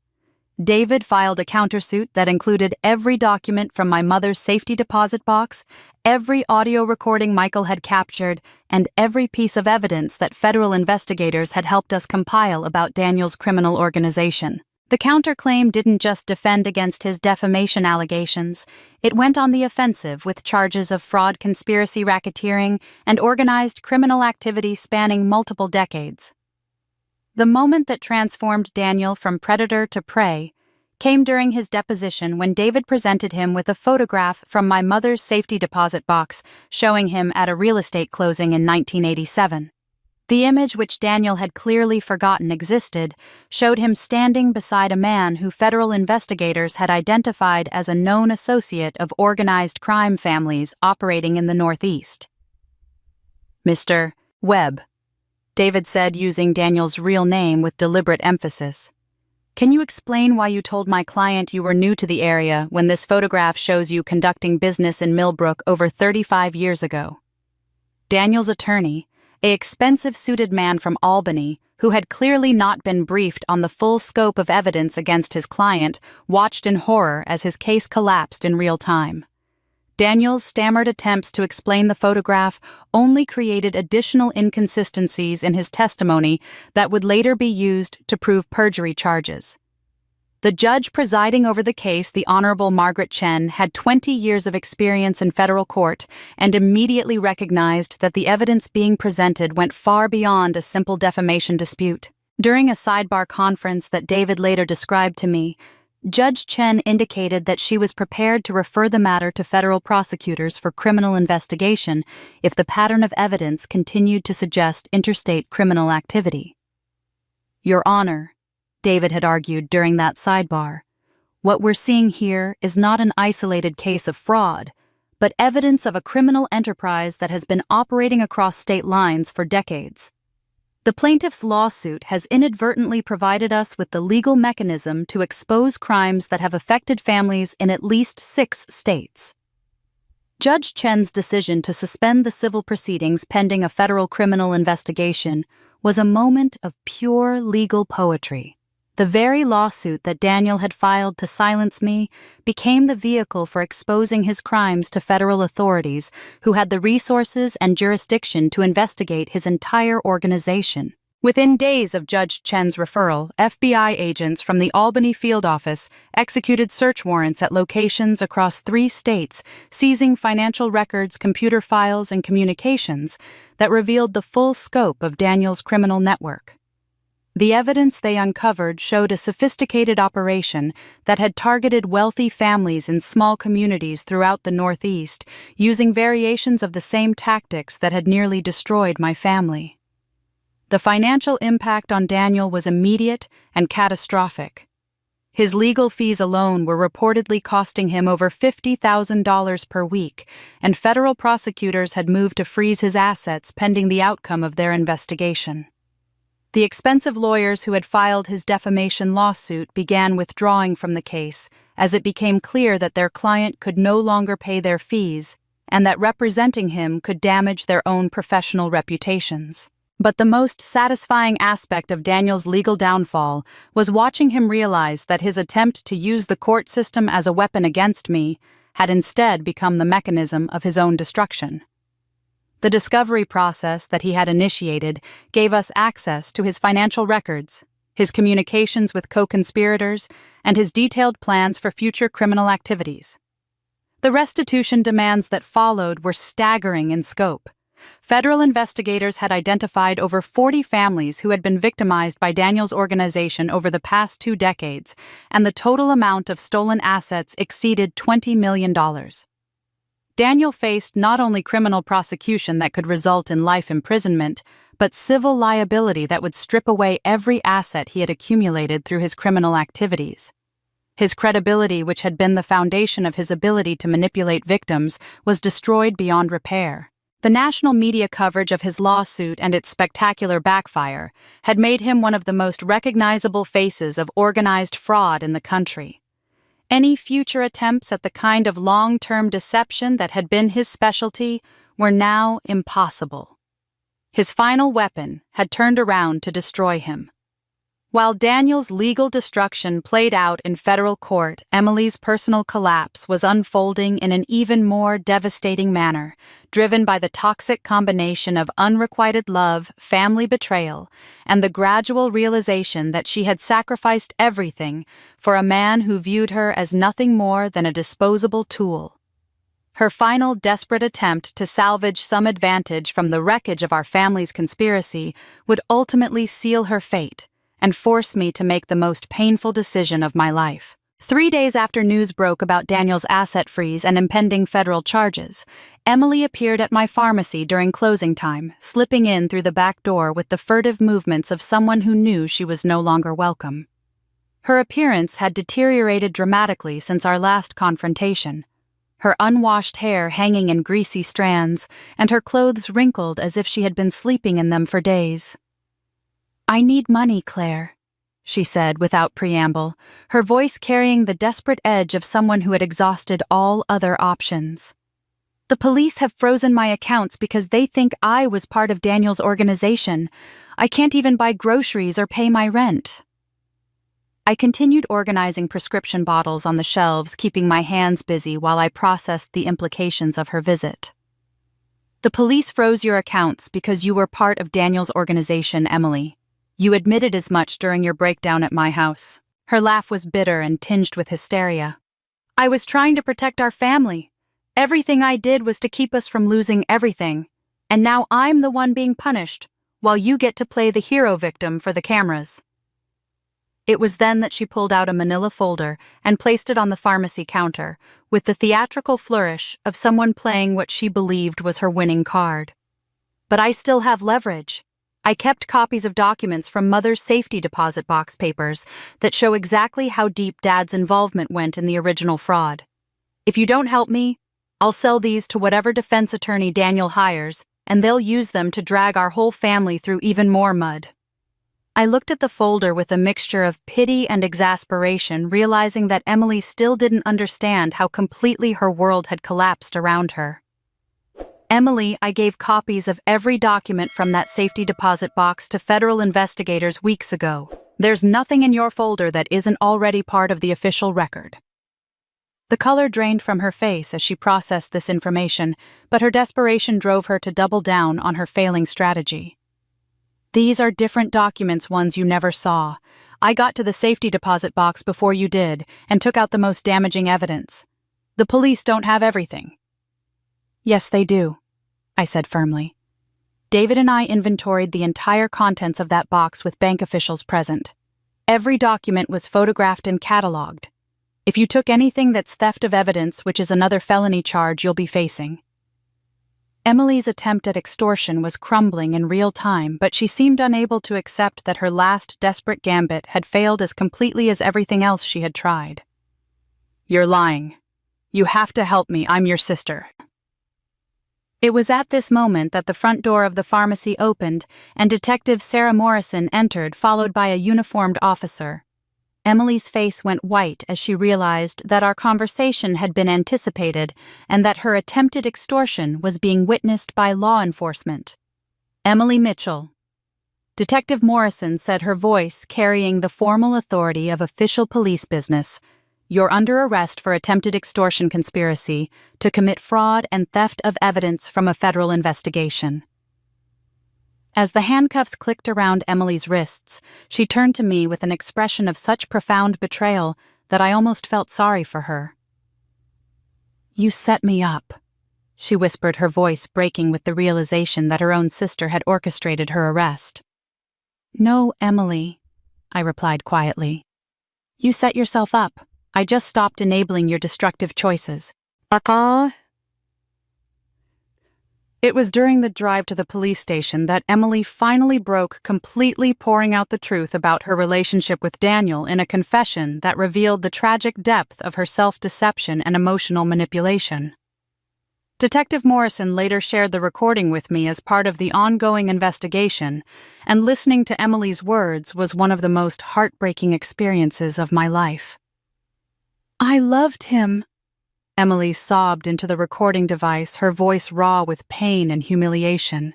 David filed a countersuit that included every document from my mother's safety deposit box, every audio recording Michael had captured, and every piece of evidence that federal investigators had helped us compile about Daniel's criminal organization. The counterclaim didn't just defend against his defamation allegations, it went on the offensive with charges of fraud, conspiracy, racketeering, and organized criminal activity spanning multiple decades. The moment that transformed Daniel from predator to prey came during his deposition when David presented him with a photograph from my mother's safety deposit box showing him at a real estate closing in 1987. The image, which Daniel had clearly forgotten existed, showed him standing beside a man who federal investigators had identified as a known associate of organized crime families operating in the Northeast. "Mr. Webb," David said, using Daniel's real name with deliberate emphasis. "Can you explain why you told my client you were new to the area when this photograph shows you conducting business in Millbrook over 35 years ago?" Daniel's attorney, an expensive-suited man from Albany, who had clearly not been briefed on the full scope of evidence against his client, watched in horror as his case collapsed in real time. Daniel's stammered attempts to explain the photograph only created additional inconsistencies in his testimony that would later be used to prove perjury charges. The judge presiding over the case, the Honorable Margaret Chen, had 20 years of experience in federal court and immediately recognized that the evidence being presented went far beyond a simple defamation dispute. During a sidebar conference that David later described to me, Judge Chen indicated that she was prepared to refer the matter to federal prosecutors for criminal investigation if the pattern of evidence continued to suggest interstate criminal activity. Your Honor, David had argued during that sidebar, what we're seeing here is not an isolated case of fraud, but evidence of a criminal enterprise that has been operating across state lines for decades. The plaintiff's lawsuit has inadvertently provided us with the legal mechanism to expose crimes that have affected families in at least 6 states. Judge Chen's decision to suspend the civil proceedings pending a federal criminal investigation was a moment of pure legal poetry. The very lawsuit that Daniel had filed to silence me became the vehicle for exposing his crimes to federal authorities who had the resources and jurisdiction to investigate his entire organization. Within days of Judge Chen's referral, FBI agents from the Albany field office executed search warrants at locations across 3 states, seizing financial records, computer files, and communications that revealed the full scope of Daniel's criminal network. The evidence they uncovered showed a sophisticated operation that had targeted wealthy families in small communities throughout the Northeast, using variations of the same tactics that had nearly destroyed my family. The financial impact on Daniel was immediate and catastrophic. His legal fees alone were reportedly costing him over $50,000 per week, and federal prosecutors had moved to freeze his assets pending the outcome of their investigation. The expensive lawyers who had filed his defamation lawsuit began withdrawing from the case as it became clear that their client could no longer pay their fees and that representing him could damage their own professional reputations. But the most satisfying aspect of Daniel's legal downfall was watching him realize that his attempt to use the court system as a weapon against me had instead become the mechanism of his own destruction. The discovery process that he had initiated gave us access to his financial records, his communications with co-conspirators, and his detailed plans for future criminal activities. The restitution demands that followed were staggering in scope. Federal investigators had identified over 40 families who had been victimized by Daniel's organization over the past 2 decades, and the total amount of stolen assets exceeded $20 million. Daniel faced not only criminal prosecution that could result in life imprisonment, but civil liability that would strip away every asset he had accumulated through his criminal activities. His credibility, which had been the foundation of his ability to manipulate victims, was destroyed beyond repair. The national media coverage of his lawsuit and its spectacular backfire had made him one of the most recognizable faces of organized fraud in the country. Any future attempts at the kind of long-term deception that had been his specialty were now impossible. His final weapon had turned around to destroy him. While Daniel's legal destruction played out in federal court, Emily's personal collapse was unfolding in an even more devastating manner, driven by the toxic combination of unrequited love, family betrayal, and the gradual realization that she had sacrificed everything for a man who viewed her as nothing more than a disposable tool. Her final desperate attempt to salvage some advantage from the wreckage of our family's conspiracy would ultimately seal her fate and force me to make the most painful decision of my life. 3 days after news broke about Daniel's asset freeze and impending federal charges, Emily appeared at my pharmacy during closing time, slipping in through the back door with the furtive movements of someone who knew she was no longer welcome. Her appearance had deteriorated dramatically since our last confrontation, her unwashed hair hanging in greasy strands and her clothes wrinkled as if she had been sleeping in them for days. "I need money, Claire," she said without preamble, her voice carrying the desperate edge of someone who had exhausted all other options. "The police have frozen my accounts because they think I was part of Daniel's organization. I can't even buy groceries or pay my rent." I continued organizing prescription bottles on the shelves, keeping my hands busy while I processed the implications of her visit. "The police froze your accounts because you were part of Daniel's organization, Emily. You admitted as much during your breakdown at my house." Her laugh was bitter and tinged with hysteria. "I was trying to protect our family. Everything I did was to keep us from losing everything. And now I'm the one being punished, while you get to play the hero victim for the cameras." It was then that she pulled out a manila folder and placed it on the pharmacy counter, with the theatrical flourish of someone playing what she believed was her winning card. "But I still have leverage. I kept copies of documents from Mother's safety deposit box papers that show exactly how deep Dad's involvement went in the original fraud. If you don't help me, I'll sell these to whatever defense attorney Daniel hires, and they'll use them to drag our whole family through even more mud." I looked at the folder with a mixture of pity and exasperation, realizing that Emily still didn't understand how completely her world had collapsed around her. "Emily, I gave copies of every document from that safety deposit box to federal investigators weeks ago. There's nothing in your folder that isn't already part of the official record." The color drained from her face as she processed this information, but her desperation drove her to double down on her failing strategy. "These are different documents, ones you never saw. I got to the safety deposit box before you did and took out the most damaging evidence. The police don't have everything." "Yes, they do," I said firmly. "David and I inventoried the entire contents of that box with bank officials present. Every document was photographed and cataloged. If you took anything that's theft of evidence, which is another felony charge you'll be facing." Emily's attempt at extortion was crumbling in real time, but she seemed unable to accept that her last desperate gambit had failed as completely as everything else she had tried. "You're lying. You have to help me. I'm your sister." It was at this moment that the front door of the pharmacy opened and Detective Sarah Morrison entered, followed by a uniformed officer. Emily's face went white as she realized that our conversation had been anticipated and that her attempted extortion was being witnessed by law enforcement. "Emily Mitchell." Detective Morrison said, her voice carrying the formal authority of official police business. "You're under arrest for attempted extortion conspiracy to commit fraud and theft of evidence from a federal investigation." As the handcuffs clicked around Emily's wrists, she turned to me with an expression of such profound betrayal that I almost felt sorry for her. "You set me up," she whispered, her voice breaking with the realization that her own sister had orchestrated her arrest. "No, Emily," I replied quietly. "You set yourself up. I just stopped enabling your destructive choices." It was during the drive to the police station that Emily finally broke, completely pouring out the truth about her relationship with Daniel in a confession that revealed the tragic depth of her self-deception and emotional manipulation. Detective Morrison later shared the recording with me as part of the ongoing investigation, and listening to Emily's words was one of the most heartbreaking experiences of my life. "I loved him," Emily sobbed into the recording device, her voice raw with pain and humiliation.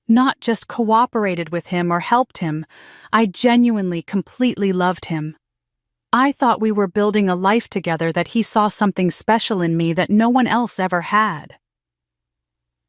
"Not just cooperated with him or helped him, I genuinely, completely loved him. I thought we were building a life together, that he saw something special in me that no one else ever had."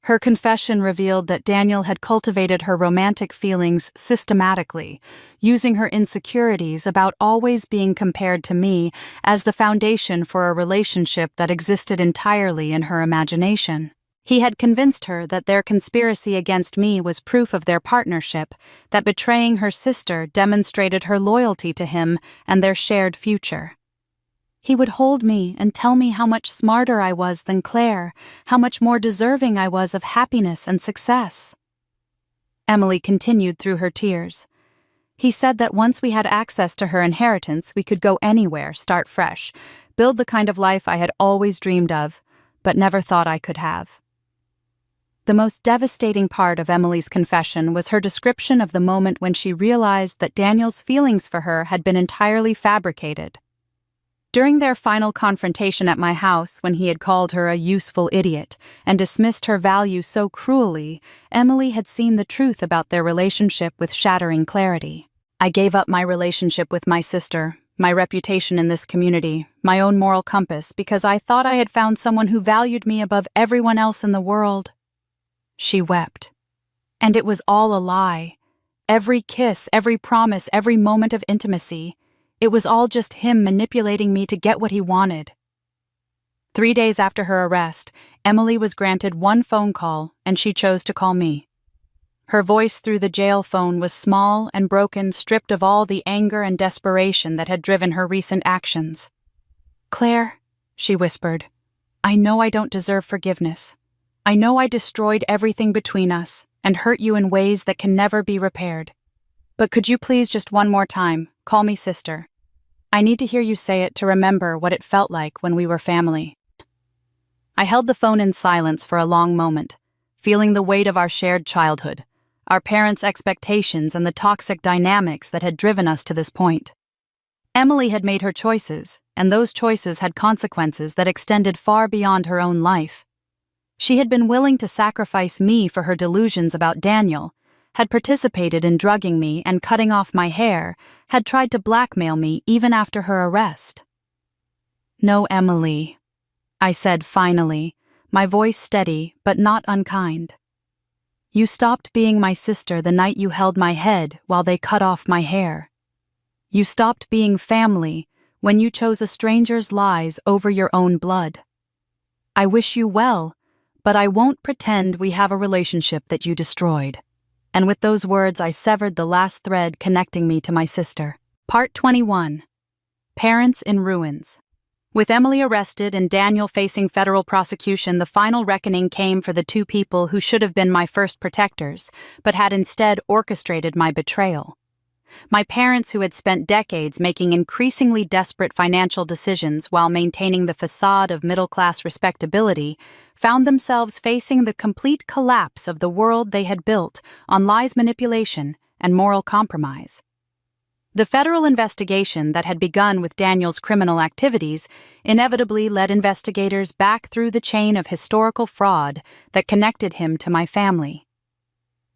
Her confession revealed that Daniel had cultivated her romantic feelings systematically, using her insecurities about always being compared to me as the foundation for a relationship that existed entirely in her imagination. He had convinced her that their conspiracy against me was proof of their partnership, that betraying her sister demonstrated her loyalty to him and their shared future. He would hold me and tell me how much smarter I was than Claire, how much more deserving I was of happiness and success. Emily continued through her tears. "He said that once we had access to her inheritance, we could go anywhere, start fresh, build the kind of life I had always dreamed of, but never thought I could have." The most devastating part of Emily's confession was her description of the moment when she realized that Daniel's feelings for her had been entirely fabricated. During their final confrontation at my house, when he had called her a useful idiot and dismissed her value so cruelly, Emily had seen the truth about their relationship with shattering clarity. "I gave up my relationship with my sister, my reputation in this community, my own moral compass, because I thought I had found someone who valued me above everyone else in the world." She wept. "And it was all a lie. Every kiss, every promise, every moment of intimacy. It was all just him manipulating me to get what he wanted. 3 days after her arrest, Emily was granted one phone call, and she chose to call me. Her voice through the jail phone was small and broken, stripped of all the anger and desperation that had driven her recent actions. "Claire," she whispered, "I know I don't deserve forgiveness. I know I destroyed everything between us and hurt you in ways that can never be repaired. But could you please just one more time call me sister? I need to hear you say it to remember what it felt like when we were family." I held the phone in silence for a long moment, feeling the weight of our shared childhood, our parents' expectations, and the toxic dynamics that had driven us to this point. Emily had made her choices, and those choices had consequences that extended far beyond her own life. She had been willing to sacrifice me for her delusions about Daniel, had participated in drugging me and cutting off my hair, had tried to blackmail me even after her arrest. "No, Emily," I said finally, my voice steady but not unkind. "You stopped being my sister the night you held my head while they cut off my hair. You stopped being family when you chose a stranger's lies over your own blood. I wish you well, but I won't pretend we have a relationship that you destroyed." And with those words, I severed the last thread connecting me to my sister. Part 21. Parents in Ruins. With Emily arrested and Daniel facing federal prosecution, the final reckoning came for the two people who should have been my first protectors, but had instead orchestrated my betrayal. My parents, who had spent decades making increasingly desperate financial decisions while maintaining the facade of middle-class respectability, found themselves facing the complete collapse of the world they had built on lies, manipulation, and moral compromise. The federal investigation that had begun with Daniel's criminal activities inevitably led investigators back through the chain of historical fraud that connected him to my family.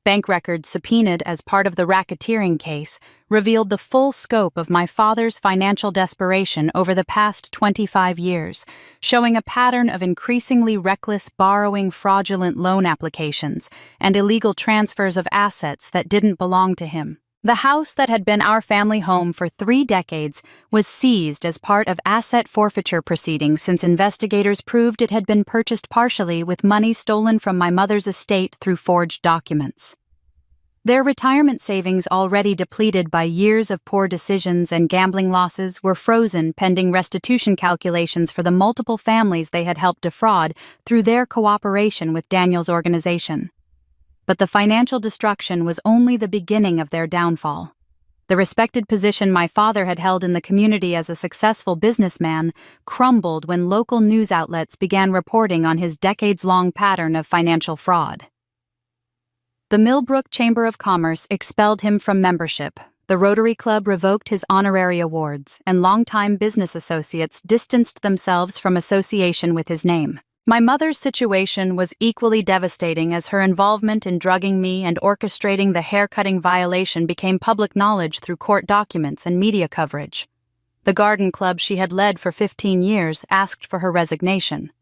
Bank records subpoenaed as part of the racketeering case revealed the full scope of my father's financial desperation over the past 25 years, showing a pattern of increasingly reckless borrowing, fraudulent loan applications, and illegal transfers of assets that didn't belong to him. The house that had been our family home for 3 decades was seized as part of asset forfeiture proceedings since investigators proved it had been purchased partially with money stolen from my mother's estate through forged documents. Their retirement savings, already depleted by years of poor decisions and gambling losses, were frozen pending restitution calculations for the multiple families they had helped defraud through their cooperation with Daniel's organization. But the financial destruction was only the beginning of their downfall. The respected position my father had held in the community as a successful businessman crumbled when local news outlets began reporting on his decades-long pattern of financial fraud. The Millbrook Chamber of Commerce expelled him from membership, the Rotary Club revoked his honorary awards, and longtime business associates distanced themselves from association with his name. My mother's situation was equally devastating as her involvement in drugging me and orchestrating the haircutting violation became public knowledge through court documents and media coverage. The garden club she had led for 15 years asked for her resignation.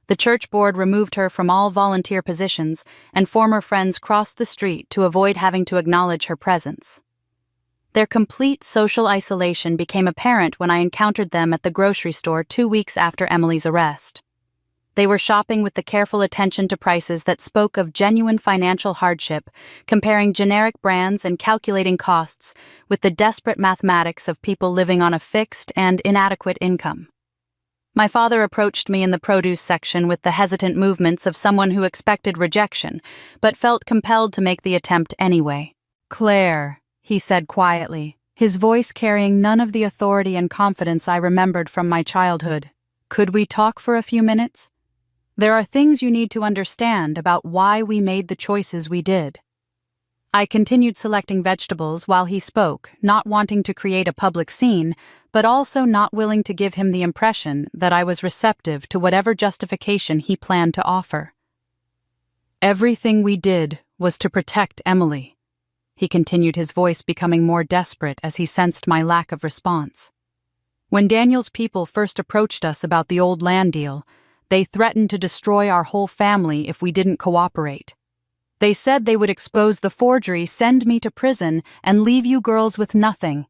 The church board removed her from all volunteer positions, and former friends crossed the street to avoid having to acknowledge her presence. Their complete social isolation became apparent when I encountered them at the grocery store 2 weeks after Emily's arrest. They were shopping with the careful attention to prices that spoke of genuine financial hardship, comparing generic brands and calculating costs with the desperate mathematics of people living on a fixed and inadequate income. My father approached me in the produce section with the hesitant movements of someone who expected rejection, but felt compelled to make the attempt anyway. "Claire," he said quietly, his voice carrying none of the authority and confidence I remembered from my childhood. "Could we talk for a few minutes? There are things you need to understand about why we made the choices we did." I continued selecting vegetables while he spoke, not wanting to create a public scene, but also not willing to give him the impression that I was receptive to whatever justification he planned to offer. "Everything we did was to protect Emily," he continued, his voice becoming more desperate as he sensed my lack of response. "When Daniel's people first approached us about the old land deal, they threatened to destroy our whole family if we didn't cooperate. They said they would expose the forgery, send me to prison, and leave you girls with nothing.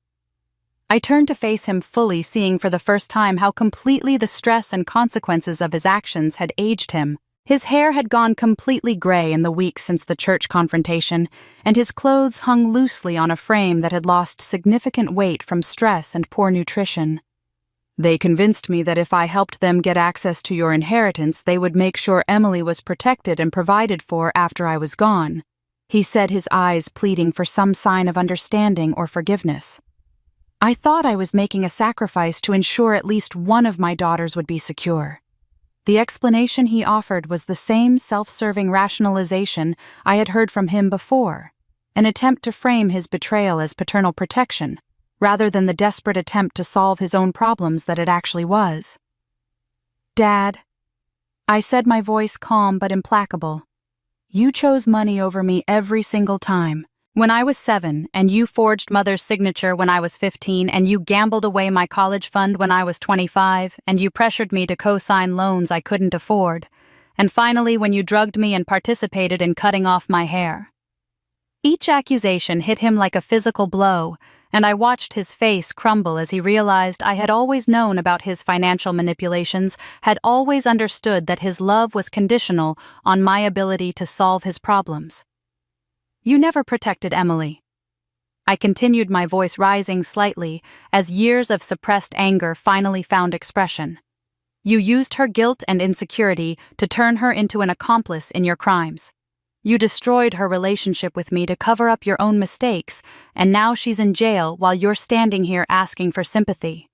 I turned to face him fully, seeing for the first time how completely the stress and consequences of his actions had aged him. His hair had gone completely gray in the weeks since the church confrontation, and his clothes hung loosely on a frame that had lost significant weight from stress and poor nutrition. "They convinced me that if I helped them get access to your inheritance, they would make sure Emily was protected and provided for after I was gone," he said, his eyes pleading for some sign of understanding or forgiveness. I thought I was making a sacrifice to ensure at least one of my daughters would be secure. The explanation he offered was the same self-serving rationalization I had heard from him before, an attempt to frame his betrayal as paternal protection, rather than the desperate attempt to solve his own problems that it actually was. "Dad," I said, my voice calm but implacable, "you chose money over me every single time. When I was 7, and you forged Mother's signature when I was 15, and you gambled away my college fund when I was 25, and you pressured me to co-sign loans I couldn't afford, and finally when you drugged me and participated in cutting off my hair." Each accusation hit him like a physical blow, and I watched his face crumble as he realized I had always known about his financial manipulations, had always understood that his love was conditional on my ability to solve his problems. "You never protected Emily." I continued, my voice rising slightly as years of suppressed anger finally found expression. "You used her guilt and insecurity to turn her into an accomplice in your crimes. You destroyed her relationship with me to cover up your own mistakes, and now she's in jail while you're standing here asking for sympathy."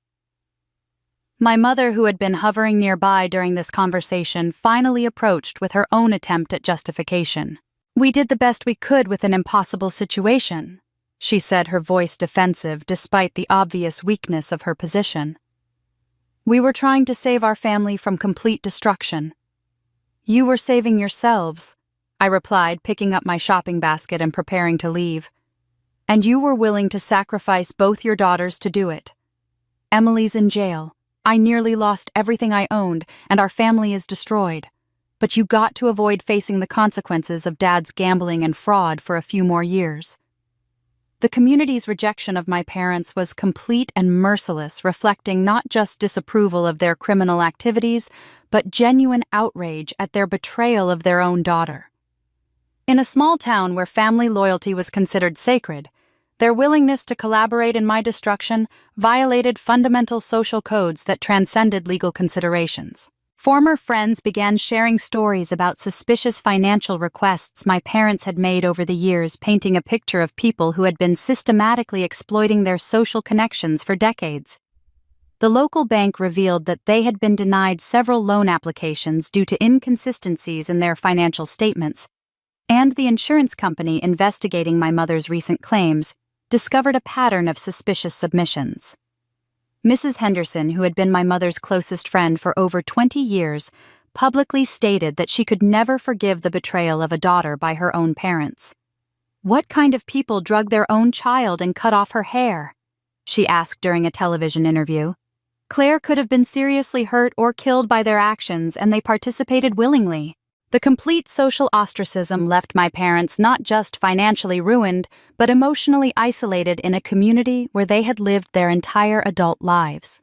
My mother, who had been hovering nearby during this conversation, finally approached with her own attempt at justification. "We did the best we could with an impossible situation," she said, her voice defensive despite the obvious weakness of her position. "We were trying to save our family from complete destruction." "You were saving yourselves," I replied, picking up my shopping basket and preparing to leave. "And you were willing to sacrifice both your daughters to do it. Emily's in jail. I nearly lost everything I owned, and our family is destroyed. But you got to avoid facing the consequences of Dad's gambling and fraud for a few more years." The community's rejection of my parents was complete and merciless, reflecting not just disapproval of their criminal activities, but genuine outrage at their betrayal of their own daughter. In a small town where family loyalty was considered sacred, their willingness to collaborate in my destruction violated fundamental social codes that transcended legal considerations. Former friends began sharing stories about suspicious financial requests my parents had made over the years, painting a picture of people who had been systematically exploiting their social connections for decades. The local bank revealed that they had been denied several loan applications due to inconsistencies in their financial statements, and the insurance company investigating my mother's recent claims discovered a pattern of suspicious submissions. Mrs. Henderson, who had been my mother's closest friend for over 20 years, publicly stated that she could never forgive the betrayal of a daughter by her own parents. "What kind of people drug their own child and cut off her hair?" she asked during a television interview. "Claire could have been seriously hurt or killed by their actions, and they participated willingly." The complete social ostracism left my parents not just financially ruined, but emotionally isolated in a community where they had lived their entire adult lives.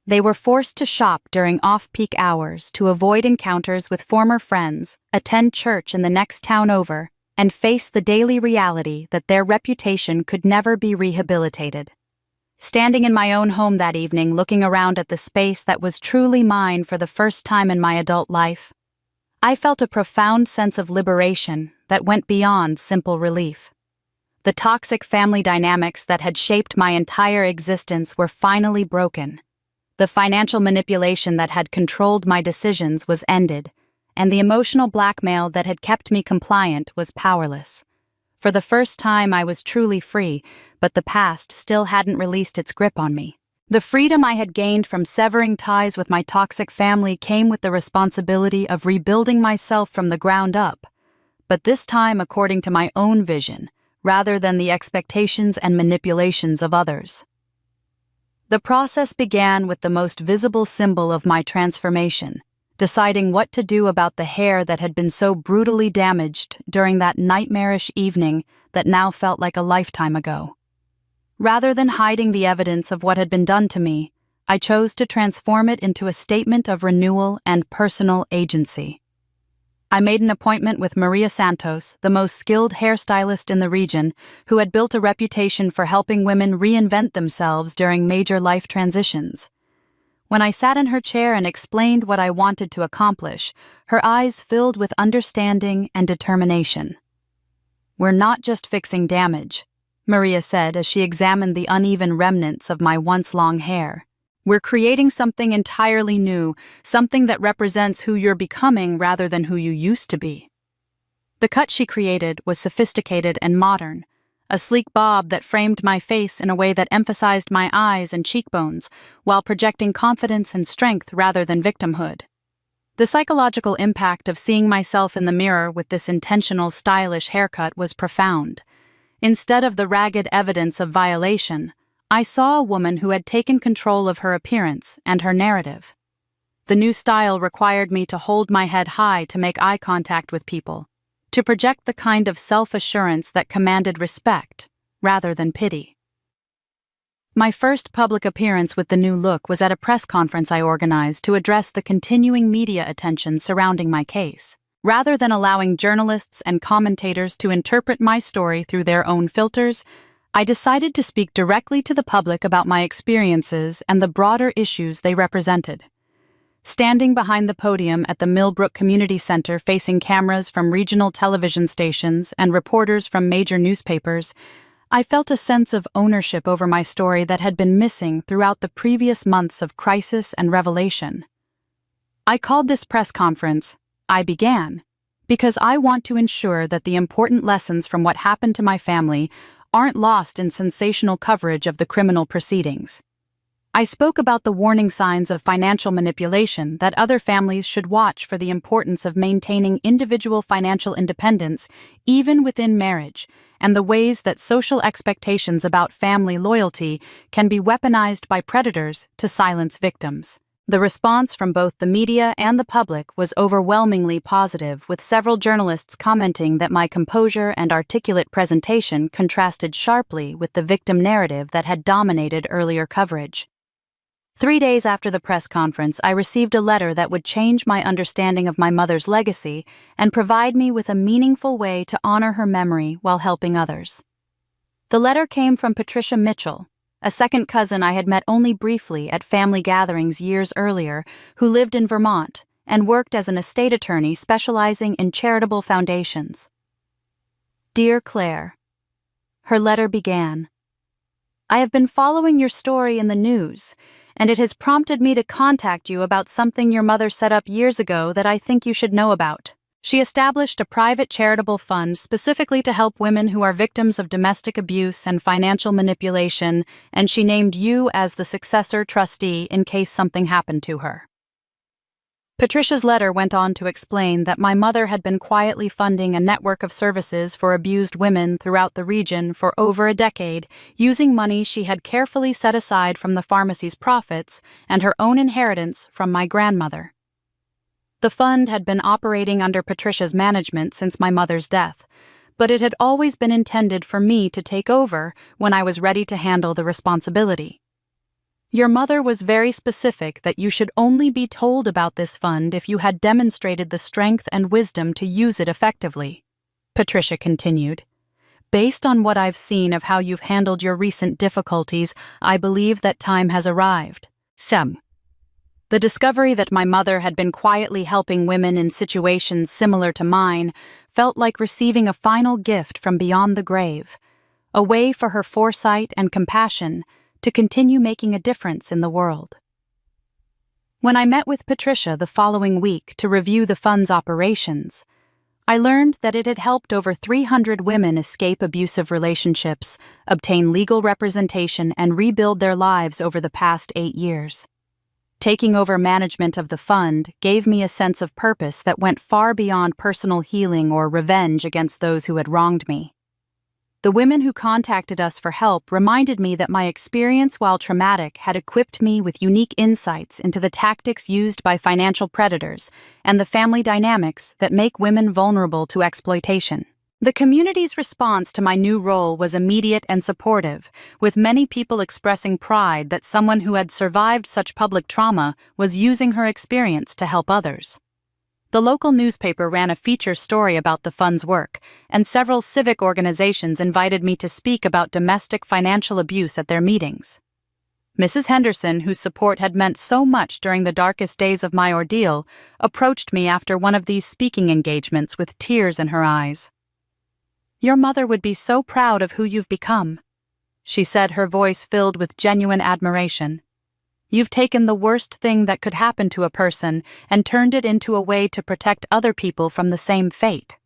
They were forced to shop during off-peak hours to avoid encounters with former friends, attend church in the next town over, and face the daily reality that their reputation could never be rehabilitated. Standing in my own home that evening, looking around at the space that was truly mine for the first time in my adult life, I felt a profound sense of liberation that went beyond simple relief. The toxic family dynamics that had shaped my entire existence were finally broken. The financial manipulation that had controlled my decisions was ended, and the emotional blackmail that had kept me compliant was powerless. For the first time, I was truly free, but the past still hadn't released its grip on me. The freedom I had gained from severing ties with my toxic family came with the responsibility of rebuilding myself from the ground up, but this time according to my own vision, rather than the expectations and manipulations of others. The process began with the most visible symbol of my transformation, deciding what to do about the hair that had been so brutally damaged during that nightmarish evening that now felt like a lifetime ago. Rather than hiding the evidence of what had been done to me, I chose to transform it into a statement of renewal and personal agency. I made an appointment with Maria Santos, the most skilled hairstylist in the region, who had built a reputation for helping women reinvent themselves during major life transitions. When I sat in her chair and explained what I wanted to accomplish, her eyes filled with understanding and determination. "We're not just fixing damage," Maria said as she examined the uneven remnants of my once long hair. "We're creating something entirely new, something that represents who you're becoming rather than who you used to be." The cut she created was sophisticated and modern, a sleek bob that framed my face in a way that emphasized my eyes and cheekbones, while projecting confidence and strength rather than victimhood. The psychological impact of seeing myself in the mirror with this intentional, stylish haircut was profound. Instead of the ragged evidence of violation, I saw a woman who had taken control of her appearance and her narrative. The new style required me to hold my head high to make eye contact with people, to project the kind of self-assurance that commanded respect, rather than pity. My first public appearance with the new look was at a press conference I organized to address the continuing media attention surrounding my case. Rather than allowing journalists and commentators to interpret my story through their own filters, I decided to speak directly to the public about my experiences and the broader issues they represented. Standing behind the podium at the Millbrook Community Center facing cameras from regional television stations and reporters from major newspapers, I felt a sense of ownership over my story that had been missing throughout the previous months of crisis and revelation. I called this press conference, "I Began," because I want to ensure that the important lessons from what happened to my family aren't lost in sensational coverage of the criminal proceedings. I spoke about the warning signs of financial manipulation that other families should watch for the importance of maintaining individual financial independence even within marriage, and the ways that social expectations about family loyalty can be weaponized by predators to silence victims. The response from both the media and the public was overwhelmingly positive, with several journalists commenting that my composure and articulate presentation contrasted sharply with the victim narrative that had dominated earlier coverage. 3 days after the press conference, I received a letter that would change my understanding of my mother's legacy and provide me with a meaningful way to honor her memory while helping others. The letter came from Patricia Mitchell, a second cousin I had met only briefly at family gatherings years earlier, who lived in Vermont and worked as an estate attorney specializing in charitable foundations. "Dear Claire," her letter began, "I have been following your story in the news, and it has prompted me to contact you about something your mother set up years ago that I think you should know about. She established a private charitable fund specifically to help women who are victims of domestic abuse and financial manipulation, and she named you as the successor trustee in case something happened to her." Patricia's letter went on to explain that my mother had been quietly funding a network of services for abused women throughout the region for over a decade, using money she had carefully set aside from the pharmacy's profits and her own inheritance from my grandmother. The fund had been operating under Patricia's management since my mother's death, but it had always been intended for me to take over when I was ready to handle the responsibility. "Your mother was very specific that you should only be told about this fund if you had demonstrated the strength and wisdom to use it effectively," Patricia continued. "Based on what I've seen of how you've handled your recent difficulties, I believe that time has arrived." The discovery that my mother had been quietly helping women in situations similar to mine felt like receiving a final gift from beyond the grave, a way for her foresight and compassion to continue making a difference in the world. When I met with Patricia the following week to review the fund's operations, I learned that it had helped over 300 women escape abusive relationships, obtain legal representation, and rebuild their lives over the past 8 years. Taking over management of the fund gave me a sense of purpose that went far beyond personal healing or revenge against those who had wronged me. The women who contacted us for help reminded me that my experience, while traumatic, had equipped me with unique insights into the tactics used by financial predators and the family dynamics that make women vulnerable to exploitation. The community's response to my new role was immediate and supportive, with many people expressing pride that someone who had survived such public trauma was using her experience to help others. The local newspaper ran a feature story about the fund's work, and several civic organizations invited me to speak about domestic financial abuse at their meetings. Mrs. Henderson, whose support had meant so much during the darkest days of my ordeal, approached me after one of these speaking engagements with tears in her eyes. "Your mother would be so proud of who you've become," she said, her voice filled with genuine admiration. "You've taken the worst thing that could happen to a person and turned it into a way to protect other people from the same fate."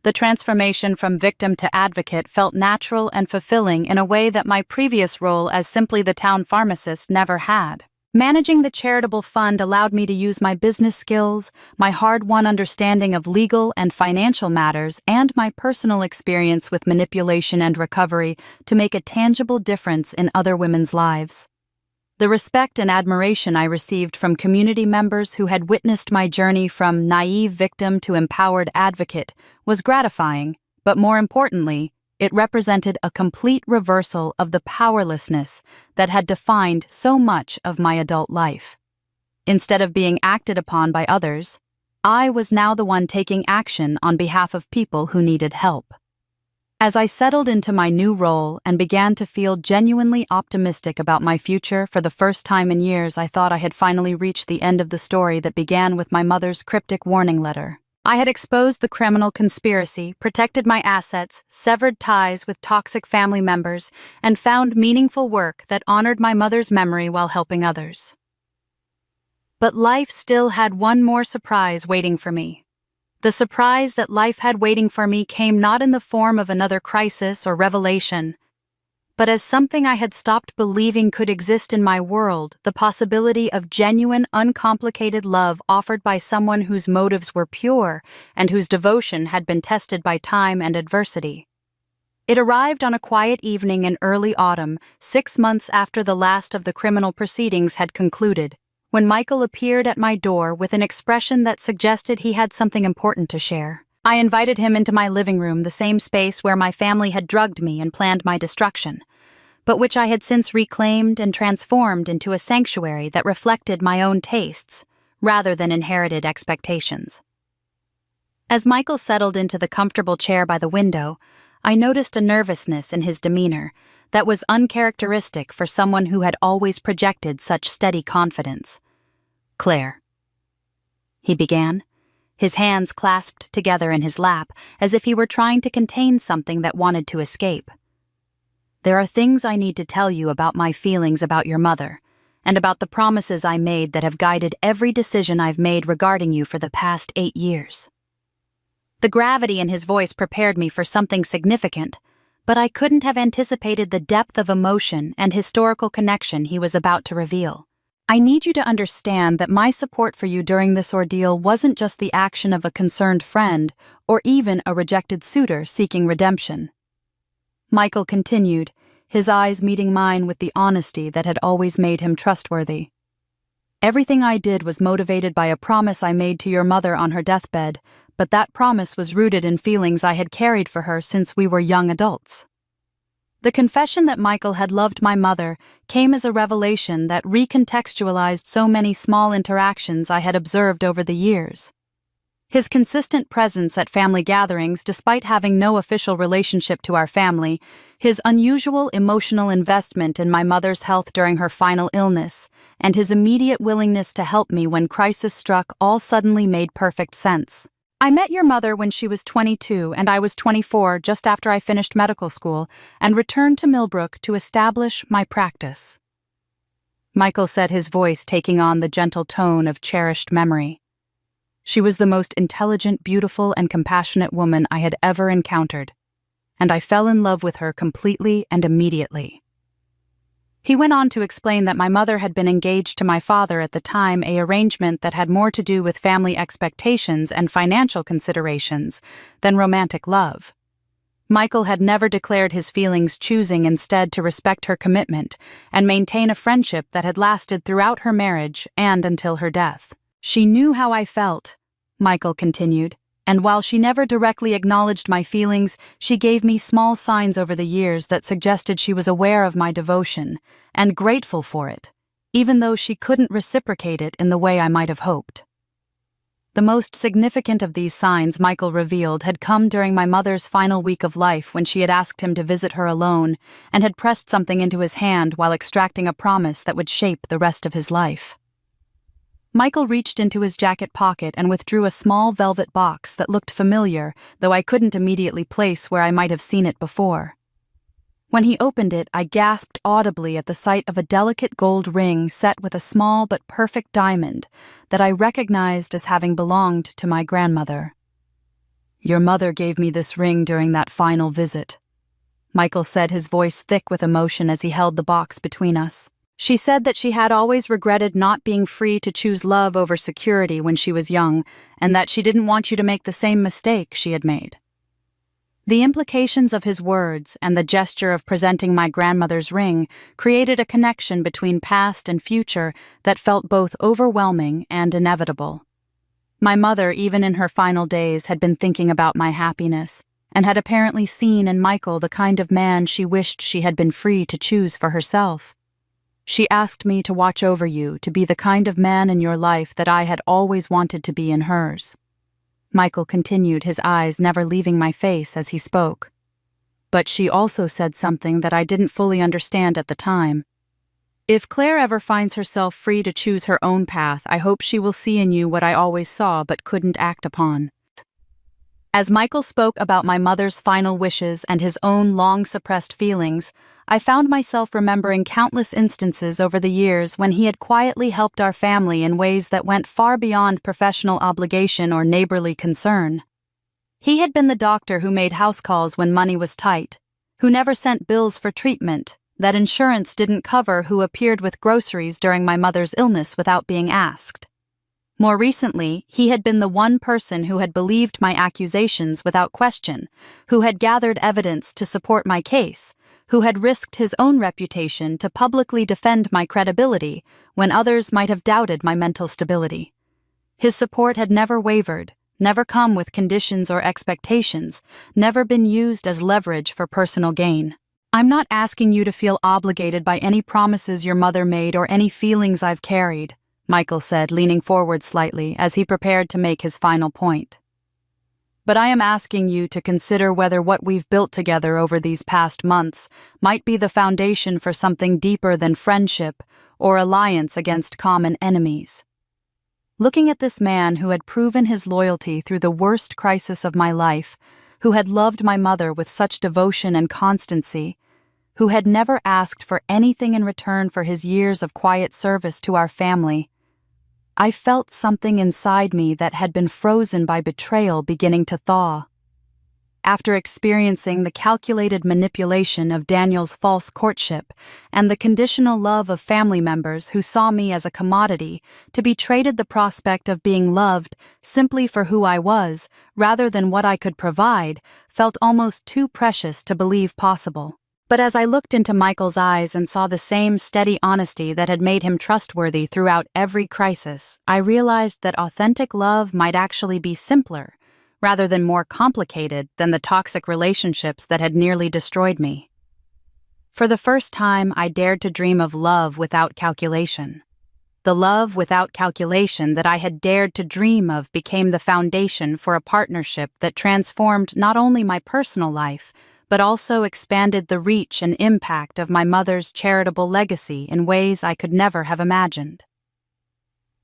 The transformation from victim to advocate felt natural and fulfilling in a way that my previous role as simply the town pharmacist never had. Managing the charitable fund allowed me to use my business skills, my hard-won understanding of legal and financial matters, and my personal experience with manipulation and recovery to make a tangible difference in other women's lives. The respect and admiration I received from community members who had witnessed my journey from naive victim to empowered advocate was gratifying, but more importantly, it represented a complete reversal of the powerlessness that had defined so much of my adult life. Instead of being acted upon by others, I was now the one taking action on behalf of people who needed help. As I settled into my new role and began to feel genuinely optimistic about my future for the first time in years, I thought I had finally reached the end of the story that began with my mother's cryptic warning letter. I had exposed the criminal conspiracy, protected my assets, severed ties with toxic family members, and found meaningful work that honored my mother's memory while helping others. But life still had one more surprise waiting for me. The surprise that life had waiting for me came not in the form of another crisis or revelation, but as something I had stopped believing could exist in my world, the possibility of genuine, uncomplicated love offered by someone whose motives were pure and whose devotion had been tested by time and adversity. It arrived on a quiet evening in early autumn, 6 months after the last of the criminal proceedings had concluded, when Michael appeared at my door with an expression that suggested he had something important to share. I invited him into my living room, the same space where my family had drugged me and planned my destruction, but which I had since reclaimed and transformed into a sanctuary that reflected my own tastes, rather than inherited expectations. As Michael settled into the comfortable chair by the window, I noticed a nervousness in his demeanor that was uncharacteristic for someone who had always projected such steady confidence. "Claire," he began, his hands clasped together in his lap as if he were trying to contain something that wanted to escape. "There are things I need to tell you about my feelings about your mother, and about the promises I made that have guided every decision I've made regarding you for the past 8 years. The gravity in his voice prepared me for something significant, but I couldn't have anticipated the depth of emotion and historical connection he was about to reveal. "I need you to understand that my support for you during this ordeal wasn't just the action of a concerned friend or even a rejected suitor seeking redemption." Michael continued, his eyes meeting mine with the honesty that had always made him trustworthy. "Everything I did was motivated by a promise I made to your mother on her deathbed, but that promise was rooted in feelings I had carried for her since we were young adults." The confession that Michael had loved my mother came as a revelation that recontextualized so many small interactions I had observed over the years. His consistent presence at family gatherings, despite having no official relationship to our family, his unusual emotional investment in my mother's health during her final illness, and his immediate willingness to help me when crisis struck all suddenly made perfect sense. "I met your mother when she was 22 and I was 24 just after I finished medical school and returned to Millbrook to establish my practice," Michael said, his voice taking on the gentle tone of cherished memory. "She was the most intelligent, beautiful, and compassionate woman I had ever encountered, and I fell in love with her completely and immediately." He went on to explain that my mother had been engaged to my father at the time, an arrangement that had more to do with family expectations and financial considerations than romantic love. Michael had never declared his feelings, choosing instead to respect her commitment and maintain a friendship that had lasted throughout her marriage and until her death. "She knew how I felt," Michael continued, And while she never directly acknowledged my feelings, she gave me small signs over the years that suggested she was aware of my devotion and grateful for it, even though she couldn't reciprocate it in the way I might have hoped. The most significant of these signs Michael revealed had come during my mother's final week of life when she had asked him to visit her alone and had pressed something into his hand while extracting a promise that would shape the rest of his life. Michael reached into his jacket pocket and withdrew a small velvet box that looked familiar, though I couldn't immediately place where I might have seen it before. When he opened it, I gasped audibly at the sight of a delicate gold ring set with a small but perfect diamond that I recognized as having belonged to my grandmother. "Your mother gave me this ring during that final visit," Michael said, his voice thick with emotion as he held the box between us. "She said that she had always regretted not being free to choose love over security when she was young, and that she didn't want you to make the same mistake she had made." The implications of his words and the gesture of presenting my grandmother's ring created a connection between past and future that felt both overwhelming and inevitable. My mother, even in her final days, had been thinking about my happiness, and had apparently seen in Michael the kind of man she wished she had been free to choose for herself. "She asked me to watch over you, to be the kind of man in your life that I had always wanted to be in hers," Michael continued, his eyes never leaving my face as he spoke. "But she also said something that I didn't fully understand at the time. If Claire ever finds herself free to choose her own path, I hope she will see in you what I always saw but couldn't act upon." As Michael spoke about my mother's final wishes and his own long-suppressed feelings, I found myself remembering countless instances over the years when he had quietly helped our family in ways that went far beyond professional obligation or neighborly concern. He had been the doctor who made house calls when money was tight, who never sent bills for treatment that insurance didn't cover, who appeared with groceries during my mother's illness without being asked. More recently, he had been the one person who had believed my accusations without question, who had gathered evidence to support my case, who had risked his own reputation to publicly defend my credibility when others might have doubted my mental stability. His support had never wavered, never come with conditions or expectations, never been used as leverage for personal gain. "I'm not asking you to feel obligated by any promises your mother made or any feelings I've carried," Michael said, leaning forward slightly as he prepared to make his final point. "But I am asking you to consider whether what we've built together over these past months might be the foundation for something deeper than friendship or alliance against common enemies." Looking at this man who had proven his loyalty through the worst crisis of my life, who had loved my mother with such devotion and constancy, who had never asked for anything in return for his years of quiet service to our family, I felt something inside me that had been frozen by betrayal beginning to thaw. After experiencing the calculated manipulation of Daniel's false courtship and the conditional love of family members who saw me as a commodity, to be traded the prospect of being loved simply for who I was rather than what I could provide felt almost too precious to believe possible. But as I looked into Michael's eyes and saw the same steady honesty that had made him trustworthy throughout every crisis, I realized that authentic love might actually be simpler, rather than more complicated than the toxic relationships that had nearly destroyed me. For the first time, I dared to dream of love without calculation. The love without calculation that I had dared to dream of became the foundation for a partnership that transformed not only my personal life, but also expanded the reach and impact of my mother's charitable legacy in ways I could never have imagined.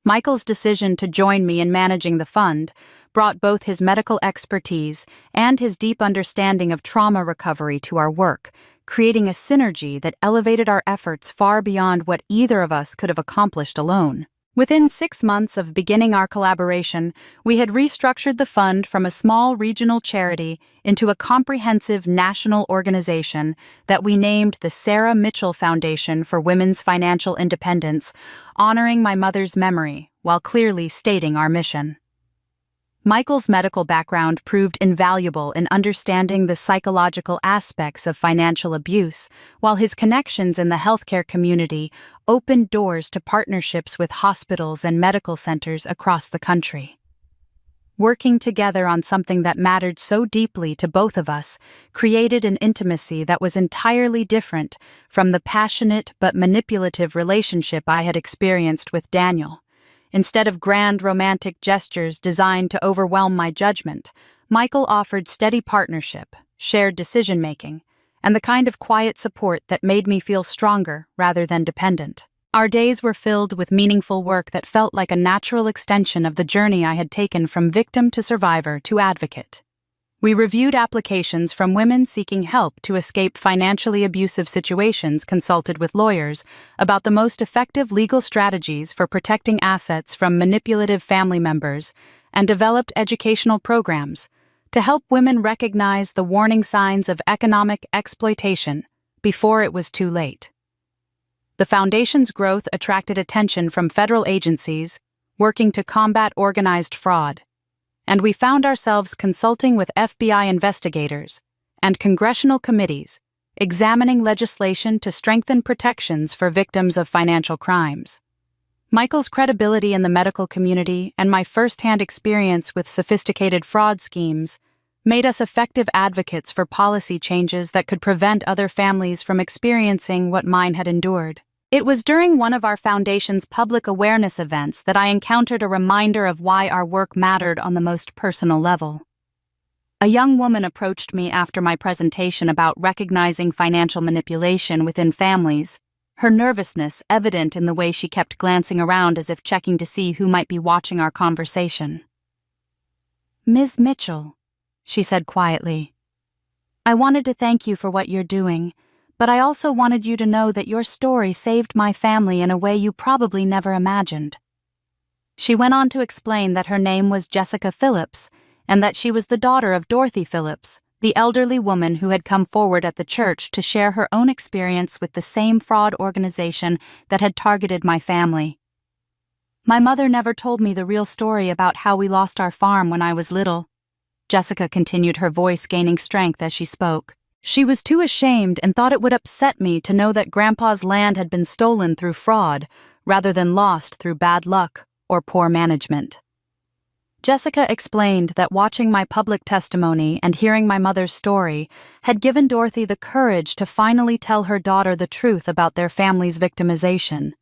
Michael's decision to join me in managing the fund brought both his medical expertise and his deep understanding of trauma recovery to our work, creating a synergy that elevated our efforts far beyond what either of us could have accomplished alone. Within 6 months of beginning our collaboration, we had restructured the fund from a small regional charity into a comprehensive national organization that we named the Sarah Mitchell Foundation for Women's Financial Independence, honoring my mother's memory while clearly stating our mission. Michael's medical background proved invaluable in understanding the psychological aspects of financial abuse, while his connections in the healthcare community opened doors to partnerships with hospitals and medical centers across the country. Working together on something that mattered so deeply to both of us created an intimacy that was entirely different from the passionate but manipulative relationship I had experienced with Daniel. Instead of grand romantic gestures designed to overwhelm my judgment, Michael offered steady partnership, shared decision-making, and the kind of quiet support that made me feel stronger rather than dependent. Our days were filled with meaningful work that felt like a natural extension of the journey I had taken from victim to survivor to advocate. We reviewed applications from women seeking help to escape financially abusive situations, consulted with lawyers about the most effective legal strategies for protecting assets from manipulative family members, and developed educational programs to help women recognize the warning signs of economic exploitation before it was too late. The Foundation's growth attracted attention from federal agencies working to combat organized fraud, and we found ourselves consulting with FBI investigators and congressional committees examining legislation to strengthen protections for victims of financial crimes. Michael's credibility in the medical community and my first-hand experience with sophisticated fraud schemes made us effective advocates for policy changes that could prevent other families from experiencing what mine had endured. It was during one of our Foundation's public awareness events that I encountered a reminder of why our work mattered on the most personal level. A young woman approached me after my presentation about recognizing financial manipulation within families, her nervousness evident in the way she kept glancing around as if checking to see who might be watching our conversation. "Ms. Mitchell," she said quietly, "I wanted to thank you for what you're doing, but I also wanted you to know that your story saved my family in a way you probably never imagined." She went on to explain that her name was Jessica Phillips and that she was the daughter of Dorothy Phillips, the elderly woman who had come forward at the church to share her own experience with the same fraud organization that had targeted my family. "My mother never told me the real story about how we lost our farm when I was little," Jessica continued, her voice gaining strength as she spoke. "She was too ashamed and thought it would upset me to know that Grandpa's land had been stolen through fraud rather than lost through bad luck or poor management." Jessica explained that watching my public testimony and hearing my mother's story had given Dorothy the courage to finally tell her daughter the truth about their family's victimization.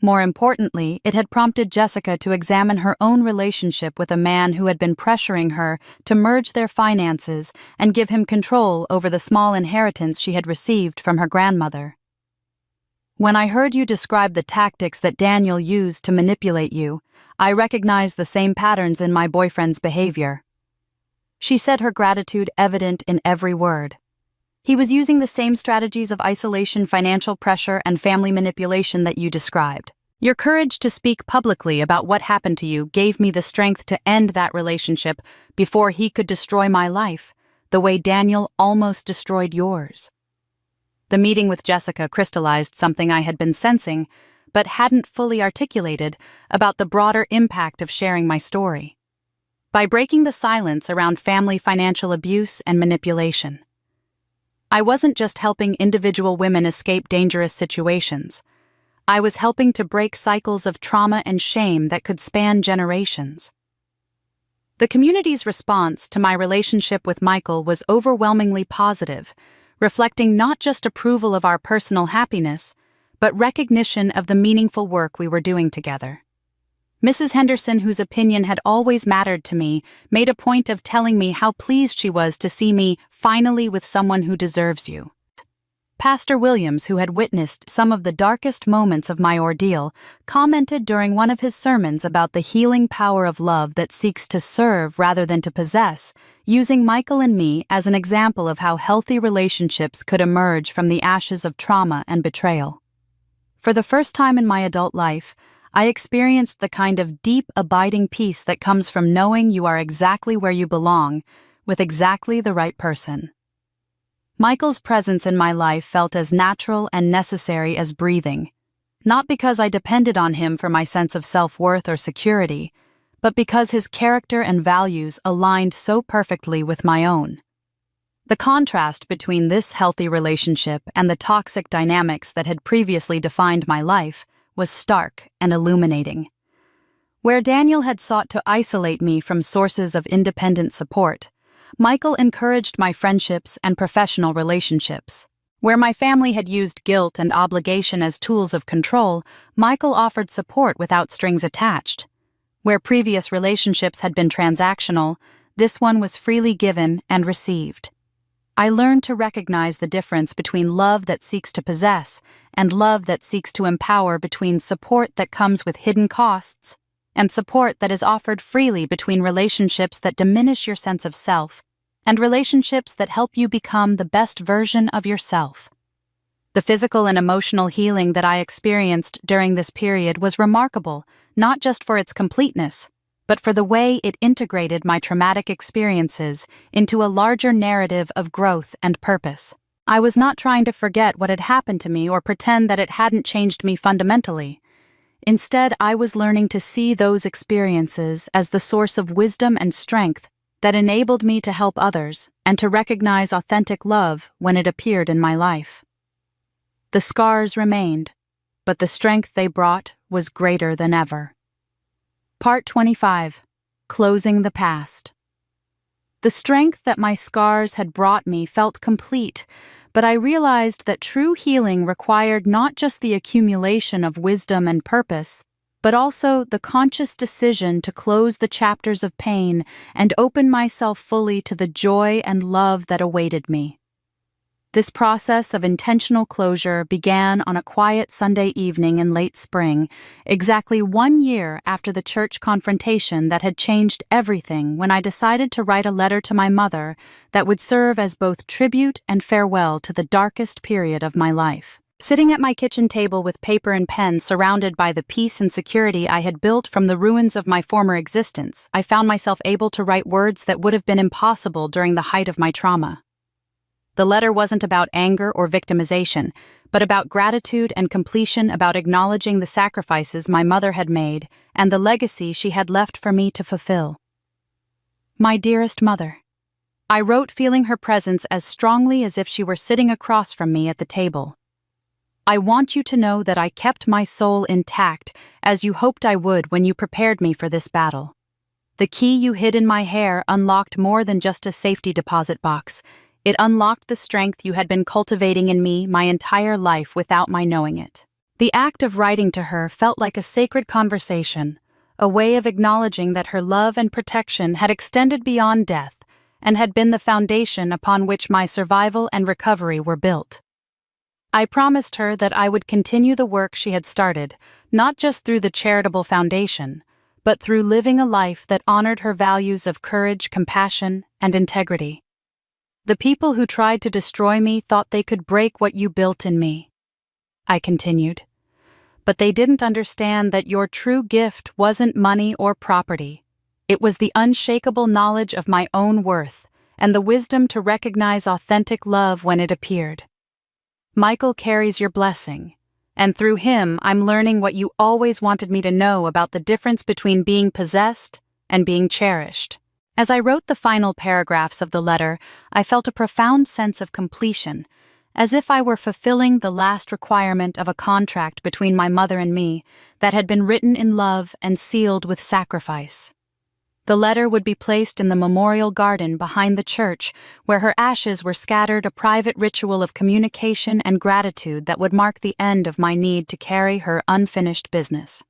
More importantly, it had prompted Jessica to examine her own relationship with a man who had been pressuring her to merge their finances and give him control over the small inheritance she had received from her grandmother. "When I heard you describe the tactics that Daniel used to manipulate you, I recognized the same patterns in my boyfriend's behavior." She said, her gratitude evident in every word. "He was using the same strategies of isolation, financial pressure, and family manipulation that you described. Your courage to speak publicly about what happened to you gave me the strength to end that relationship before he could destroy my life, the way Daniel almost destroyed yours." The meeting with Jessica crystallized something I had been sensing, but hadn't fully articulated, about the broader impact of sharing my story. By breaking the silence around family financial abuse and manipulation, I wasn't just helping individual women escape dangerous situations. I was helping to break cycles of trauma and shame that could span generations. The community's response to my relationship with Michael was overwhelmingly positive, reflecting not just approval of our personal happiness, but recognition of the meaningful work we were doing together. Mrs. Henderson, whose opinion had always mattered to me, made a point of telling me how pleased she was to see me finally with someone who deserves you. Pastor Williams, who had witnessed some of the darkest moments of my ordeal, commented during one of his sermons about the healing power of love that seeks to serve rather than to possess, using Michael and me as an example of how healthy relationships could emerge from the ashes of trauma and betrayal. For the first time in my adult life, I experienced the kind of deep, abiding peace that comes from knowing you are exactly where you belong, with exactly the right person. Michael's presence in my life felt as natural and necessary as breathing, not because I depended on him for my sense of self-worth or security, but because his character and values aligned so perfectly with my own. The contrast between this healthy relationship and the toxic dynamics that had previously defined my life was stark and illuminating. Where Daniel had sought to isolate me from sources of independent support, Michael encouraged my friendships and professional relationships. Where my family had used guilt and obligation as tools of control, Michael offered support without strings attached. Where previous relationships had been transactional, this one was freely given and received. I learned to recognize the difference between love that seeks to possess and love that seeks to empower, between support that comes with hidden costs and support that is offered freely, between relationships that diminish your sense of self and relationships that help you become the best version of yourself. The physical and emotional healing that I experienced during this period was remarkable, not just for its completeness, but for the way it integrated my traumatic experiences into a larger narrative of growth and purpose. I was not trying to forget what had happened to me or pretend that it hadn't changed me fundamentally. Instead, I was learning to see those experiences as the source of wisdom and strength that enabled me to help others and to recognize authentic love when it appeared in my life. The scars remained, but the strength they brought was greater than ever. Part 25. Closing the Past. The strength that my scars had brought me felt complete, but I realized that true healing required not just the accumulation of wisdom and purpose, but also the conscious decision to close the chapters of pain and open myself fully to the joy and love that awaited me. This process of intentional closure began on a quiet Sunday evening in late spring, exactly 1 year after the church confrontation that had changed everything, when I decided to write a letter to my mother that would serve as both tribute and farewell to the darkest period of my life. Sitting at my kitchen table with paper and pen, surrounded by the peace and security I had built from the ruins of my former existence, I found myself able to write words that would have been impossible during the height of my trauma. The letter wasn't about anger or victimization, but about gratitude and completion, about acknowledging the sacrifices my mother had made and the legacy she had left for me to fulfill. My dearest mother, I wrote, feeling her presence as strongly as if she were sitting across from me at the table. I want you to know that I kept my soul intact, as you hoped I would when you prepared me for this battle. The key you hid in my hair unlocked more than just a safety deposit box. It unlocked the strength you had been cultivating in me my entire life without my knowing it. The act of writing to her felt like a sacred conversation, a way of acknowledging that her love and protection had extended beyond death and had been the foundation upon which my survival and recovery were built. I promised her that I would continue the work she had started, not just through the charitable foundation, but through living a life that honored her values of courage, compassion, and integrity. The people who tried to destroy me thought they could break what you built in me, I continued. But they didn't understand that your true gift wasn't money or property. It was the unshakable knowledge of my own worth and the wisdom to recognize authentic love when it appeared. Michael carries your blessing, and through him I'm learning what you always wanted me to know about the difference between being possessed and being cherished. As I wrote the final paragraphs of the letter, I felt a profound sense of completion, as if I were fulfilling the last requirement of a contract between my mother and me that had been written in love and sealed with sacrifice. The letter would be placed in the memorial garden behind the church, where her ashes were scattered, a private ritual of communication and gratitude that would mark the end of my need to carry her unfinished business.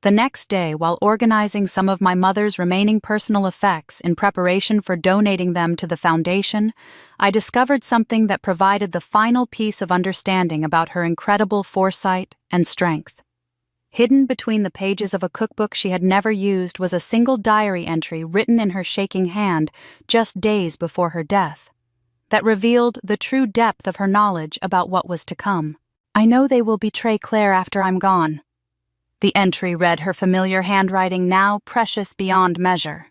The next day, while organizing some of my mother's remaining personal effects in preparation for donating them to the foundation, I discovered something that provided the final piece of understanding about her incredible foresight and strength. Hidden between the pages of a cookbook she had never used was a single diary entry written in her shaking hand just days before her death, that revealed the true depth of her knowledge about what was to come. I know they will betray Claire after I'm gone. The entry read, her familiar handwriting now precious beyond measure.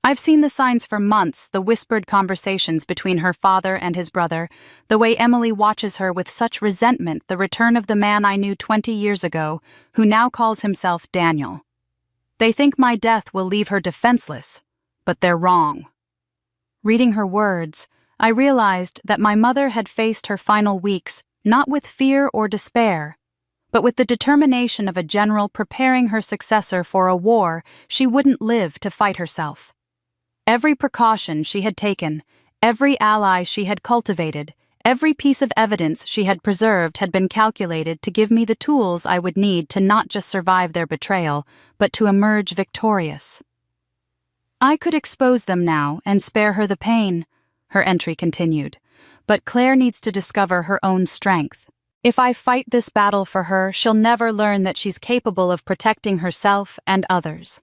I've seen the signs for months, the whispered conversations between her father and his brother, the way Emily watches her with such resentment, the return of the man I knew 20 years ago, who now calls himself Daniel. They think my death will leave her defenseless, but they're wrong. Reading her words, I realized that my mother had faced her final weeks not with fear or despair, but with the determination of a general preparing her successor for a war she wouldn't live to fight herself. Every precaution she had taken, every ally she had cultivated, every piece of evidence she had preserved had been calculated to give me the tools I would need to not just survive their betrayal, but to emerge victorious. I could expose them now and spare her the pain, her entry continued, but Claire needs to discover her own strength. If I fight this battle for her, she'll never learn that she's capable of protecting herself and others.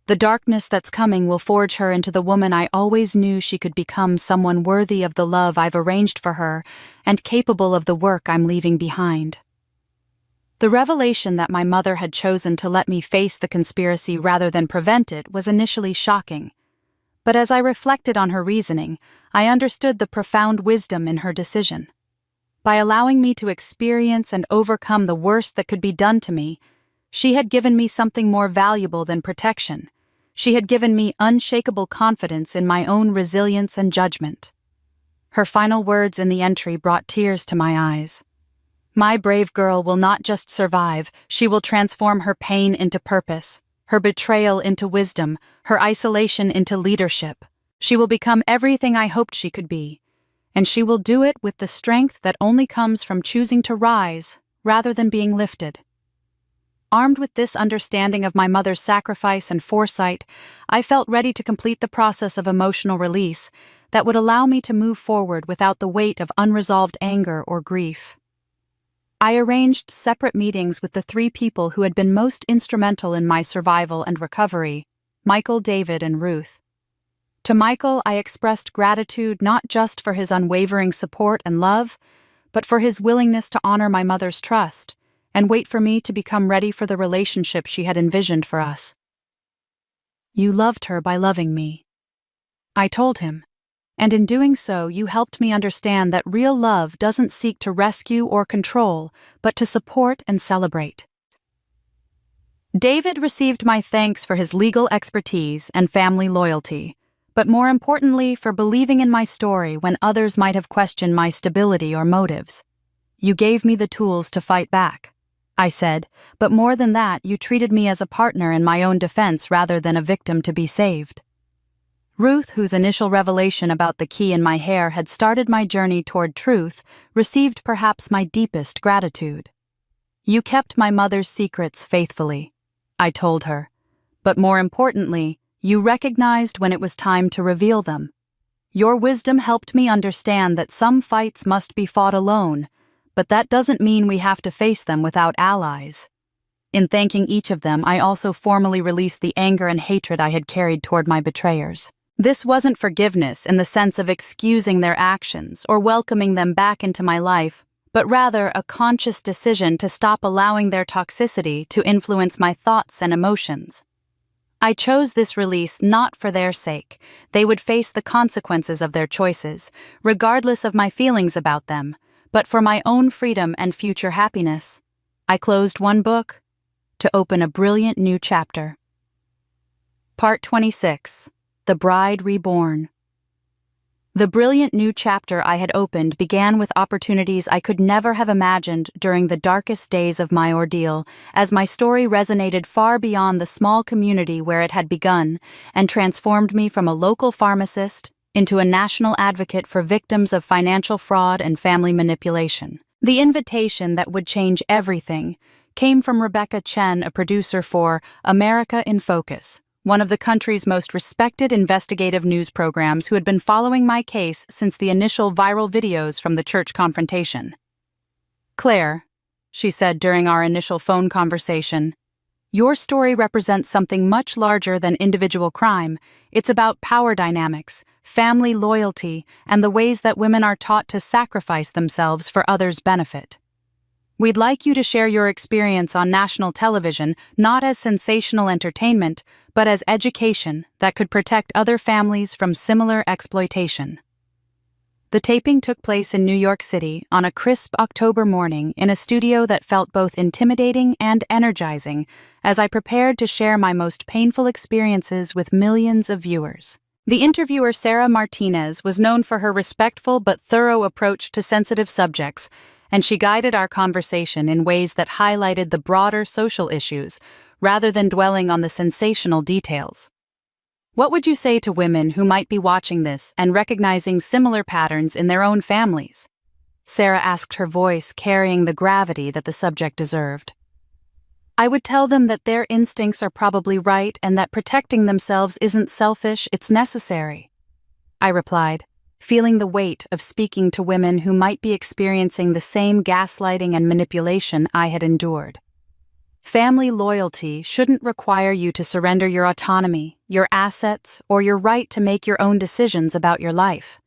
The darkness that's coming will forge her into the woman I always knew she could become, someone worthy of the love I've arranged for her and capable of the work I'm leaving behind. The revelation that my mother had chosen to let me face the conspiracy rather than prevent it was initially shocking. But as I reflected on her reasoning, I understood the profound wisdom in her decision. By allowing me to experience and overcome the worst that could be done to me, she had given me something more valuable than protection. She had given me unshakable confidence in my own resilience and judgment. Her final words in the entry brought tears to my eyes. My brave girl will not just survive, she will transform her pain into purpose, her betrayal into wisdom, her isolation into leadership. She will become everything I hoped she could be, and she will do it with the strength that only comes from choosing to rise rather than being lifted. Armed with this understanding of my mother's sacrifice and foresight, I felt ready to complete the process of emotional release that would allow me to move forward without the weight of unresolved anger or grief. I arranged separate meetings with the 3 people who had been most instrumental in my survival and recovery: Michael, David, and Ruth. To Michael, I expressed gratitude not just for his unwavering support and love, but for his willingness to honor my mother's trust and wait for me to become ready for the relationship she had envisioned for us. "You loved her by loving me," I told him, "and in doing so you helped me understand that real love doesn't seek to rescue or control, but to support and celebrate." David received my thanks for his legal expertise and family loyalty, but more importantly for believing in my story when others might have questioned my stability or motives. "You gave me the tools to fight back," I said, "but more than that, you treated me as a partner in my own defense rather than a victim to be saved." Ruth, whose initial revelation about the key in my hair had started my journey toward truth, received perhaps my deepest gratitude. "You kept my mother's secrets faithfully," I told her, "but more importantly, you recognized when it was time to reveal them. Your wisdom helped me understand that some fights must be fought alone, but that doesn't mean we have to face them without allies." In thanking each of them, I also formally released the anger and hatred I had carried toward my betrayers. This wasn't forgiveness in the sense of excusing their actions or welcoming them back into my life, but rather a conscious decision to stop allowing their toxicity to influence my thoughts and emotions. I chose this release not for their sake. They would face the consequences of their choices, regardless of my feelings about them, but for my own freedom and future happiness. I closed one book to open a brilliant new chapter. Part 26. The Bride Reborn. The brilliant new chapter I had opened began with opportunities I could never have imagined during the darkest days of my ordeal, as my story resonated far beyond the small community where it had begun and transformed me from a local pharmacist into a national advocate for victims of financial fraud and family manipulation. The invitation that would change everything came from Rebecca Chen, a producer for America in Focus, one of the country's most respected investigative news programs, who had been following my case since the initial viral videos from the church confrontation. "Claire," she said during our initial phone conversation, "your story represents something much larger than individual crime. It's about power dynamics, family loyalty, and the ways that women are taught to sacrifice themselves for others' benefit. We'd like you to share your experience on national television, not as sensational entertainment, but as education that could protect other families from similar exploitation." The taping took place in New York City on a crisp October morning in a studio that felt both intimidating and energizing as I prepared to share my most painful experiences with millions of viewers. The interviewer, Sarah Martinez, was known for her respectful but thorough approach to sensitive subjects, and she guided our conversation in ways that highlighted the broader social issues rather than dwelling on the sensational details. What would you say to women who might be watching this and recognizing similar patterns in their own families? Sarah asked, her voice carrying the gravity that the subject deserved. I would tell them that their instincts are probably right and that protecting themselves isn't selfish, it's necessary, I replied, feeling the weight of speaking to women who might be experiencing the same gaslighting and manipulation I had endured. Family loyalty shouldn't require you to surrender your autonomy, your assets, or your right to make your own decisions about your life.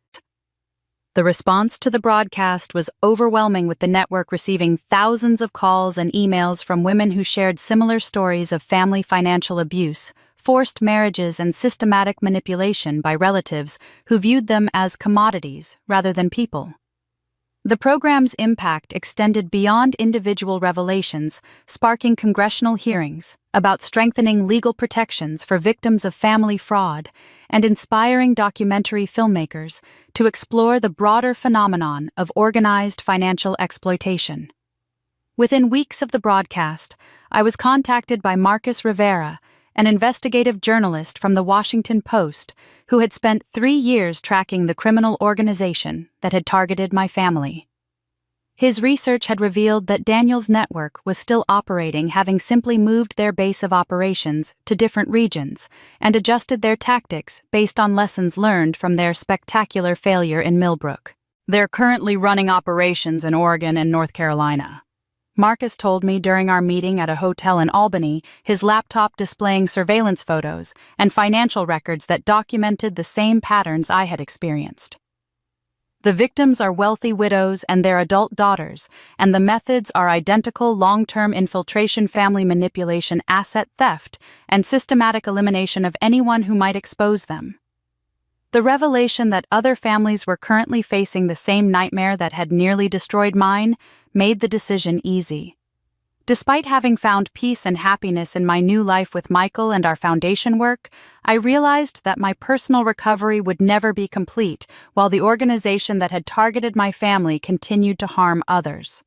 The response to the broadcast was overwhelming, with the network receiving thousands of calls and emails from women who shared similar stories of family financial abuse, forced marriages, and systematic manipulation by relatives who viewed them as commodities rather than people. The program's impact extended beyond individual revelations, sparking congressional hearings about strengthening legal protections for victims of family fraud and inspiring documentary filmmakers to explore the broader phenomenon of organized financial exploitation. Within weeks of the broadcast, I was contacted by Marcus Rivera, an investigative journalist from The Washington Post who had spent 3 years tracking the criminal organization that had targeted my family. His research had revealed that Daniel's network was still operating, having simply moved their base of operations to different regions and adjusted their tactics based on lessons learned from their spectacular failure in Millbrook. They're currently running operations in Oregon and North Carolina. Marcus told me during our meeting at a hotel in Albany, his laptop displaying surveillance photos and financial records that documented the same patterns I had experienced. The victims are wealthy widows and their adult daughters, and the methods are identical: long-term infiltration, family manipulation, asset theft, and systematic elimination of anyone who might expose them. The revelation that other families were currently facing the same nightmare that had nearly destroyed mine made the decision easy. Despite having found peace and happiness in my new life with Michael and our foundation work, I realized that my personal recovery would never be complete while the organization that had targeted my family continued to harm others.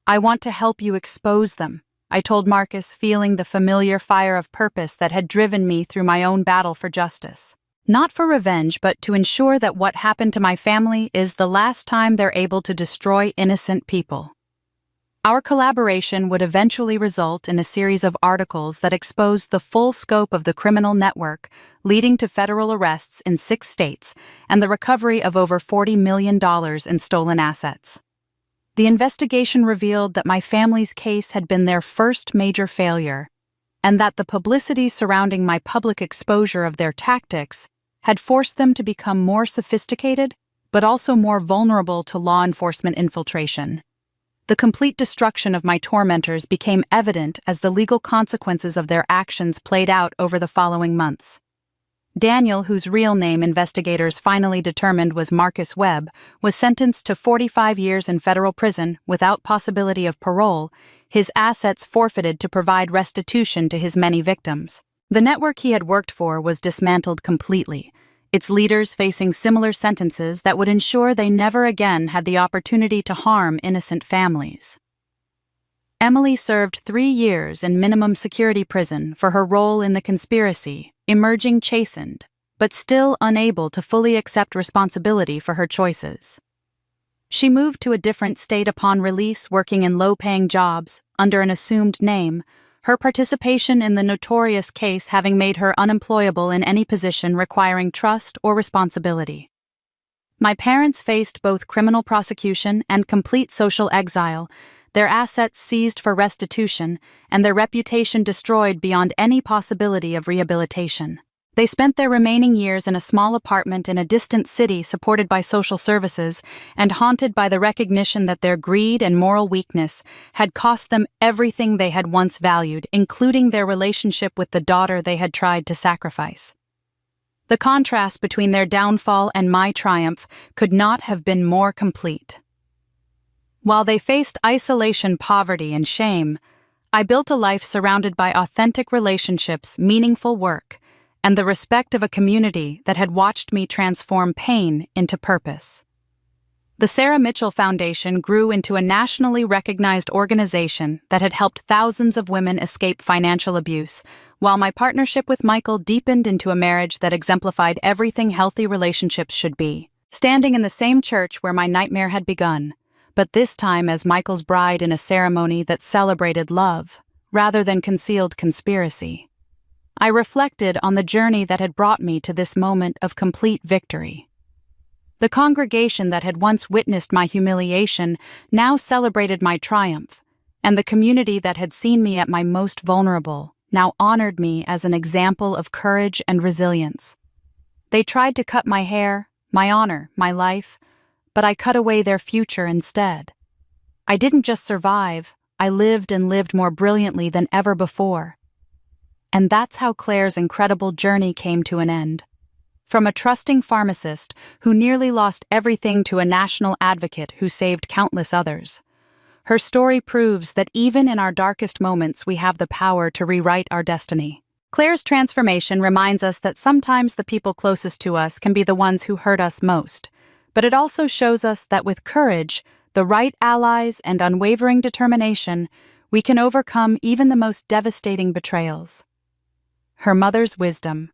I want to help you expose them, I told Marcus, feeling the familiar fire of purpose that had driven me through my own battle for justice. Not for revenge, but to ensure that what happened to my family is the last time they're able to destroy innocent people. Our collaboration would eventually result in a series of articles that exposed the full scope of the criminal network, leading to federal arrests in 6 states and the recovery of over $40 million in stolen assets. The investigation revealed that my family's case had been their first major failure, and that the publicity surrounding my public exposure of their tactics had forced them to become more sophisticated, but also more vulnerable to law enforcement infiltration. The complete destruction of my tormentors became evident as the legal consequences of their actions played out over the following months. Daniel, whose real name investigators finally determined was Marcus Webb, was sentenced to 45 years in federal prison without possibility of parole, his assets forfeited to provide restitution to his many victims. The network he had worked for was dismantled completely, its leaders facing similar sentences that would ensure they never again had the opportunity to harm innocent families. Emily served 3 years in minimum security prison for her role in the conspiracy, emerging chastened, but still unable to fully accept responsibility for her choices. She moved to a different state upon release, working in low-paying jobs under an assumed name, her participation in the notorious case having made her unemployable in any position requiring trust or responsibility. My parents faced both criminal prosecution and complete social exile, their assets seized for restitution, and their reputation destroyed beyond any possibility of rehabilitation. They spent their remaining years in a small apartment in a distant city supported by social services and haunted by the recognition that their greed and moral weakness had cost them everything they had once valued, including their relationship with the daughter they had tried to sacrifice. The contrast between their downfall and my triumph could not have been more complete. While they faced isolation, poverty, and shame, I built a life surrounded by authentic relationships, meaningful work, and the respect of a community that had watched me transform pain into purpose. The Sarah Mitchell Foundation grew into a nationally recognized organization that had helped thousands of women escape financial abuse, while my partnership with Michael deepened into a marriage that exemplified everything healthy relationships should be. Standing in the same church where my nightmare had begun, but this time as Michael's bride in a ceremony that celebrated love, rather than concealed conspiracy. I reflected on the journey that had brought me to this moment of complete victory. The congregation that had once witnessed my humiliation now celebrated my triumph, and the community that had seen me at my most vulnerable now honored me as an example of courage and resilience. They tried to cut my hair, my honor, my life, but I cut away their future instead. I didn't just survive, I lived and lived more brilliantly than ever before. And that's how Claire's incredible journey came to an end. From a trusting pharmacist who nearly lost everything to a national advocate who saved countless others. Her story proves that even in our darkest moments we have the power to rewrite our destiny. Claire's transformation reminds us that sometimes the people closest to us can be the ones who hurt us most, but it also shows us that with courage, the right allies, and unwavering determination, we can overcome even the most devastating betrayals. Her mother's wisdom,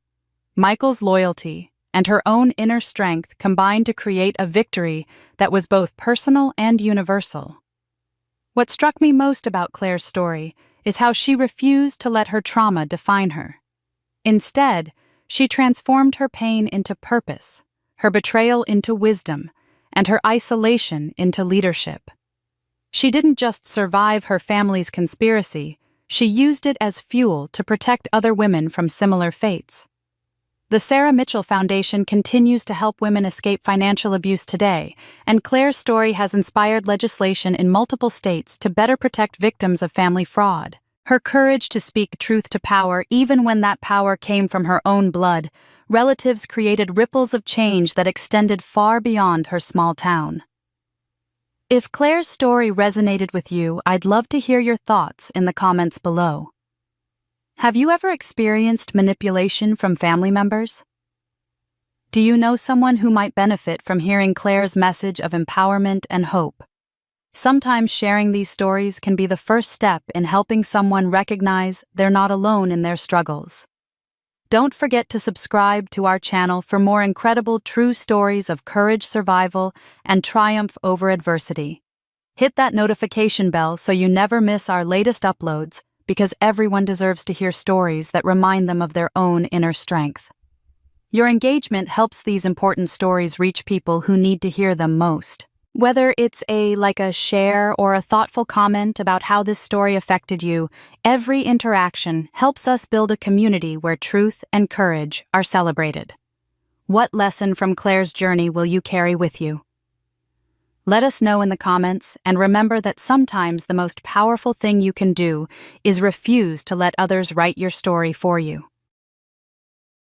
Michael's loyalty, and her own inner strength combined to create a victory that was both personal and universal. What struck me most about Claire's story is how she refused to let her trauma define her. Instead, she transformed her pain into purpose, her betrayal into wisdom, and her isolation into leadership. She didn't just survive her family's conspiracy, she used it as fuel to protect other women from similar fates. The Sarah Mitchell Foundation continues to help women escape financial abuse today, and Claire's story has inspired legislation in multiple states to better protect victims of family fraud. Her courage to speak truth to power, even when that power came from her own blood, relatives created ripples of change that extended far beyond her small town. If Claire's story resonated with you, I'd love to hear your thoughts in the comments below. Have you ever experienced manipulation from family members? Do you know someone who might benefit from hearing Claire's message of empowerment and hope? Sometimes sharing these stories can be the first step in helping someone recognize they're not alone in their struggles. Don't forget to subscribe to our channel for more incredible true stories of courage, survival, and triumph over adversity. Hit that notification bell so you never miss our latest uploads, because everyone deserves to hear stories that remind them of their own inner strength. Your engagement helps these important stories reach people who need to hear them most. Whether it's a share or a thoughtful comment about how this story affected you, every interaction helps us build a community where truth and courage are celebrated. What lesson from Claire's journey will you carry with you? Let us know in the comments, and remember that sometimes the most powerful thing you can do is refuse to let others write your story for you.